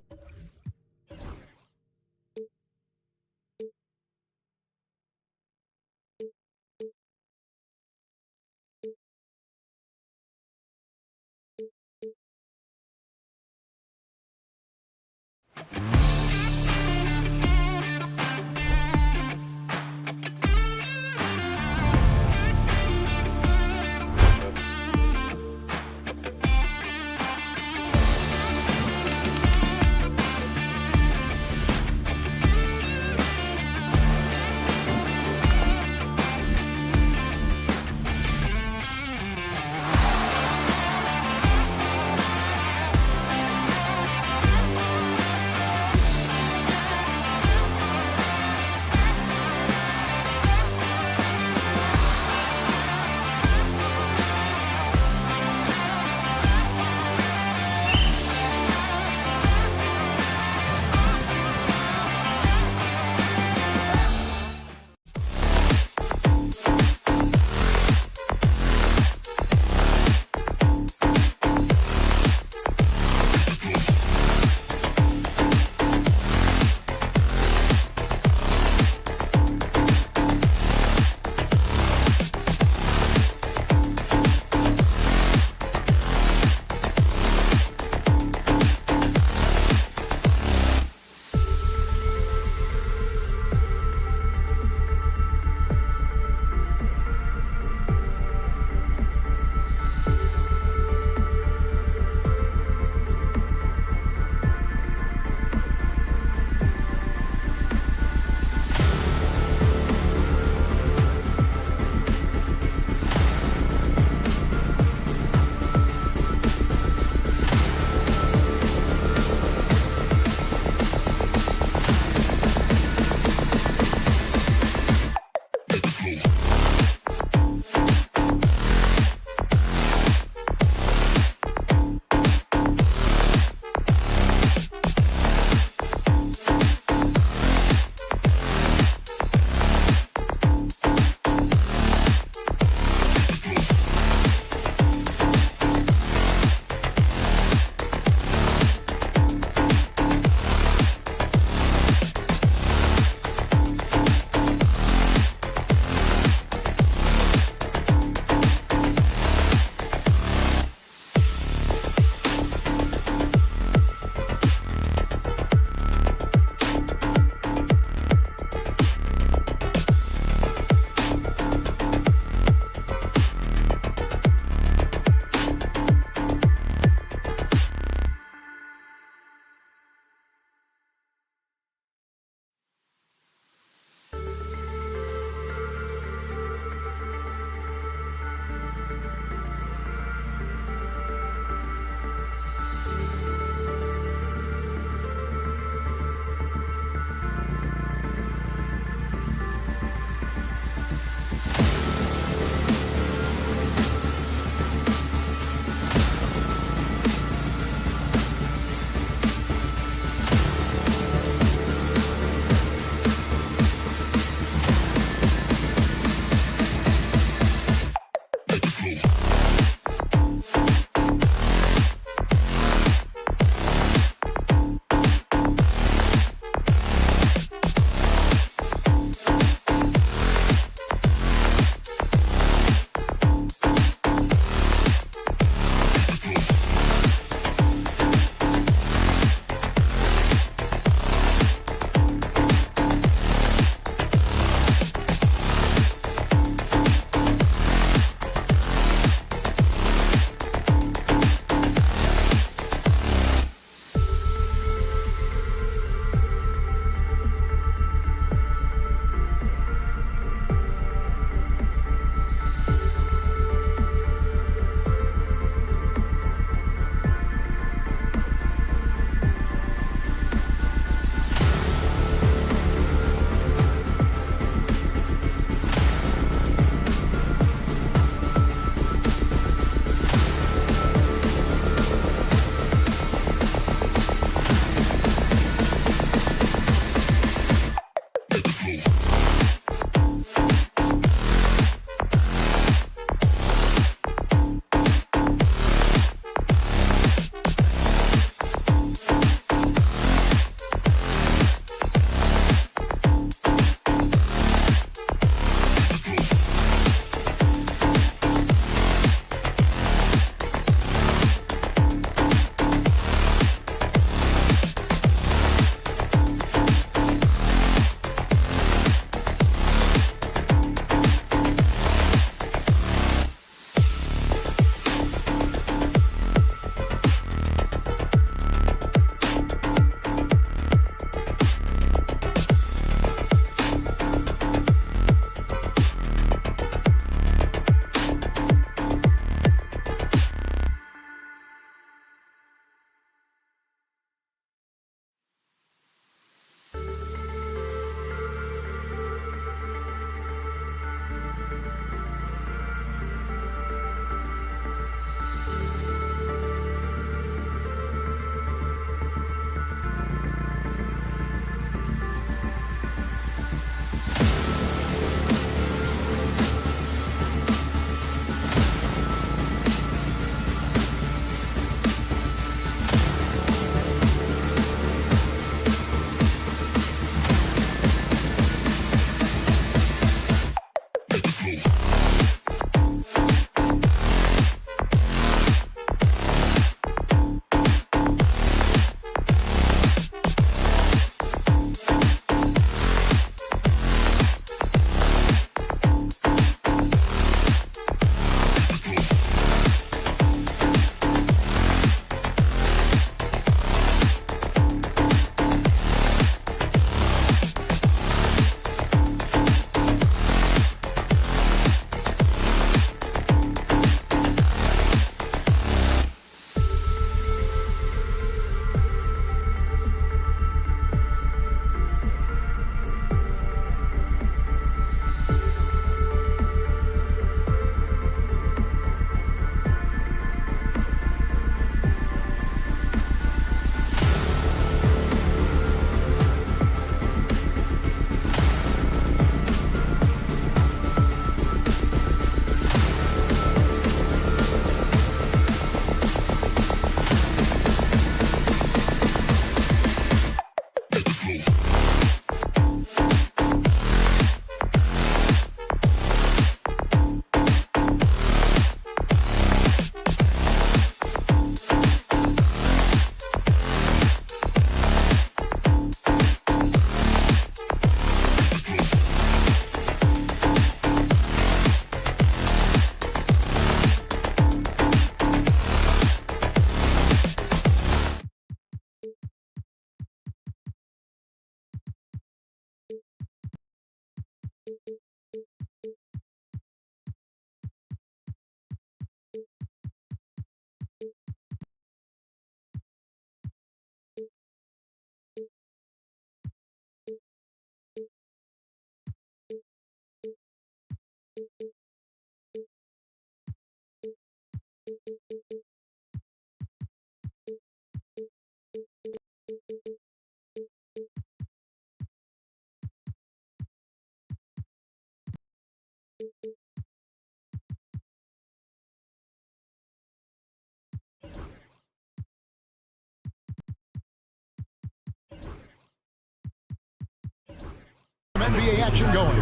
NBA action going.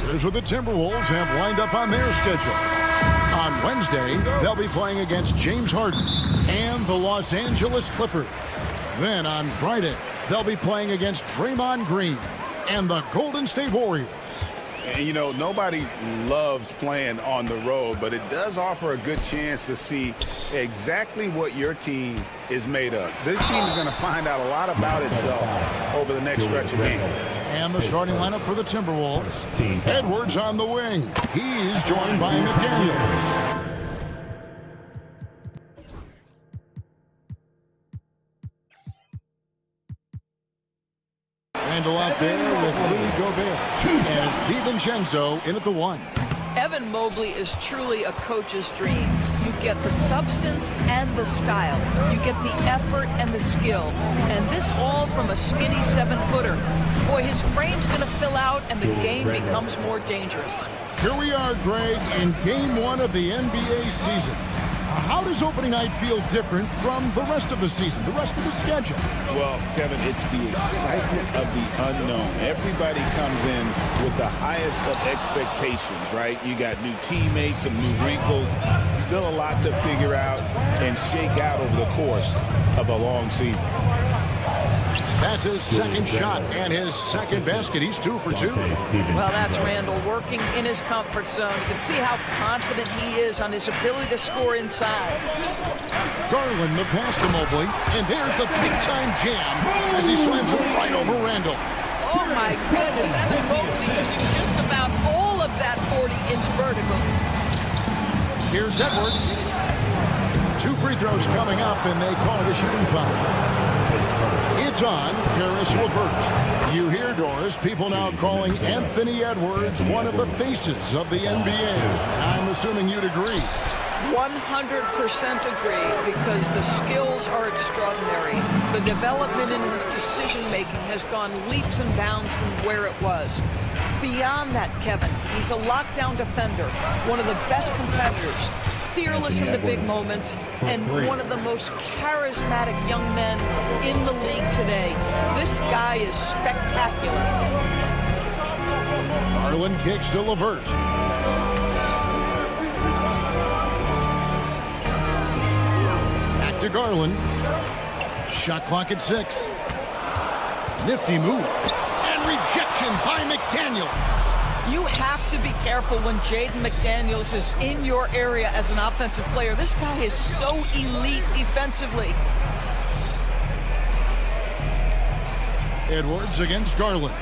Here's what the Timberwolves have lined up on their schedule. On Wednesday, they'll be playing against James Harden and the Los Angeles Clippers. Then on Friday, they'll be playing against Draymond Green and the Golden State Warriors. And, you know, nobody loves playing on the road, but it does offer a good chance to see exactly what your team is made of. This team is going to find out a lot about itself over the next stretch of games. And the starting lineup for the Timberwolves. Edwards on the wing. He's joined by McDaniels. Randall out there with Rudy Gobert. And DiVincenzo in at the 1. Evan Mobley is truly a coach's dream. You get the substance and the style. You get the effort and the skill. And this all from a skinny 7-footer. Boy, his frame's going to fill out and the game becomes more dangerous. Here we are, Greg, in Game 1 of the NBA season. How does opening night feel different from the rest of the season, the rest of the schedule? Well, Kevin, it's the excitement of the unknown. Everybody comes in with the highest of expectations, right? You got new teammates, some new wrinkles, still a lot to figure out and shake out over the course of a long season. That's his second shot and his second basket. He's 2 for 2. Well, that's Randall working in his comfort zone. You can see how confident he is on his ability to score inside. Garland the pass to Mobley, and there's the big-time jam as he slams it right over Randall. Oh, my goodness. Evan Mobley using just about all of that 40-inch vertical. Here's Edwards. 2 free throws coming up, and they call it a shooting foul. It's on Caris LeVert. You hear, Doris, people now calling Anthony Edwards one of the faces of the NBA. I'm assuming you'd agree. 100% agree, because the skills are extraordinary. The development in his decision-making has gone leaps and bounds from where it was. Beyond that, Kevin, he's a lockdown defender, one of the best competitors, fearless in the big moments, and one of the most charismatic young men in the league today. This guy is spectacular. Garland kicks to LeVert. Back to Garland. Shot clock at 6. Nifty move. And rejection by McDaniels. You have to be careful when Jaden McDaniels is in your area as an offensive player. This guy is so elite defensively. Edwards against Garland.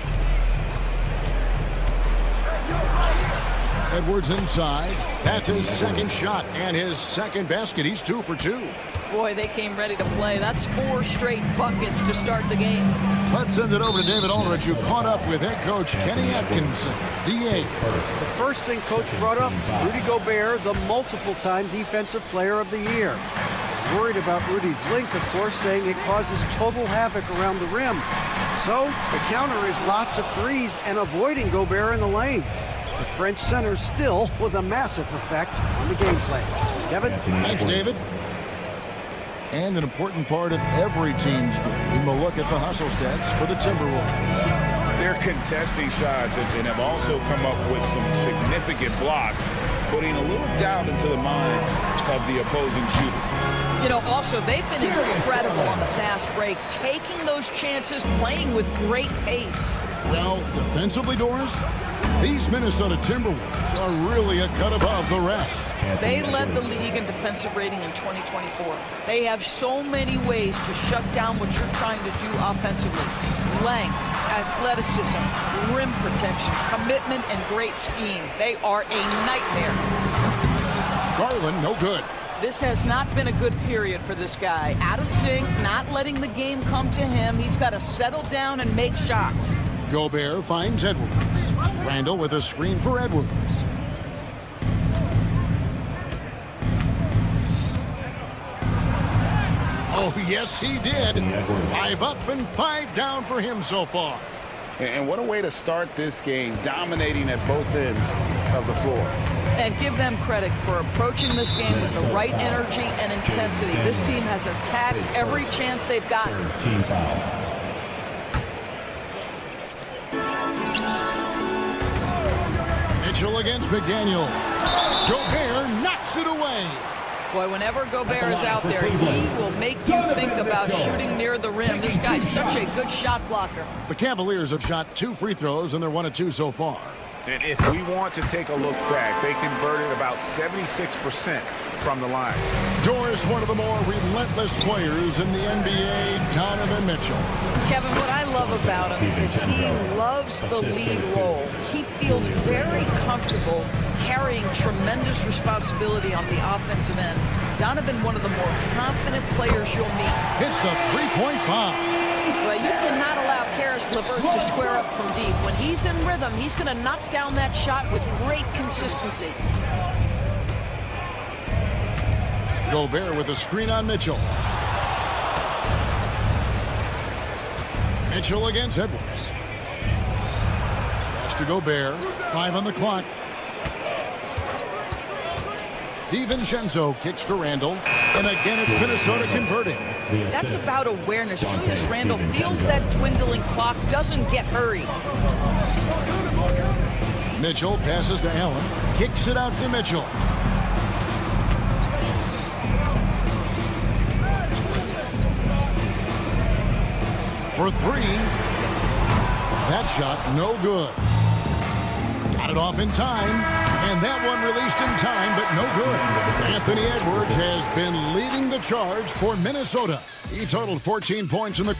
Edwards inside. That's his second shot and his second basket. He's 2 for 2. Boy, they came ready to play. That's 4 straight buckets to start the game. Let's send it over to David Aldridge, who caught up with head coach Kenny Atkinson, DA. The first thing coach brought up, Rudy Gobert, the multiple-time defensive player of the year. Worried about Rudy's length, of course, saying it causes total havoc around the rim. So the counter is lots of threes and avoiding Gobert in the lane. The French center still with a massive effect on the gameplay. Kevin? Thanks, David. And an important part of every team's game, a look at the hustle stats for the Timberwolves. They're contesting shots and have also come up with some significant blocks, putting a little doubt into the minds of the opposing shooters. You know, also, they've been incredible on the fast break, taking those chances, playing with great pace. Well, defensively, Doris, these Minnesota Timberwolves are really a cut above the rest. They led the league in defensive rating in 2024. They have so many ways to shut down what you're trying to do offensively. Length, athleticism, rim protection, commitment, and great scheme. They are a nightmare. Garland, no good. This has not been a good period for this guy. Out of sync, not letting the game come to him. He's got to settle down and make shots. Gobert finds Edwards. Randall with a screen for Edwards. Oh, yes, he did. 5 up and 5 down for him so far. And what a way to start this game, dominating at both ends of the floor. And give them credit for approaching this game with the right energy and intensity. This team has attacked every chance they've gotten. Mitchell against McDaniel. Gobert knocks it away. Boy, whenever Gobert is out there, he will make you think about shooting near the rim. This guy's such a good shot blocker. The Cavaliers have shot 2 free throws, and they're 1 of 2 so far. And if we want to take a look back, they converted about 76% from the line. Doris, one of the more relentless players in the NBA, Donovan Mitchell. Kevin, what I love about him is he loves the lead role. He feels very comfortable carrying tremendous responsibility on the offensive end. Donovan, one of the more confident players you'll meet. Hits the three-point bomb. Well, you cannot allow Karis LeVert to square up from deep. When he's in rhythm, he's going to knock down that shot with great consistency. Gobert with a screen on Mitchell. Mitchell against Edwards. Pass to Gobert. 5 on the clock. DiVincenzo kicks to Randall. And again, it's Minnesota converting. That's about awareness. Julius Randle feels that dwindling clock, doesn't get hurried. Mitchell passes to Allen. Kicks it out to Mitchell. For 3. That shot no good. Got it off in time, and that one released in time, but no good. Anthony Edwards has been leading the charge for Minnesota. He totaled 14 points in the...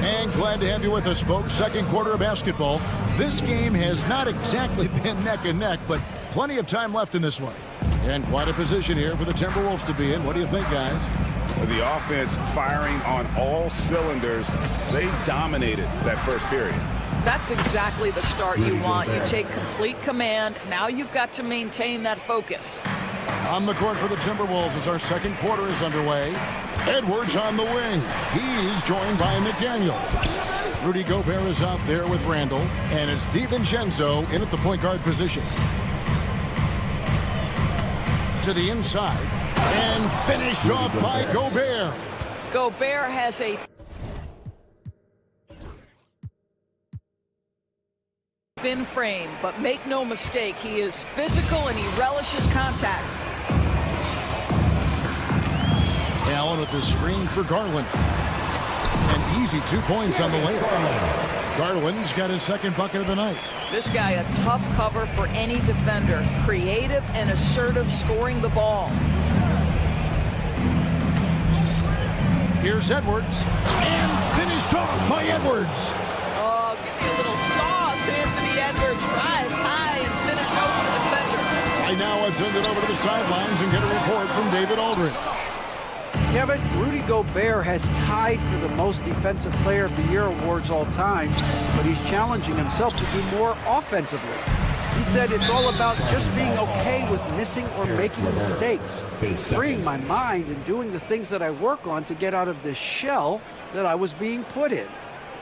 And glad to have you with us, folks. Second quarter of basketball. This game has not exactly been neck and neck, but plenty of time left in this one. And quite a position here for the Timberwolves to be in. What do you think, guys? The offense firing on all cylinders. They dominated that first period. That's exactly the start you want. You take complete command. Now you've got to maintain that focus. On the court for the Timberwolves as our second quarter is underway. Edwards on the wing. He's joined by McDaniel. Rudy Gobert is out there with Randall. And it's DiVincenzo in at the point guard position. To the inside. And finished off by Gobert. Gobert has a thin frame, but make no mistake, he is physical and he relishes contact. Allen with the screen for Garland. An easy 2 points on the layup. Garland's got his second bucket of the night. This guy a tough cover for any defender. Creative and assertive scoring the ball. Here's Edwards. And finished off by Edwards. Oh, give me a little sauce, Anthony Edwards. Rise high and finish over the defender. Right now, let's send it over to the sidelines and get a report from David Aldridge. Kevin, Rudy Gobert has tied for the most Defensive Player of the Year awards all time, but he's challenging himself to do more offensively. He said it's all about just being okay with missing or making mistakes, freeing my mind and doing the things that I work on to get out of this shell that I was being put in.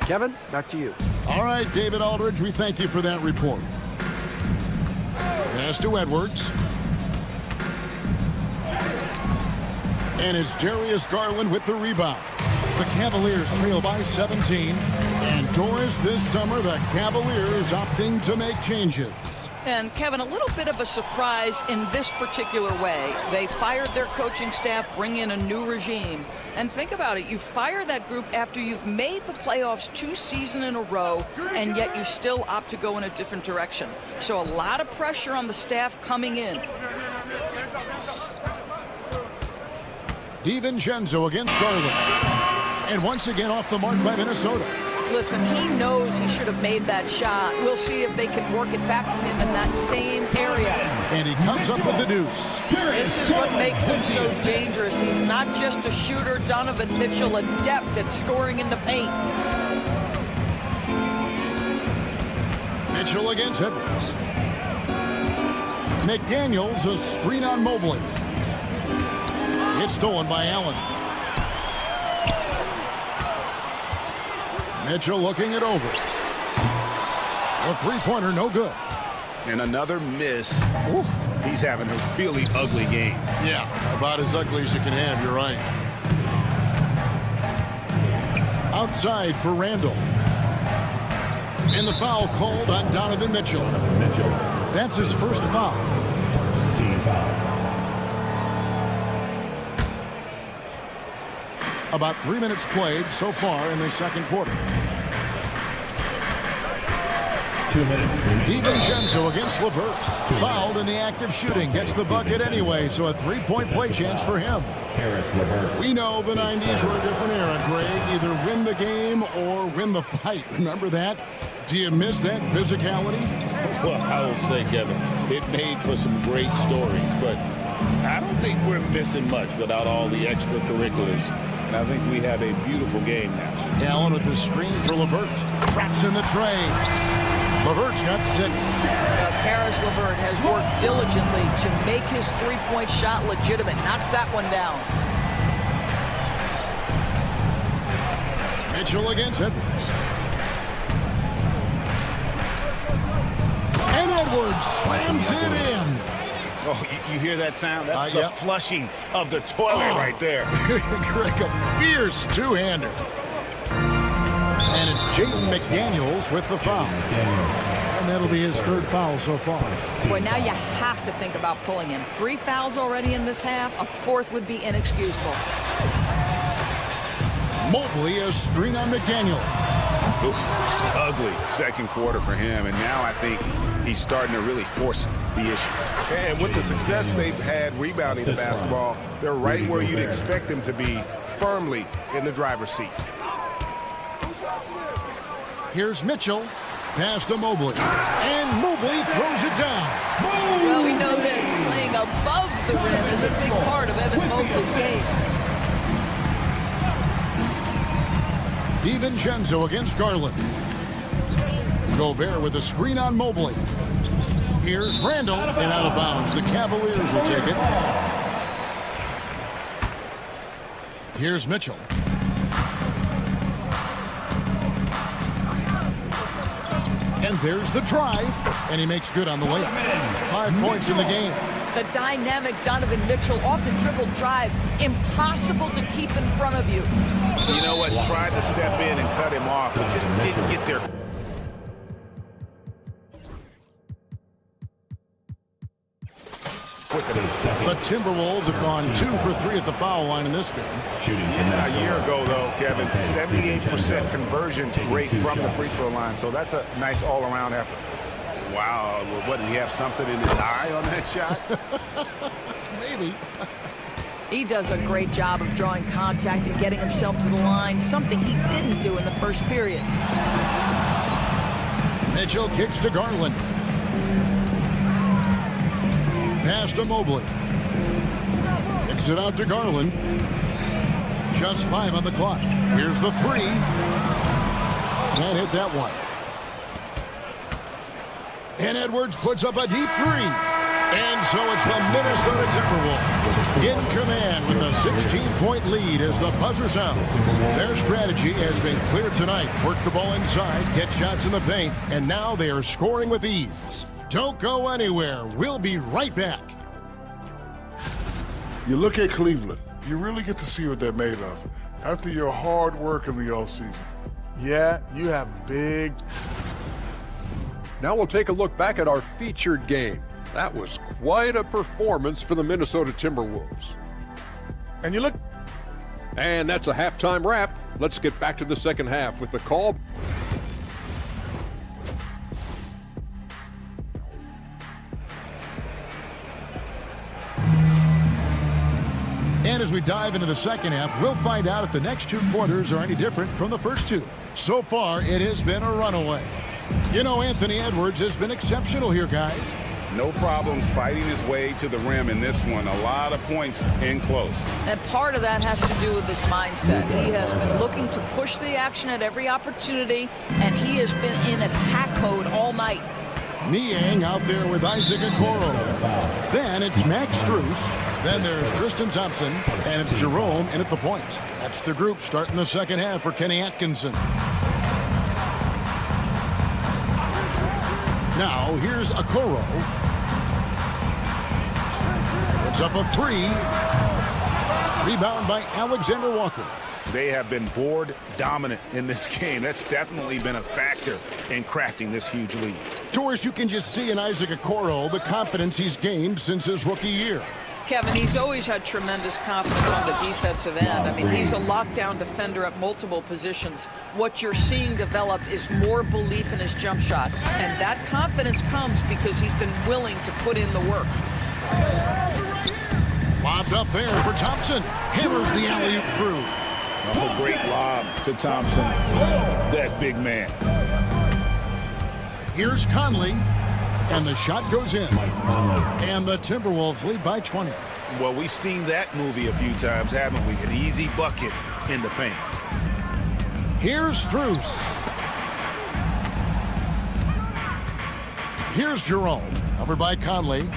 Kevin, back to you. All right, David Aldridge, we thank you for that report. Pass to Edwards. And it's Darius Garland with the rebound. The Cavaliers trail by 17. And Doris, this summer, the Cavaliers opting to make changes. And Kevin, a little bit of a surprise in this particular way. They fired their coaching staff, bring in a new regime. And think about it, you fire that group after you've made the playoffs 2 seasons in a row, and yet you still opt to go in a different direction. So a lot of pressure on the staff coming in. DiVincenzo against Garland. And once again off the mark by Minnesota. Listen, he knows he should have made that shot. We'll see if they can work it back to him in that same area. And he comes up with the deuce. This is what makes him so dangerous. He's not just a shooter. Donovan Mitchell, adept at scoring in the paint. Mitchell against Edwards. McDaniels a screen on Mobley. It's stolen by Allen. Mitchell looking it over. A three-pointer, no good. And another miss. Oof. He's having a really ugly game. Yeah, about as ugly as you can have, you're right. Outside for Randall. And the foul called on Donovan Mitchell. That's his first foul. Team foul. About 3 minutes played so far in the second quarter. 2 minutes. DiVincenzo against LeVert. Fouled in the act of shooting. Gets the bucket anyway, so a three-point play chance for him. We know the 90s were a different era, Greg. Either win the game or win the fight. Remember that? Do you miss that physicality? Well, I will say, Kevin, it made for some great stories, but I don't think we're missing much without all the extracurriculars. And I think we have a beautiful game now. Allen with the screen for LeVert. Traps in the tray. LeVert's got 6. Karis LeVert has worked diligently to make his three-point shot legitimate. Knocks that one down. Mitchell against Edwards. And Edwards slams it in. Oh, you hear that sound? That's the flushing of the toilet right there. Greg, a fierce two-hander. And it's Jaden McDaniels with the foul. And that'll be his third foul so far. Boy, now you have to think about pulling him. 3 fouls already in this half. A 4th would be inexcusable. Mobley a screen on McDaniels. Oof, ugly second quarter for him, and now I think he's starting to really force the issue. And with the success they've had rebounding the basketball, they're right where you'd expect them to be, firmly in the driver's seat. Here's Mitchell. Pass to Mobley. And Mobley throws it down. Well, we know this. Playing above the rim is a big part of Evan Mobley's game. DiVincenzo against Garland. Gobert with a screen on Mobley. Here's Randall and out of bounds. The Cavaliers will take it. Here's Mitchell. And there's the drive. And he makes good on the layup. 5 points in the game. The dynamic Donovan Mitchell off the dribble drive. Impossible to keep in front of you. You know what? Tried to step in and cut him off, but just didn't get there. The Timberwolves have gone 2 for 3 at the foul line in this game. A year ago, though, Kevin, 78% conversion rate from the free throw line. So that's a nice all-around effort. Wow. What, did he have something in his eye on that shot? Maybe. He does a great job of drawing contact and getting himself to the line, something he didn't do in the first period. Mitchell kicks to Garland. Pass to Mobley. Kicks it out to Garland. Just 5 on the clock. Here's the 3. Can't hit that one. And Edwards puts up a deep 3. And so it's the Minnesota Timberwolves in command with a 16-point lead as the buzzer sounds. Their strategy has been clear tonight. Work the ball inside, get shots in the paint, and now they are scoring with ease. Don't go anywhere. We'll be right back. You look at Cleveland, you really get to see what they're made of after your hard work in the offseason. Yeah, you have big. Now we'll take a look back at our featured game. That was quite a performance for the Minnesota Timberwolves. And you look. And that's a halftime wrap. Let's get back to the second half with the call. And as we dive into the second half, we'll find out if the next 2 quarters are any different from the first 2. So far, it has been a runaway. You know, Anthony Edwards has been exceptional here, guys. No problems fighting his way to the rim in this one. A lot of points in close. And part of that has to do with his mindset. He has been looking to push the action at every opportunity, and he has been in attack mode all night. Niang out there with Isaac Okoro. Then it's Max Strus. Then there's Tristan Thompson, and it's Jerome in at the point. That's the group starting the second half for Kenny Atkinson. Now here's Okoro. It's up a 3. Rebound by Alexander Walker. They have been board dominant in this game. That's definitely been a factor in crafting this huge lead. Doris, you can just see in Isaac Okoro the confidence he's gained since his rookie year. Kevin, he's always had tremendous confidence on the defensive end. I mean, he's a lockdown defender at multiple positions. What you're seeing develop is more belief in his jump shot. And that confidence comes because he's been willing to put in the work. Lobbed up there for Thompson. Hammers the alley-oop through. That's a great lob to Thompson. That big man. Here's Conley. And the shot goes in. And the Timberwolves lead by 20. Well, we've seen that movie a few times, haven't we? An easy bucket in the paint. Here's Strus. Here's Jerome. Covered by Conley.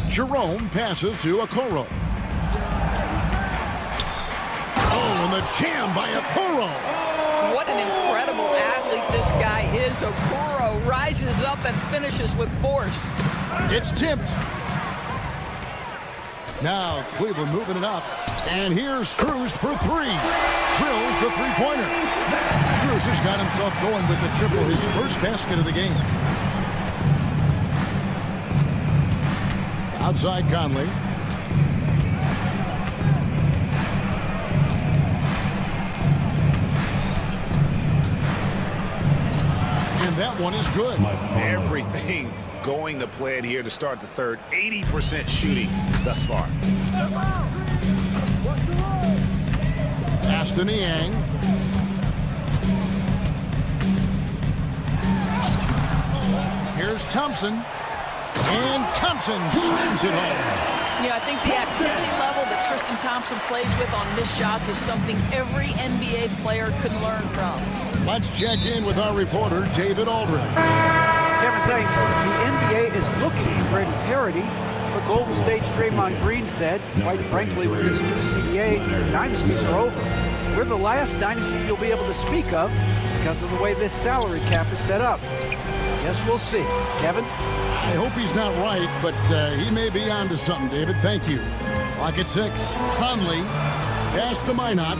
Jerome passes to Okoro. Oh, and the jam by Okoro. What an incredible athlete this guy is. Okoro rises up and finishes with force. It's tipped. Now Cleveland moving it up. And here's Strus for three. Drills the three-pointer. Strus has got himself going with the triple, his first basket of the game. Outside Conley. That one is good. Everything going to plan here to start the third. 80% shooting thus far. Pass to Niang. Here's Thompson. And Thompson slams it home. Yeah, I think the activity level that Tristan Thompson plays with on missed shots is something every NBA player can learn from. Let's check in with our reporter, David Aldridge. Kevin, thanks. The NBA is looking for greater parity, but Golden State's Draymond Green said, quite frankly, with this new CBA, dynasties are over. We're the last dynasty you'll be able to speak of because of the way this salary cap is set up. Guess we'll see. Kevin? I hope he's not right, but he may be onto something, David. Thank you. Clock at 6. Conley. Pass to Minot.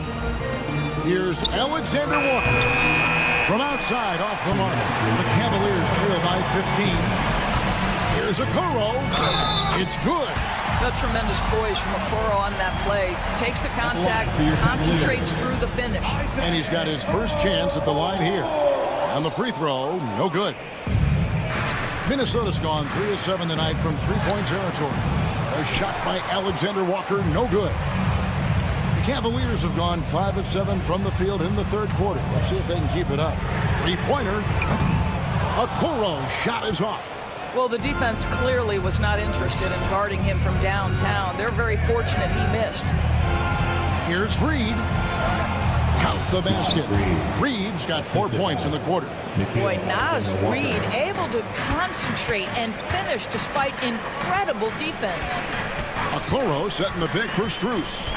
Here's Alexander Walker. From outside, off the mark. The Cavaliers trail by 15. Here's Okoro. It's good. A tremendous poise from Okoro on that play. Takes the contact, concentrates through the finish. And he's got his first chance at the line here. On the free throw, no good. Minnesota's gone 3 of 7 tonight from three-point territory. A shot by Alexander Walker, no good. The Cavaliers have gone 5 of 7 from the field in the third quarter. Let's see if they can keep it up. Three-pointer. Okoro shot is off. Well, the defense clearly was not interested in guarding him from downtown. They're very fortunate he missed. Here's Reed. Count the basket. Reed's got 4 points in the quarter. Boy, Naz Reed able to concentrate and finish despite incredible defense. Okoro setting the pick for Strus.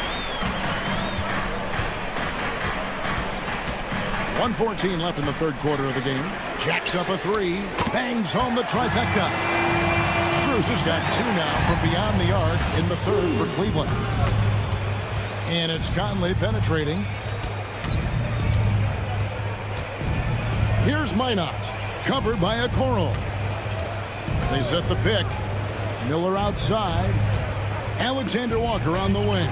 1:14 left in the third quarter of the game. Jacks up a three. Bangs home the trifecta. Strus has got 2 now from beyond the arc in the third for Cleveland. And it's Conley penetrating. Here's Minot, covered by Okoro. They set the pick. Miller outside. Alexander Walker on the wing.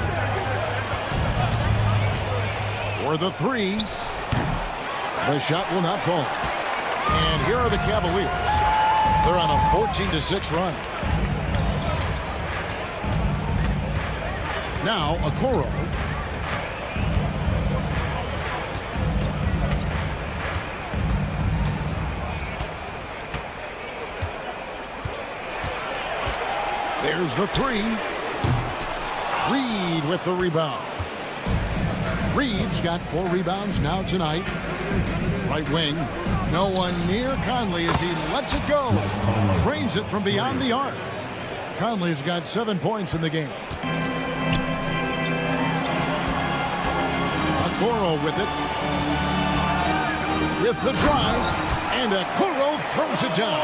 For the three. The shot will not fall. And here are the Cavaliers. They're on a 14-6 run. Now, Okoro. There's the three. Reed with the rebound. Reed's got 4 rebounds now tonight. Right wing. No one near Conley as he lets it go. Trains it from beyond the arc. Conley's got 7 points in the game. Okoro with it. With the drive. And Okoro throws it down.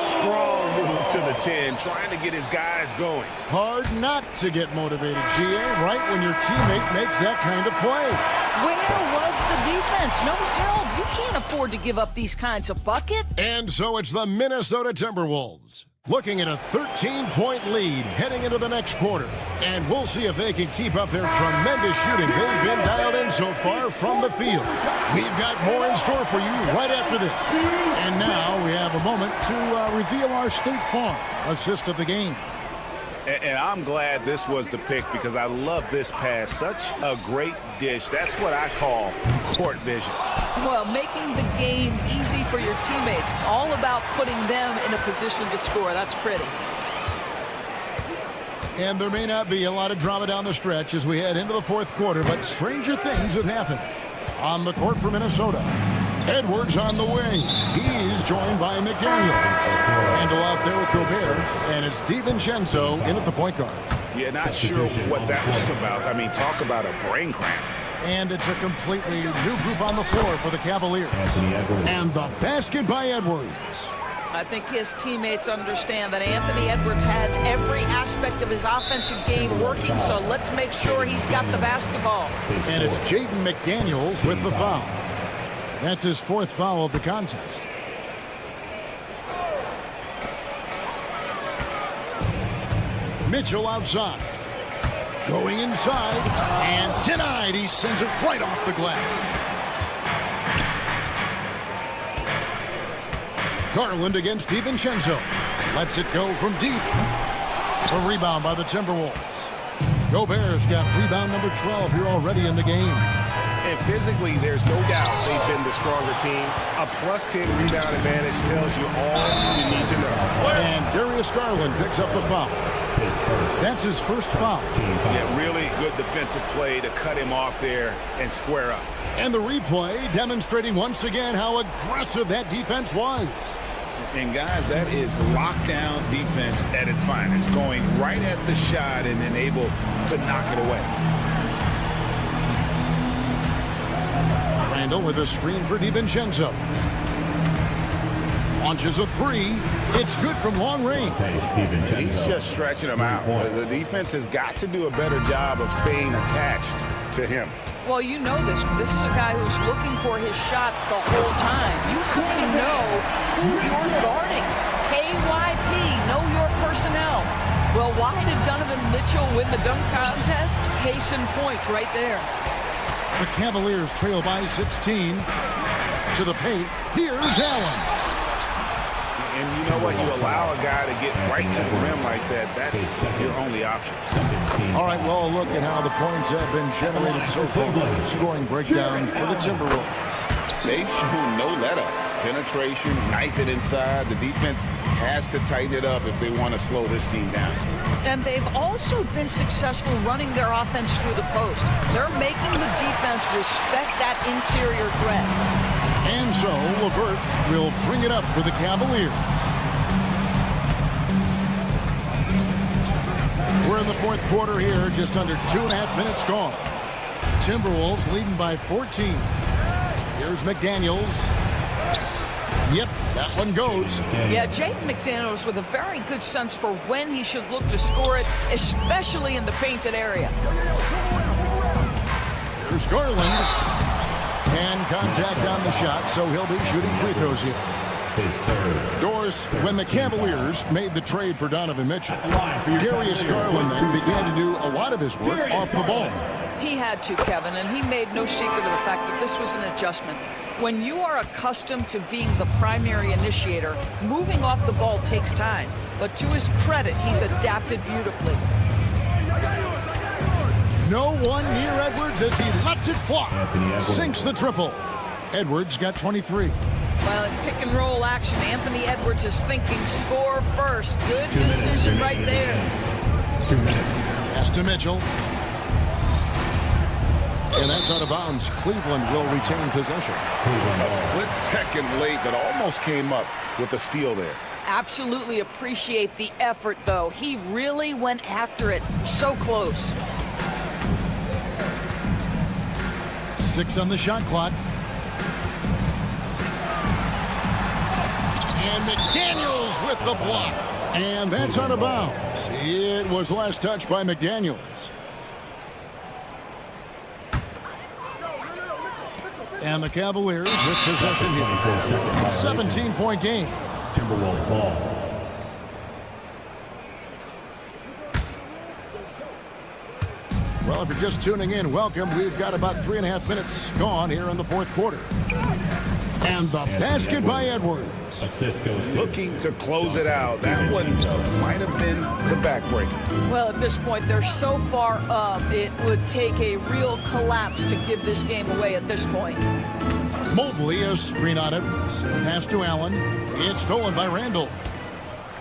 Strong move to the top 10, trying to get his guys going. Hard not to get motivated, GA, right when your teammate makes that kind of play. Where was the defense? No help. You can't afford to give up these kinds of buckets. And so it's the Minnesota Timberwolves looking at a 13-point lead heading into the next quarter. And we'll see if they can keep up their tremendous shooting they've been dialed in so far from the field. We've got more in store for you right after this. And now we have a moment to reveal our State Farm assist of the game. And I'm glad this was the pick because I love this pass. Such a great dish. That's what I call court vision. Well, making the game easy for your teammates. All about putting them in a position to score. That's pretty. And there may not be a lot of drama down the stretch as we head into the fourth quarter, but stranger things have happened. On the court for Minnesota, Edwards on the wing. He's joined by McDaniel. Handle out there with Gobert, and it's DiVincenzo in at the point guard. Yeah, not sure what that was about. I mean, talk about a brain cramp. And it's a completely new group on the floor for the Cavaliers. And the basket by Edwards. I think his teammates understand that Anthony Edwards has every aspect of his offensive game working, so let's make sure he's got the basketball. And it's Jaden McDaniels with the foul. That's his fourth foul of the contest. Mitchell outside. Going inside. And denied. He sends it right off the glass. Garland against DiVincenzo. Lets it go from deep. A rebound by the Timberwolves. Gobert's got rebound number 12 here already in the game. And physically, there's no doubt they've been the stronger team. A +10 rebound advantage tells you all you need to know. And Darius Garland picks up the foul. That's his first foul. Yeah, really good defensive play to cut him off there and square up. And the replay demonstrating once again how aggressive that defense was. And guys, that is lockdown defense at its finest. Going right at the shot and then able to knock it away. Randall with a screen for DiVincenzo. Launches a three. It's good from long range. He's just stretching him out. The defense has got to do a better job of staying attached to him. Well, you know this. This is a guy who's looking for his shot the whole time. You have to know who you're guarding. KYP, know your personnel. Well, why did Donovan Mitchell win the dunk contest? Case in point right there. The Cavaliers trail by 16. To the paint. Here's Allen. And you know what? You allow a guy to get right to the rim like that. That's your only option. All right, well, look at how the points have been generated so far. Scoring breakdown for the Timberwolves. They've shown no let-up. Penetration, knife it inside. The defense has to tighten it up if they want to slow this team down. And they've also been successful running their offense through the post. They're making the defense respect that interior threat. And so LeVert will bring it up for the Cavaliers. We're in the fourth quarter here, just under 2.5 minutes gone. Timberwolves leading by 14. Here's McDaniels. Yep, that one goes. Yeah, Jaden McDaniels with a very good sense for when he should look to score it, especially in the painted area. Here's Garland. And contact on the shot, so he'll be shooting free throws here. Doris, when the Cavaliers made the trade for Donovan Mitchell, Darius Garland then began to do a lot of his work off the ball. He had to, Kevin, and he made no secret of the fact that this was an adjustment. When you are accustomed to being the primary initiator, moving off the ball takes time. But to his credit, he's adapted beautifully. No one near Edwards as he lets it fly. Sinks the triple. Edwards got 23. Well, in pick and roll action, Anthony Edwards is thinking score first. Good decision right there. Pass to Mitchell. And that's out of bounds. Cleveland will retain possession. A split second late, but almost came up with a steal there. Absolutely appreciate the effort, though. He really went after it. So close. 6 on the shot clock. And McDaniels with the block. And that's out of bounds. It was last touched by McDaniels. And the Cavaliers with possession here. 17-point game. Timberwolves ball. Well, if you're just tuning in, welcome. We've got about 3.5 minutes gone here in the fourth quarter. And the basket by Edwards. Looking to close it out. That one might have been the backbreaker. Well, at this point, they're so far up, it would take a real collapse to give this game away at this point. Mobley, a screen on Edwards. Pass to Allen. It's stolen by Randall.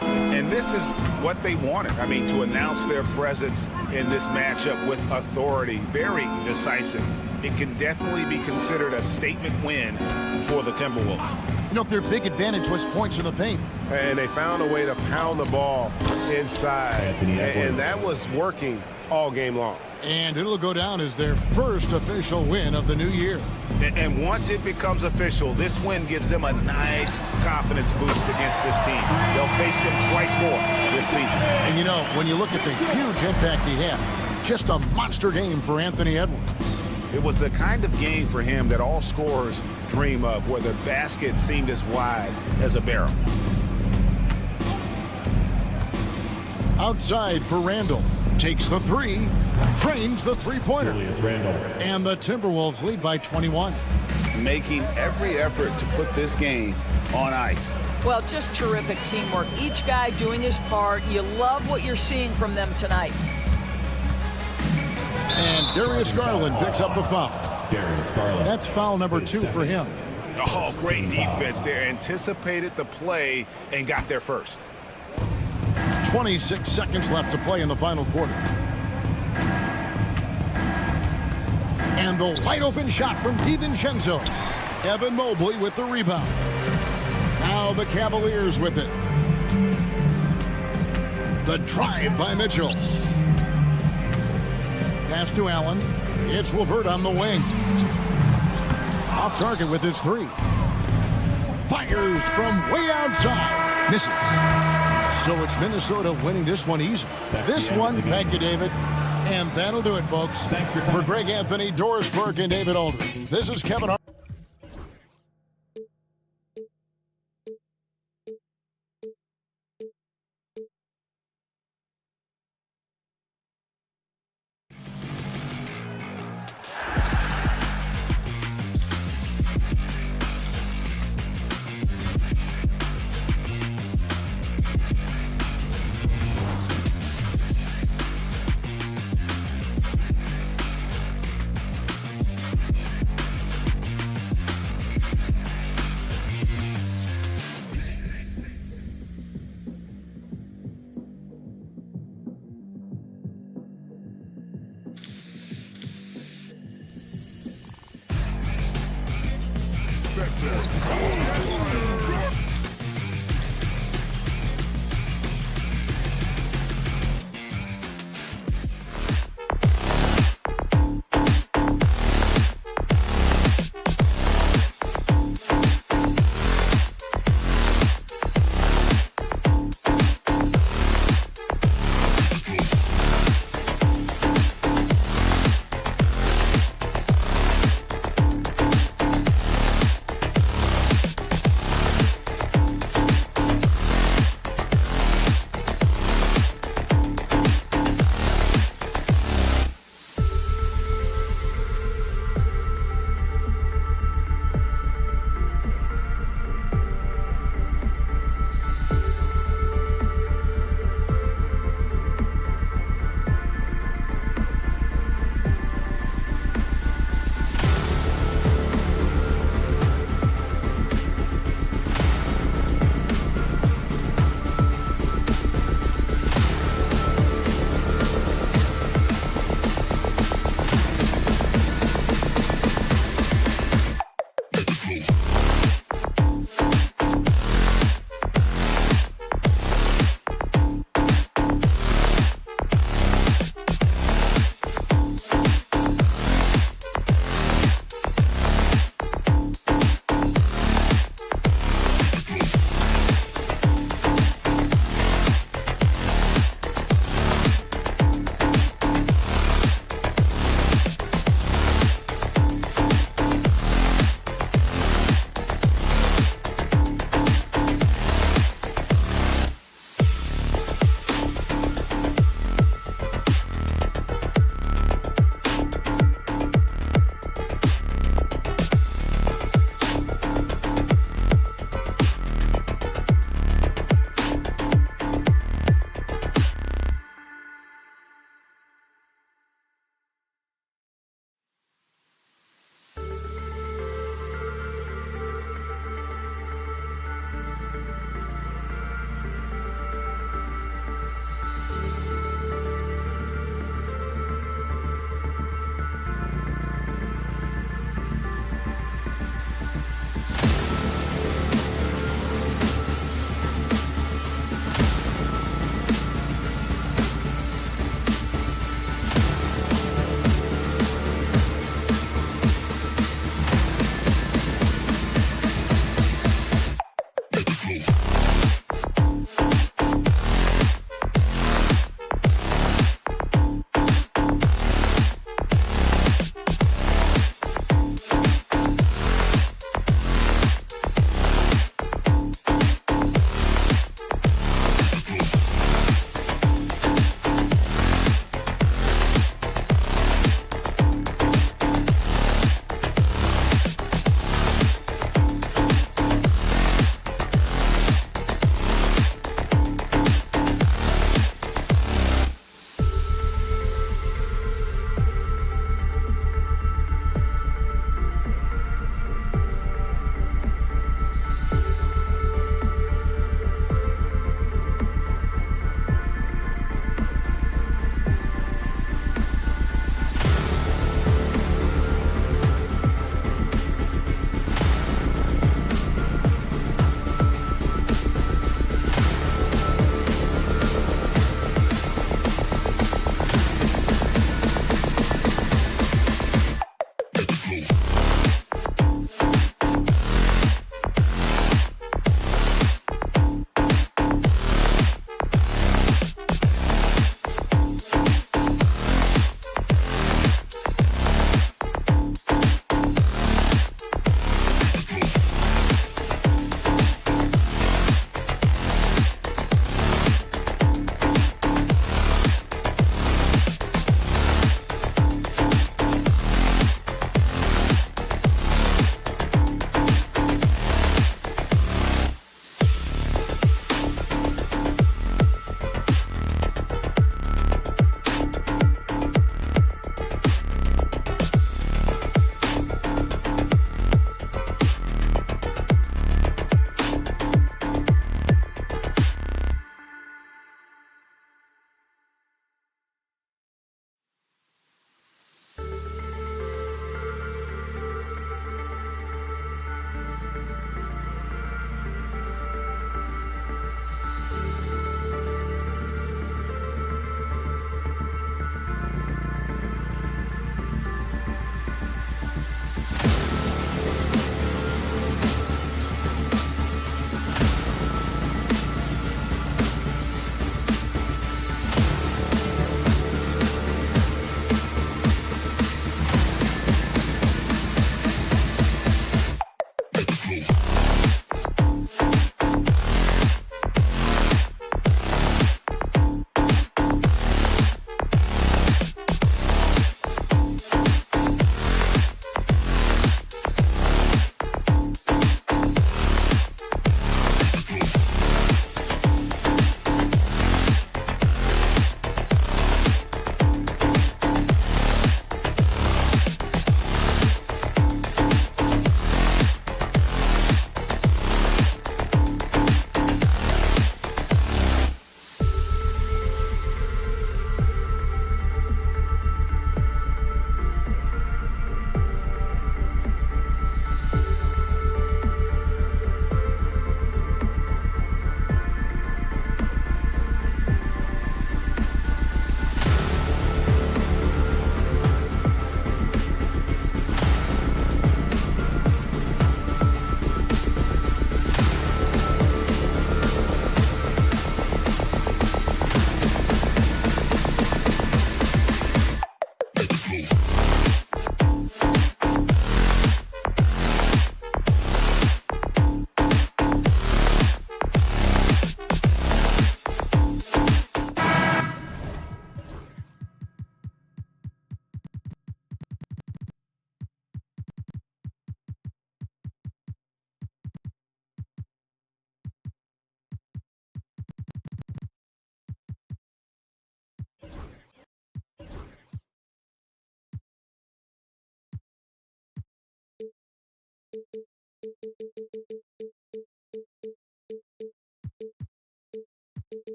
And this is what they wanted. I mean, to announce their presence in this matchup with authority. Very decisive. It can definitely be considered a statement win for the Timberwolves. You know, their big advantage was points in the paint. And they found a way to pound the ball inside. And that was working all game long. And it'll go down as their first official win of the new year. And once it becomes official, this win gives them a nice confidence boost against this team. They'll face them twice more this season. And you know, when you look at the huge impact he had, just a monster game for Anthony Edwards. It was the kind of game for him that all scorers dream of, where the basket seemed as wide as a barrel. Outside for Randall. Takes the three. Drains the three-pointer. And the Timberwolves lead by 21. Making every effort to put this game on ice. Well, just terrific teamwork. Each guy doing his part. You love what you're seeing from them tonight. And Darius Garland picks up the foul. That's foul number 2 for him. Oh, great defense there. Anticipated the play and got there first. 26 seconds left to play in the final quarter. And the wide-open shot from DiVincenzo. Evan Mobley with the rebound. Now the Cavaliers with it. The drive by Mitchell. Pass to Allen. It's LeVert on the wing. Off target with his three. Fires from way outside. Misses. So it's Minnesota winning this one easily. This one, thank you, David. And that'll do it, folks. For Greg Anthony, Doris Burke, and David Aldridge, this is Kevin Hart.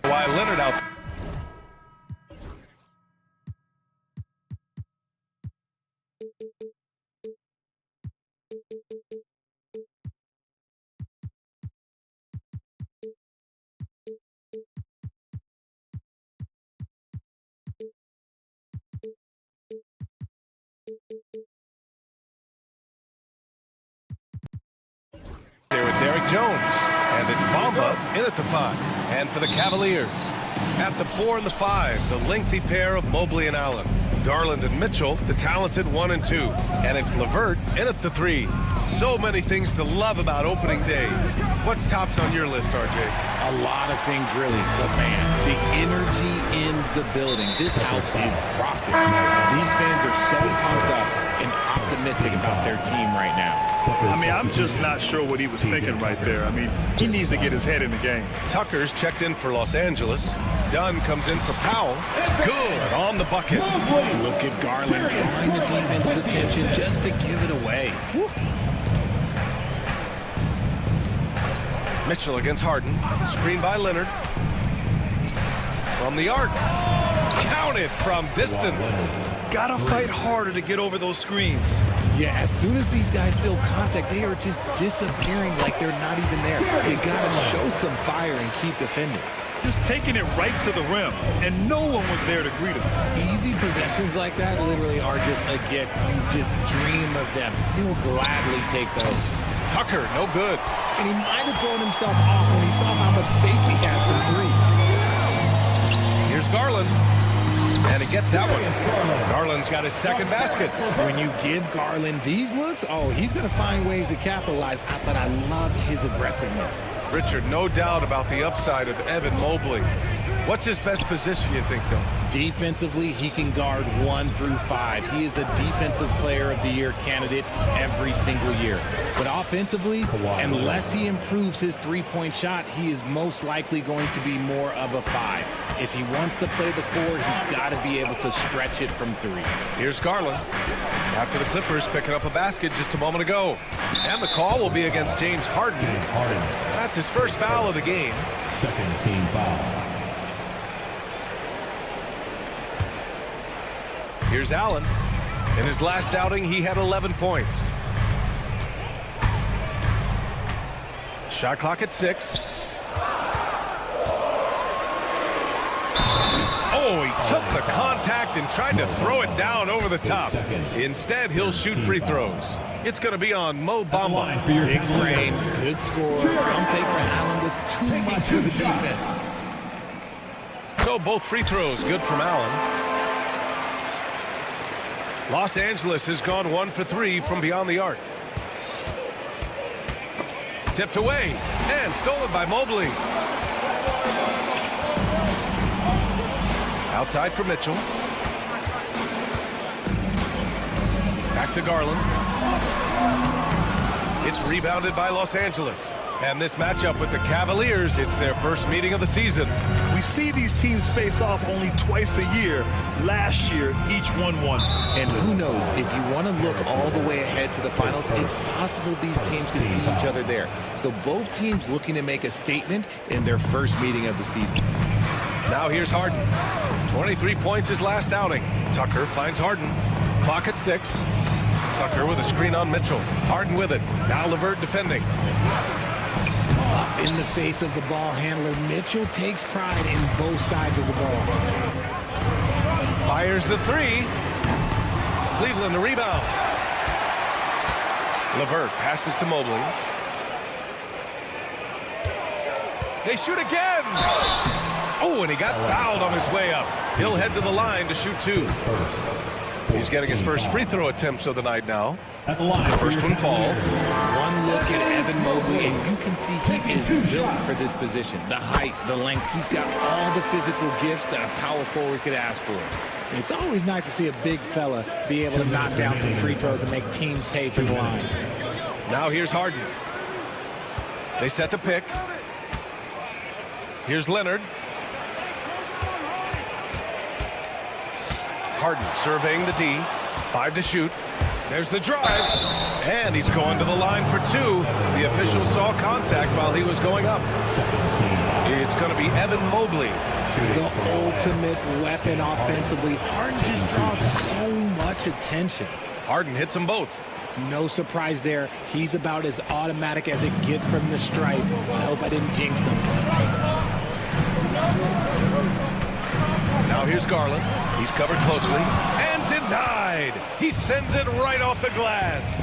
Why Leonard out. There with Derek Jones, and it's Bamba in at the 5. And for the Cavaliers, at the 4 and the 5, the lengthy pair of Mobley and Allen. Garland and Mitchell, the talented 1 and 2. And it's LeVert in at the 3. So many things to love about opening day. What's tops on your list, RJ? A lot of things, really. But, man, the energy in the building. This house is rocking. These fans are so pumped up and optimistic about their team right now. I mean, I'm just not sure what he was thinking right there. I mean, he needs to get his head in the game. Tucker's checked in for Los Angeles. Dunn comes in for Powell. Good on the bucket. Look at Garland drawing the defense's attention just to give it away. Mitchell against Harden. Screen by Leonard. From the arc. Counted from distance. Gotta fight harder to get over those screens. Yeah, as soon as these guys feel contact, they are just disappearing like they're not even there. They gotta show some fire and keep defending. Just taking it right to the rim, and no one was there to greet him. Easy possessions like that literally are just a gift. You just dream of them. He'll gladly take those. Tucker, no good. And he might have thrown himself off when he saw how much space he had for 3. Here's Garland. And he gets that one. Garland's got his second basket. When you give Garland these looks, oh, he's going to find ways to capitalize. But I love his aggressiveness. Richard, no doubt about the upside of Evan Mobley. What's his best position, you think, though? Defensively, he can guard 1 through 5. He is a Defensive Player of the Year candidate every single year. But offensively, unless he improves his three-point shot, he is most likely going to be more of a 5. If he wants to play the 4, he's got to be able to stretch it from 3. Here's Garland. After the Clippers picking up a basket just a moment ago. And the call will be against James Harden. That's his first foul of the game. Second team foul. Here's Allen. In his last outing, he had 11 points. Shot clock at 6. Oh, he took the contact and tried to throw it down over the top. Instead, he'll shoot free throws. It's going to be on Mo Bamba. Big frame, good score. Pump fake for Allen was too much for the defense. So both free throws good from Allen. Los Angeles has gone 1 for 3 from beyond the arc. Tipped away and stolen by Mobley. Outside for Mitchell. Back to Garland. It's rebounded by Los Angeles. And this matchup with the Cavaliers, it's their first meeting of the season. We see these teams face off only twice a year. Last year, each won. And who knows, if you want to look all the way ahead to the finals, it's possible these teams could see each other there. So both teams looking to make a statement in their first meeting of the season. Now here's Harden. 23 points his last outing. Tucker finds Harden. Clock at 6. Tucker with a screen on Mitchell. Harden with it. Now LeVert defending. Up in the face of the ball handler, Mitchell takes pride in both sides of the ball. Fires the 3. Cleveland the rebound. LeVert passes to Mobley. They shoot again. Oh, and he got fouled on his way up. He'll head to the line to shoot 2. He's getting his first free throw attempts of the night now. At the line, the first one falls. One look at Evan Mobley, and you can see he is built for this position. The height, the length, he's got all the physical gifts that a power forward could ask for. It's always nice to see a big fella be able to knock down some free throws and make teams pay for the line. Now here's Harden. They set the pick. Here's Leonard. Harden surveying the D. 5 to shoot. There's the drive. And he's going to the line for 2. The official saw contact while he was going up. It's going to be Evan Mobley. The ultimate weapon offensively. Harden just draws so much attention. Harden hits them both. No surprise there. He's about as automatic as it gets from the stripe. I hope I didn't jinx him. Now here's Garland. He's covered closely. And denied. He sends it right off the glass.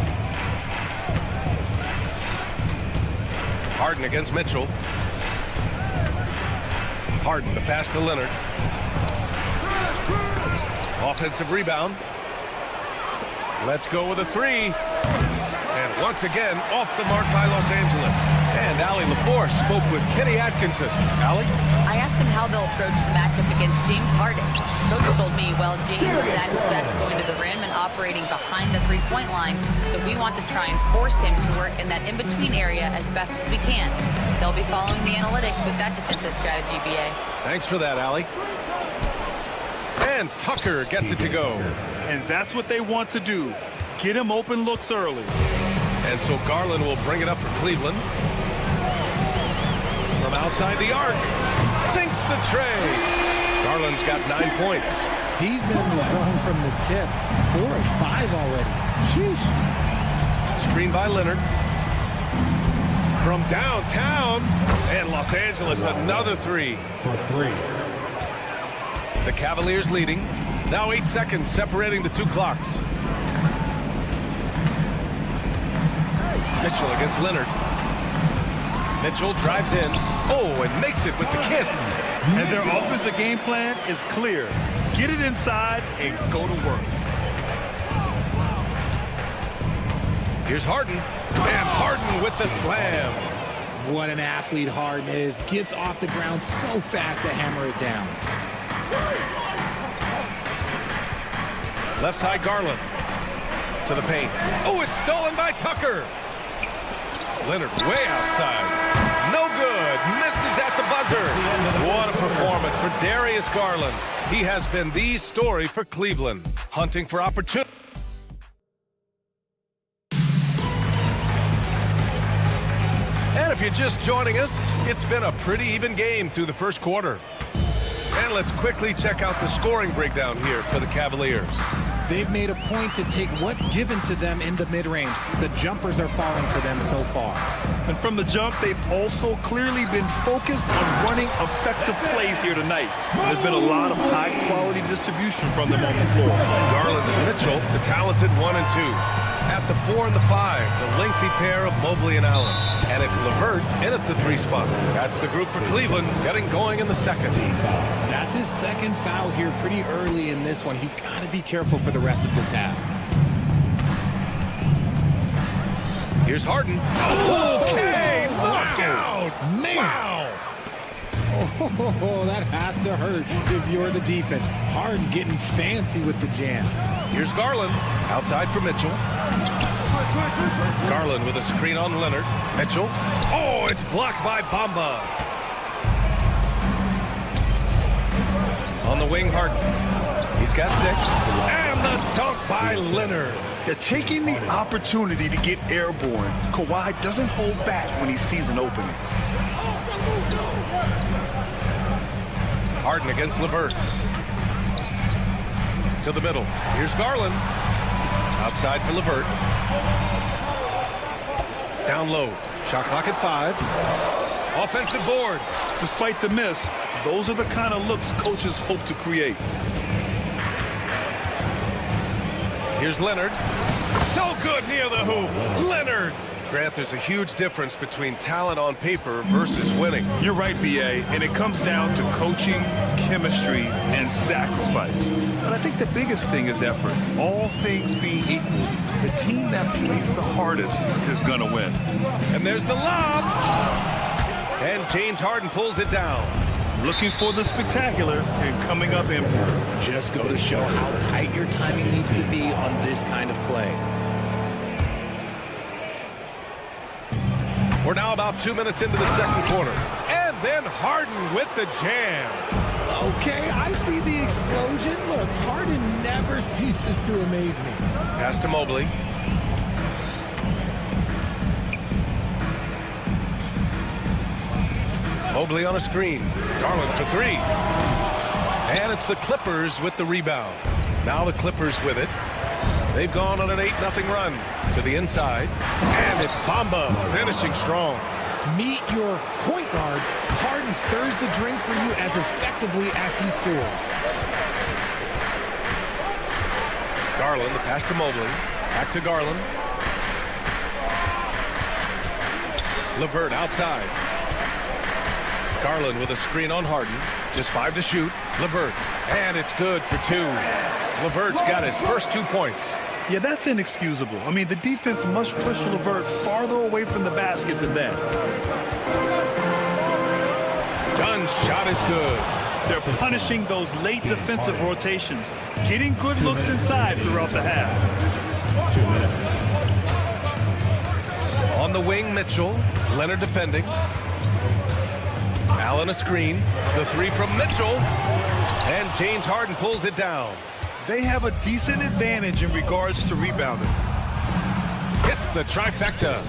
Harden against Mitchell. Harden, the pass to Leonard. Offensive rebound. Let's go with a 3. And once again, off the mark by Los Angeles. And Allie LaForce spoke with Kenny Atkinson. Allie? I asked him how they'll approach the matchup against James Harden. Coach told me, well, James is at his best going to the rim and operating behind the three-point line, so we want to try and force him to work in that in-between area as best as we can. They'll be following the analytics with that defensive strategy, BA. Thanks for that, Allie. And Tucker gets it to go. And that's what they want to do. Get him open looks early. And so Garland will bring it up for Cleveland. From outside the arc. Sinks the tray. Garland's got 9 points. He's been in the zone from the tip. 4 or 5 already. Sheesh. Screen by Leonard. From downtown. And Los Angeles, another 3. The Cavaliers leading. Now 8 seconds separating the 2 clocks. Mitchell against Leonard. Mitchell drives in. Oh, and makes it with the kiss. And their offensive game plan is clear. Get it inside and go to work. Here's Harden. And Harden with the slam. What an athlete Harden is. Gets off the ground so fast to hammer it down. Left side Garland. To the paint. Oh, it's stolen by Tucker. Leonard way outside. No good. Misses at the buzzer. What a performance for Darius Garland. He has been the story for Cleveland. Hunting for opportunity. And if you're just joining us, it's been a pretty even game through the first quarter. And let's quickly check out the scoring breakdown here for the Cavaliers. They've made a point to take what's given to them in the mid-range. The jumpers are falling for them so far. And from the jump, they've also clearly been focused on running effective plays here tonight. There's been a lot of high-quality distribution from them on the floor. Garland and Mitchell, the talented 1 and 2. At the 4 and the 5, the lengthy pair of Mobley and Allen. And it's LeVert in at the 3 spot. That's the group for Cleveland getting going in the second. That's his second foul here pretty early in this one. He's got to be careful for the rest of this half. Here's Harden. Okay, look out! Man! Wow! Oh, that has to hurt if you're the defense. Harden getting fancy with the jam. Here's Garland. Outside for Mitchell. Garland with a screen on Leonard. Mitchell. Oh, it's blocked by Bamba. On the wing, Harden. He's got 6. And the dunk by Leonard. They're taking the opportunity to get airborne. Kawhi doesn't hold back when he sees an opening. Harden against LeVert. To the middle. Here's Garland. Outside for LeVert. Down low. Shot clock at 5. Offensive board. Despite the miss, those are the kind of looks coaches hope to create. Here's Leonard. So good near the hoop. Leonard. Grant, there's a huge difference between talent on paper versus winning. You're right, B.A., and it comes down to coaching, chemistry, and sacrifice. But I think the biggest thing is effort. All things being equal, the team that plays the hardest is going to win. And there's the lob. And James Harden pulls it down. Looking for the spectacular and coming up empty. Just go to show how tight your timing needs to be on this kind of play. We're now about 2 minutes into the second quarter. And then Harden with the jam. Okay, I see the explosion. Look, Harden never ceases to amaze me. Pass to Mobley. Mobley on a screen. Garland for three. And it's the Clippers with the rebound. Now the Clippers with it. They've gone on an 8-0 run to the inside. And it's Bamba finishing strong. Meet your point guard. Harden stirs the drink for you as effectively as he scores. Garland, the pass to Mobley. Back to Garland. LeVert outside. Garland with a screen on Harden. Just 5 to shoot. LeVert. And it's good for 2. LeVert's got his first 2 points. Yeah, that's inexcusable. I mean, the defense must push LeVert farther away from the basket than that. Dunn's shot is good. They're punishing those late defensive rotations, getting good looks inside throughout the half. 2 minutes. On the wing, Mitchell. Leonard defending. Allen a screen. The 3 from Mitchell. And James Harden pulls it down. They have a decent advantage in regards to rebounding. Hits the trifecta.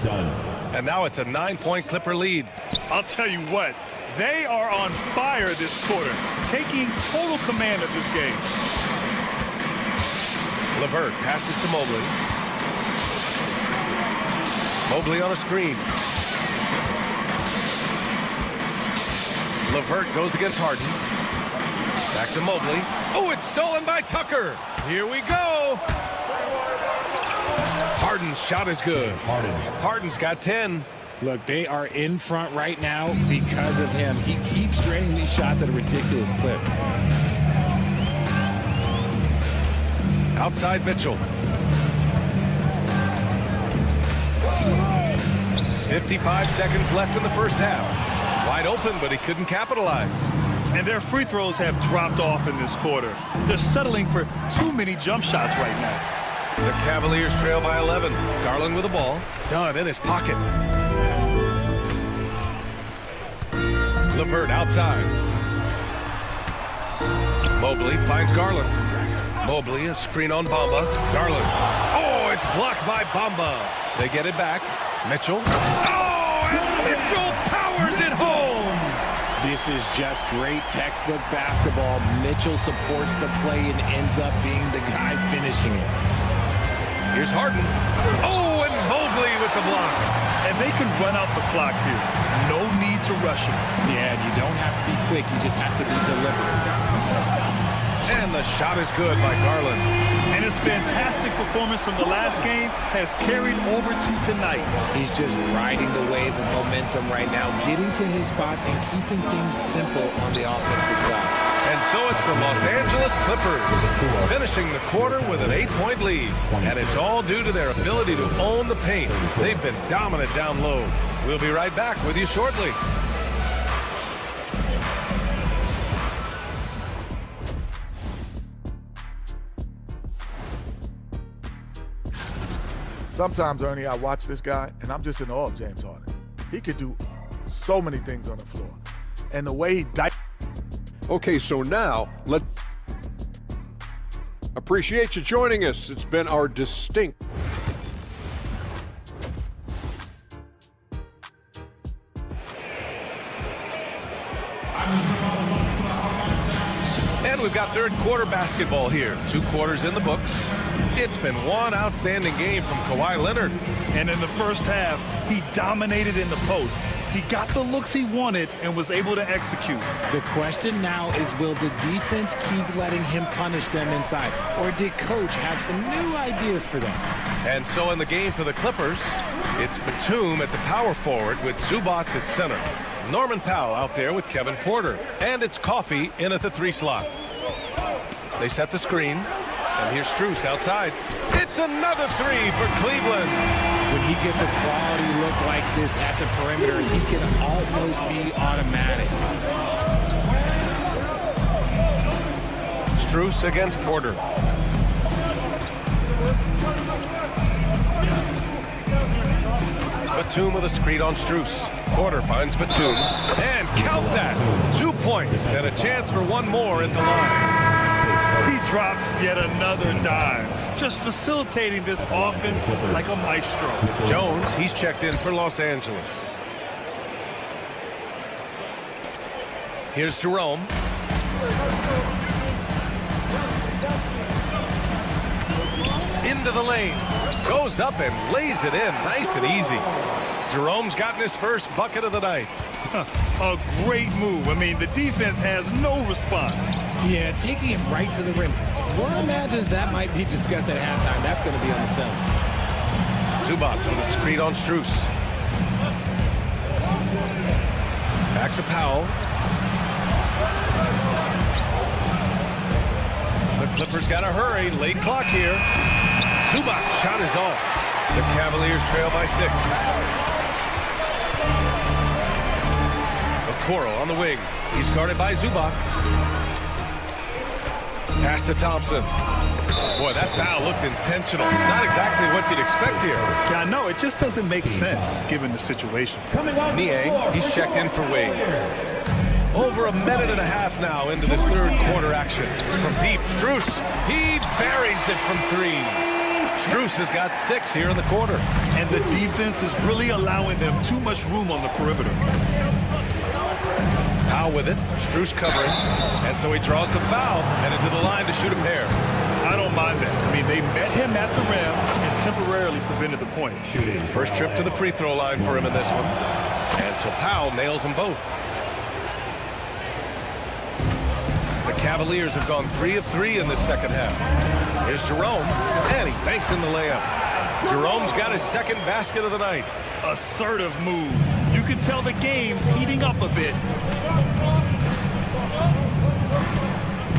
And now it's a 9-point Clipper lead. I'll tell you what, they are on fire this quarter, taking total command of this game. LeVert passes to Mobley. Mobley on a screen. LeVert goes against Harden. Back to Mobley. Oh, it's stolen by Tucker. Here we go. Harden's shot is good. Harden's got 10. Look, they are in front right now because of him. He keeps draining these shots at a ridiculous clip. Outside Mitchell. 55 seconds left in the first half. Wide open, but he couldn't capitalize. And their free throws have dropped off in this quarter. They're settling for too many jump shots right now. The Cavaliers trail by 11. Garland with the ball. Dunn in his pocket. LeVert outside. Mobley finds Garland. Mobley, a screen on Bamba. Garland. Oh, it's blocked by Bamba. They get it back. Mitchell. Oh, and Mitchell powers it home. This is just great textbook basketball. Mitchell supports the play and ends up being the guy finishing it. Here's Harden. Oh, and Mobley with the block. And they can run out the clock here. No need to rush him. Yeah, and you don't have to be quick. You just have to be deliberate. And the shot is good by Garland. And his fantastic performance from the last game has carried over to tonight. He's just riding the wave of momentum right now, getting to his spots and keeping things simple on the offensive side. And so it's the Los Angeles Clippers finishing the quarter with an 8-point lead. And it's all due to their ability to own the paint. They've been dominant down low. We'll be right back with you shortly. Sometimes, Ernie, I watch this guy, and I'm just in awe of James Harden. He could do so many things on the floor. And the way he Okay, so now, appreciate you joining us. It's been our distinct... And we've got third quarter basketball here. 2 quarters in the books. It's been one outstanding game from Kawhi Leonard. And in the first half, he dominated in the post. He got the looks he wanted and was able to execute. The question now is, will the defense keep letting him punish them inside? Or did Coach have some new ideas for them? And so in the game for the Clippers, it's Batum at the power forward with Zubac at center. Norman Powell out there with Kevin Porter. And it's Coffey in at the 3 slot. They set the screen. And here's Strus outside. It's another 3 for Cleveland. When he gets a quality look like this at the perimeter, he can almost be automatic. Strus against Porter. Batum with a screen on Strus. Porter finds Batum. And count that. 2 points and a chance for one more at the line. He drops yet another dime, just facilitating this offense like a maestro. Jones, he's checked in for Los Angeles. Here's Jerome. Into the lane. Goes up and lays it in nice and easy. Jerome's gotten his first bucket of the night. A great move. I mean, the defense has no response. Yeah, taking it right to the rim. One imagines that might be discussed at halftime. That's going to be on the film. Zubac with a screen on Strus. Back to Powell. The Clippers got to hurry. Late clock here. Zubac shot is off. The Cavaliers trail by 6. Okoro on the wing. He's guarded by Zubac. Pass to Thompson. Boy, that foul looked intentional. Not exactly what you'd expect here. Yeah, I know. It just doesn't make sense given the situation. Niang, he's checked in for Wade. Over a minute and a half now into this third quarter action. From deep, Strus. He buries it from 3. Strus has got 6 here in the quarter. And the defense is really allowing them too much room on the perimeter. Powell with it. Strus covering. And so he draws the foul. Headed to the line to shoot a pair. I don't mind that. I mean, they met him at the rim and temporarily prevented the point. Shooting. First trip to the free throw line for him in this one. And so Powell nails them both. The Cavaliers have gone 3 of 3 in this second half. Here's Jerome. And he banks in the layup. Jerome's got his second basket of the night. Assertive move. You can tell the game's heating up a bit.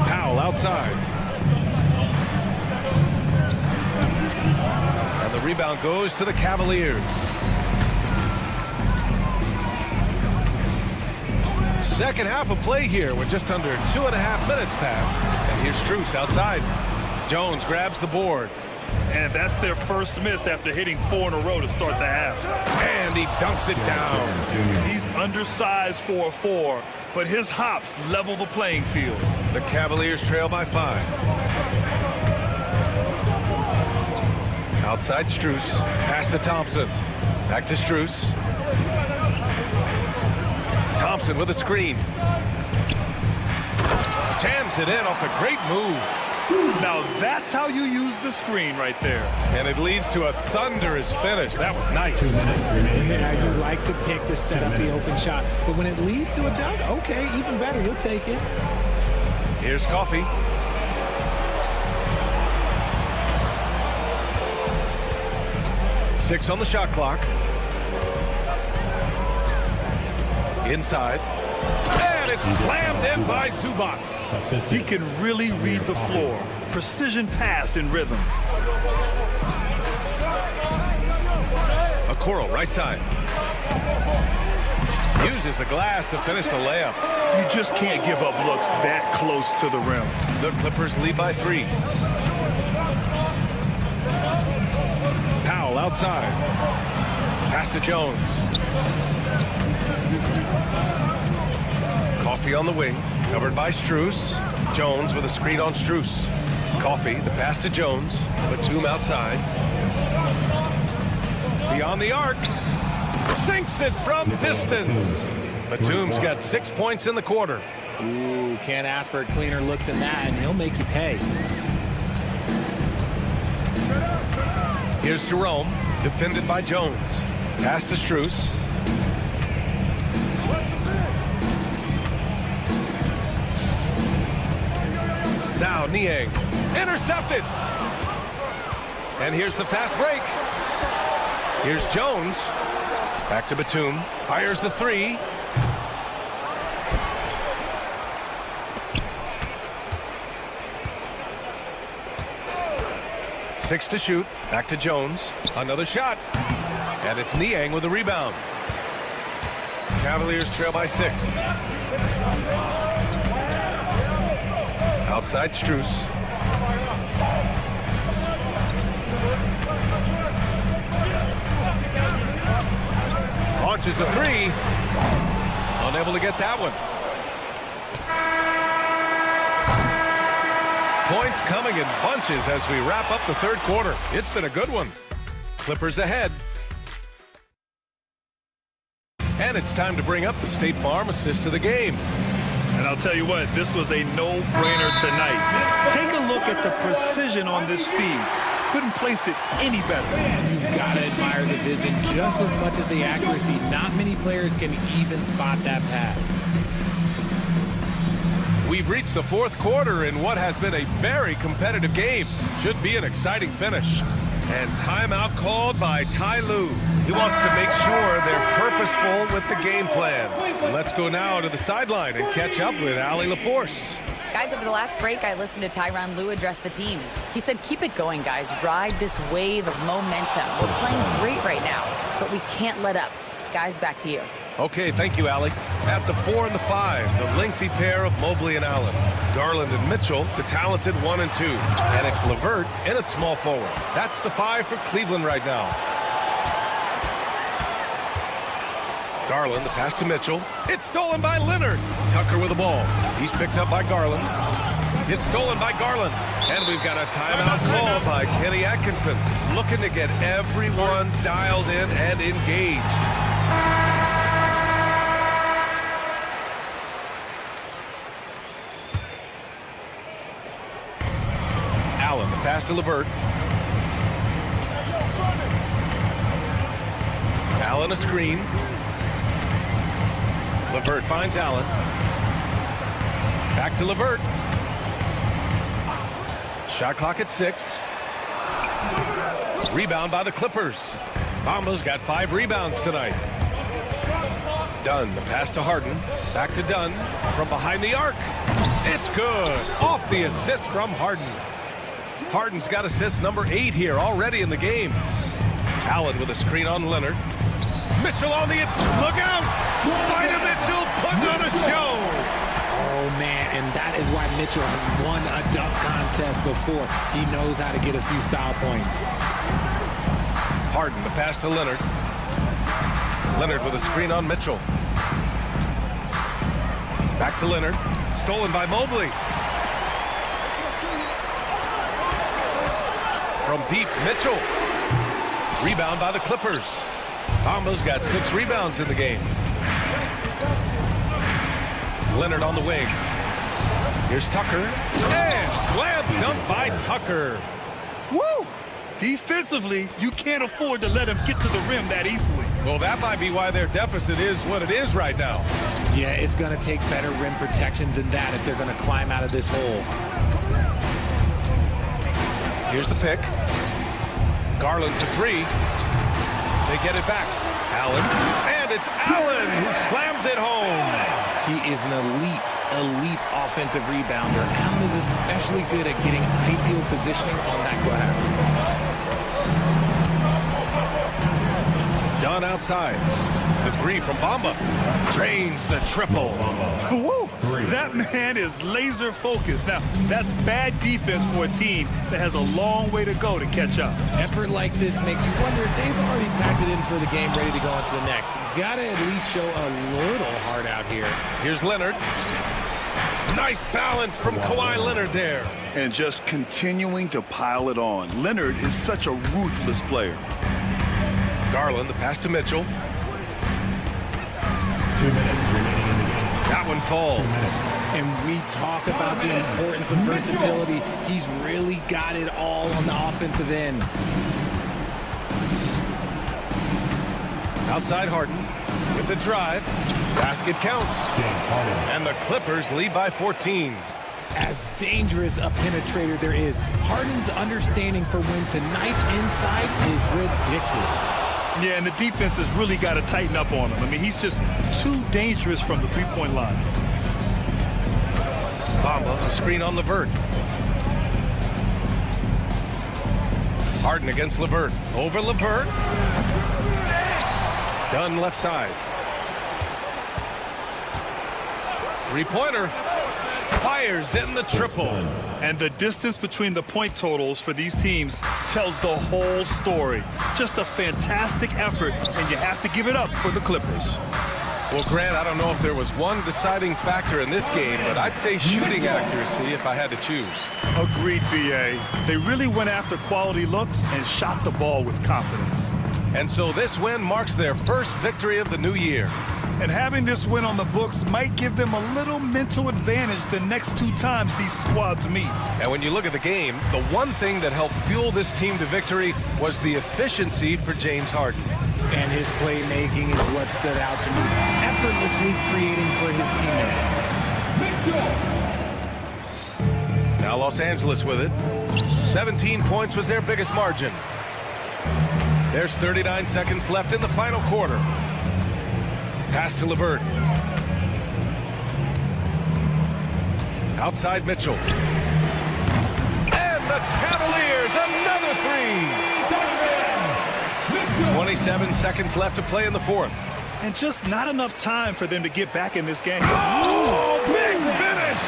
Powell outside. And the rebound goes to the Cavaliers. Second half of play here with just under 2.5 minutes passed. And here's Strus outside. Jones grabs the board. And that's their first miss after hitting 4 in a row to start the half. And he dunks it down. He's undersized for a 4, but his hops level the playing field. The Cavaliers trail by 5. Outside Strus. Pass to Thompson. Back to Strus. Thompson with a screen. Jams it in off a great move. Now that's how you use the screen right there. And it leads to a thunderous finish. That was nice. Yeah, you like the pick to set up the open shot. But when it leads to a dunk, okay, even better. You'll take it. Here's Coffey. Six on the shot clock. Inside. And it's slammed in by Zubac. He can really read the floor. Precision pass in rhythm. Okoro, right side. Uses the glass to finish the layup. You just can't give up looks that close to the rim. The Clippers lead by 3. Powell outside. Pass to Jones. Coffey on the wing, covered by Strus. Jones with a screen on Strus. Coffey, the pass to Jones. Batum outside. Beyond the arc. Sinks it from distance. Batum's got 6 points in the quarter. Ooh, can't ask for a cleaner look than that, and he'll make you pay. Here's Jerome, defended by Jones. Pass to Strus. Now Niang. Intercepted. And here's the fast break. Here's Jones. Back to Batum. Fires the three. Six to shoot. Back to Jones. Another shot. And it's Niang with the rebound. Cavaliers trail by 6. Outside Strus. Launches the three. Unable to get that one. Points coming in bunches as we wrap up the third quarter. It's been a good one. Clippers ahead. And it's time to bring up the State Farm assist to the game. And I'll tell you what, this was a no-brainer tonight. Take a look at the precision on this feed. Couldn't place it any better. You've got to admire the vision just as much as the accuracy. Not many players can even spot that pass. We've reached the fourth quarter in what has been a very competitive game. Should be an exciting finish. And timeout called by Ty Lue. He wants to make sure they're purposeful with the game plan. Let's go now to the sideline and catch up with Allie LaForce. Guys, over the last break, I listened to Tyronn Lue address the team. He said, keep it going, guys. Ride this wave of momentum. We're playing great right now, but we can't let up. Guys, back to you. Okay, thank you, Allie. At the 4 and the 5, the lengthy pair of Mobley and Allen. Garland and Mitchell, the talented 1 and 2. And it's LeVert in at small forward. That's the 5 for Cleveland right now. Garland, the pass to Mitchell. It's stolen by Leonard. Tucker with the ball. He's picked up by Garland. It's stolen by Garland. And we've got a timeout call by Kenny Atkinson. Looking to get everyone dialed in and engaged. Allen, the pass to LeVert. Allen a screen. LeVert finds Allen. Back to LeVert. Shot clock at 6. Rebound by the Clippers. Bamba's got 5 rebounds tonight. Dunn, the pass to Harden. Back to Dunn from behind the arc. It's good. Off the assist from Harden. Harden's got assist number 8 here already in the game. Allen with a screen on Leonard. Mitchell on the look out! Spider Mitchell putting on a show. Oh man, and that is why Mitchell has won a dunk contest before. He knows how to get a few style points. Harden, the pass to Leonard. Leonard with a screen on Mitchell. Back to Leonard. Stolen by Mobley. From deep, Mitchell. Rebound by the Clippers. Bamba's got 6 rebounds in the game. Leonard on the wing. Here's Tucker. And slam dunk by Tucker. Woo! Defensively, you can't afford to let him get to the rim that easily. Well, that might be why their deficit is what it is right now. Yeah, it's going to take better rim protection than that if they're going to climb out of this hole. Here's the pick. Garland for 3. They get it back. Allen. And it's Allen who slams it home. He is an elite offensive rebounder. Allen is especially good at getting ideal positioning on that glass. Dunn outside. The 3 from Bamba. Drains the triple. Woo! That man is laser focused. Now, that's bad defense for a team that has a long way to go to catch up. Effort like this makes you wonder if they've already packed it in for the game, ready to go on to the next. Gotta at least show a little heart out here. Here's Leonard. Nice balance from Kawhi Leonard there. And just continuing to pile it on. Leonard is such a ruthless player. Garland, the pass to Mitchell. 2 minutes remaining in the game. That one falls. And we talk about the importance of versatility. He's really got it all on the offensive end. Outside Harden with the drive. Basket counts. And the Clippers lead by 14. as dangerous a penetrator there is. Harden's understanding for when to knife inside is ridiculous. Yeah, and the defense has really got to tighten up on him. I mean, he's just too dangerous from the three-point line. Bamba, a screen on LeVert. Harden against LeVert. Over LeVert. Dunn left side. Three-pointer. Fires in the triple. And the distance between the point totals for these teams tells the whole story. Just a fantastic effort, and you have to give it up for the Clippers. Well, Grant, I don't know if there was one deciding factor in this game, but I'd say shooting accuracy if I had to choose. Agreed, B.A. They really went after quality looks and shot the ball with confidence. And so this win marks their first victory of the new year. And having this win on the books might give them a little mental advantage the next 2 times these squads meet. And when you look at the game, the one thing that helped fuel this team to victory was the efficiency for James Harden. And his playmaking is what stood out to me. Effortlessly creating for his teammates. Now Los Angeles with it. 17 points was their biggest margin. There's 39 seconds left in the final quarter. Pass to LeVert. Outside Mitchell. And the Cavaliers, another three. 27 seconds left to play in the fourth. And just not enough time for them to get back in this game. Oh, big finish!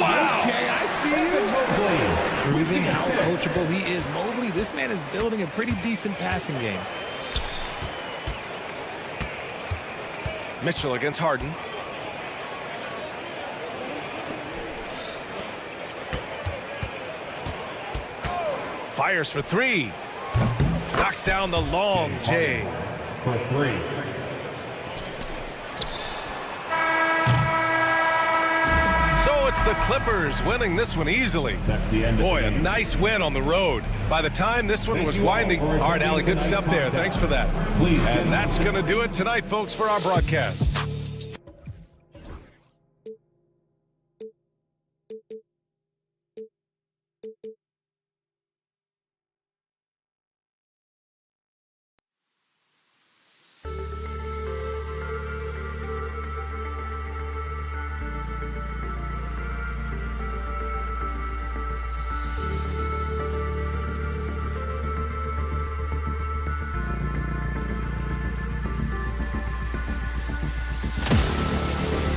Wow! Okay, I see it. Proving how coachable he is. Mobley, this man is building a pretty decent passing game. Mitchell against Harden. Fires for three. Knocks down the long J. For 3. So it's the Clippers winning this one easily. That's the end. Boy, a nice win on the road. By the time this one was winding, all right, Allie, good stuff there. Thanks for that. And that's going to do it tonight, folks, for our broadcast.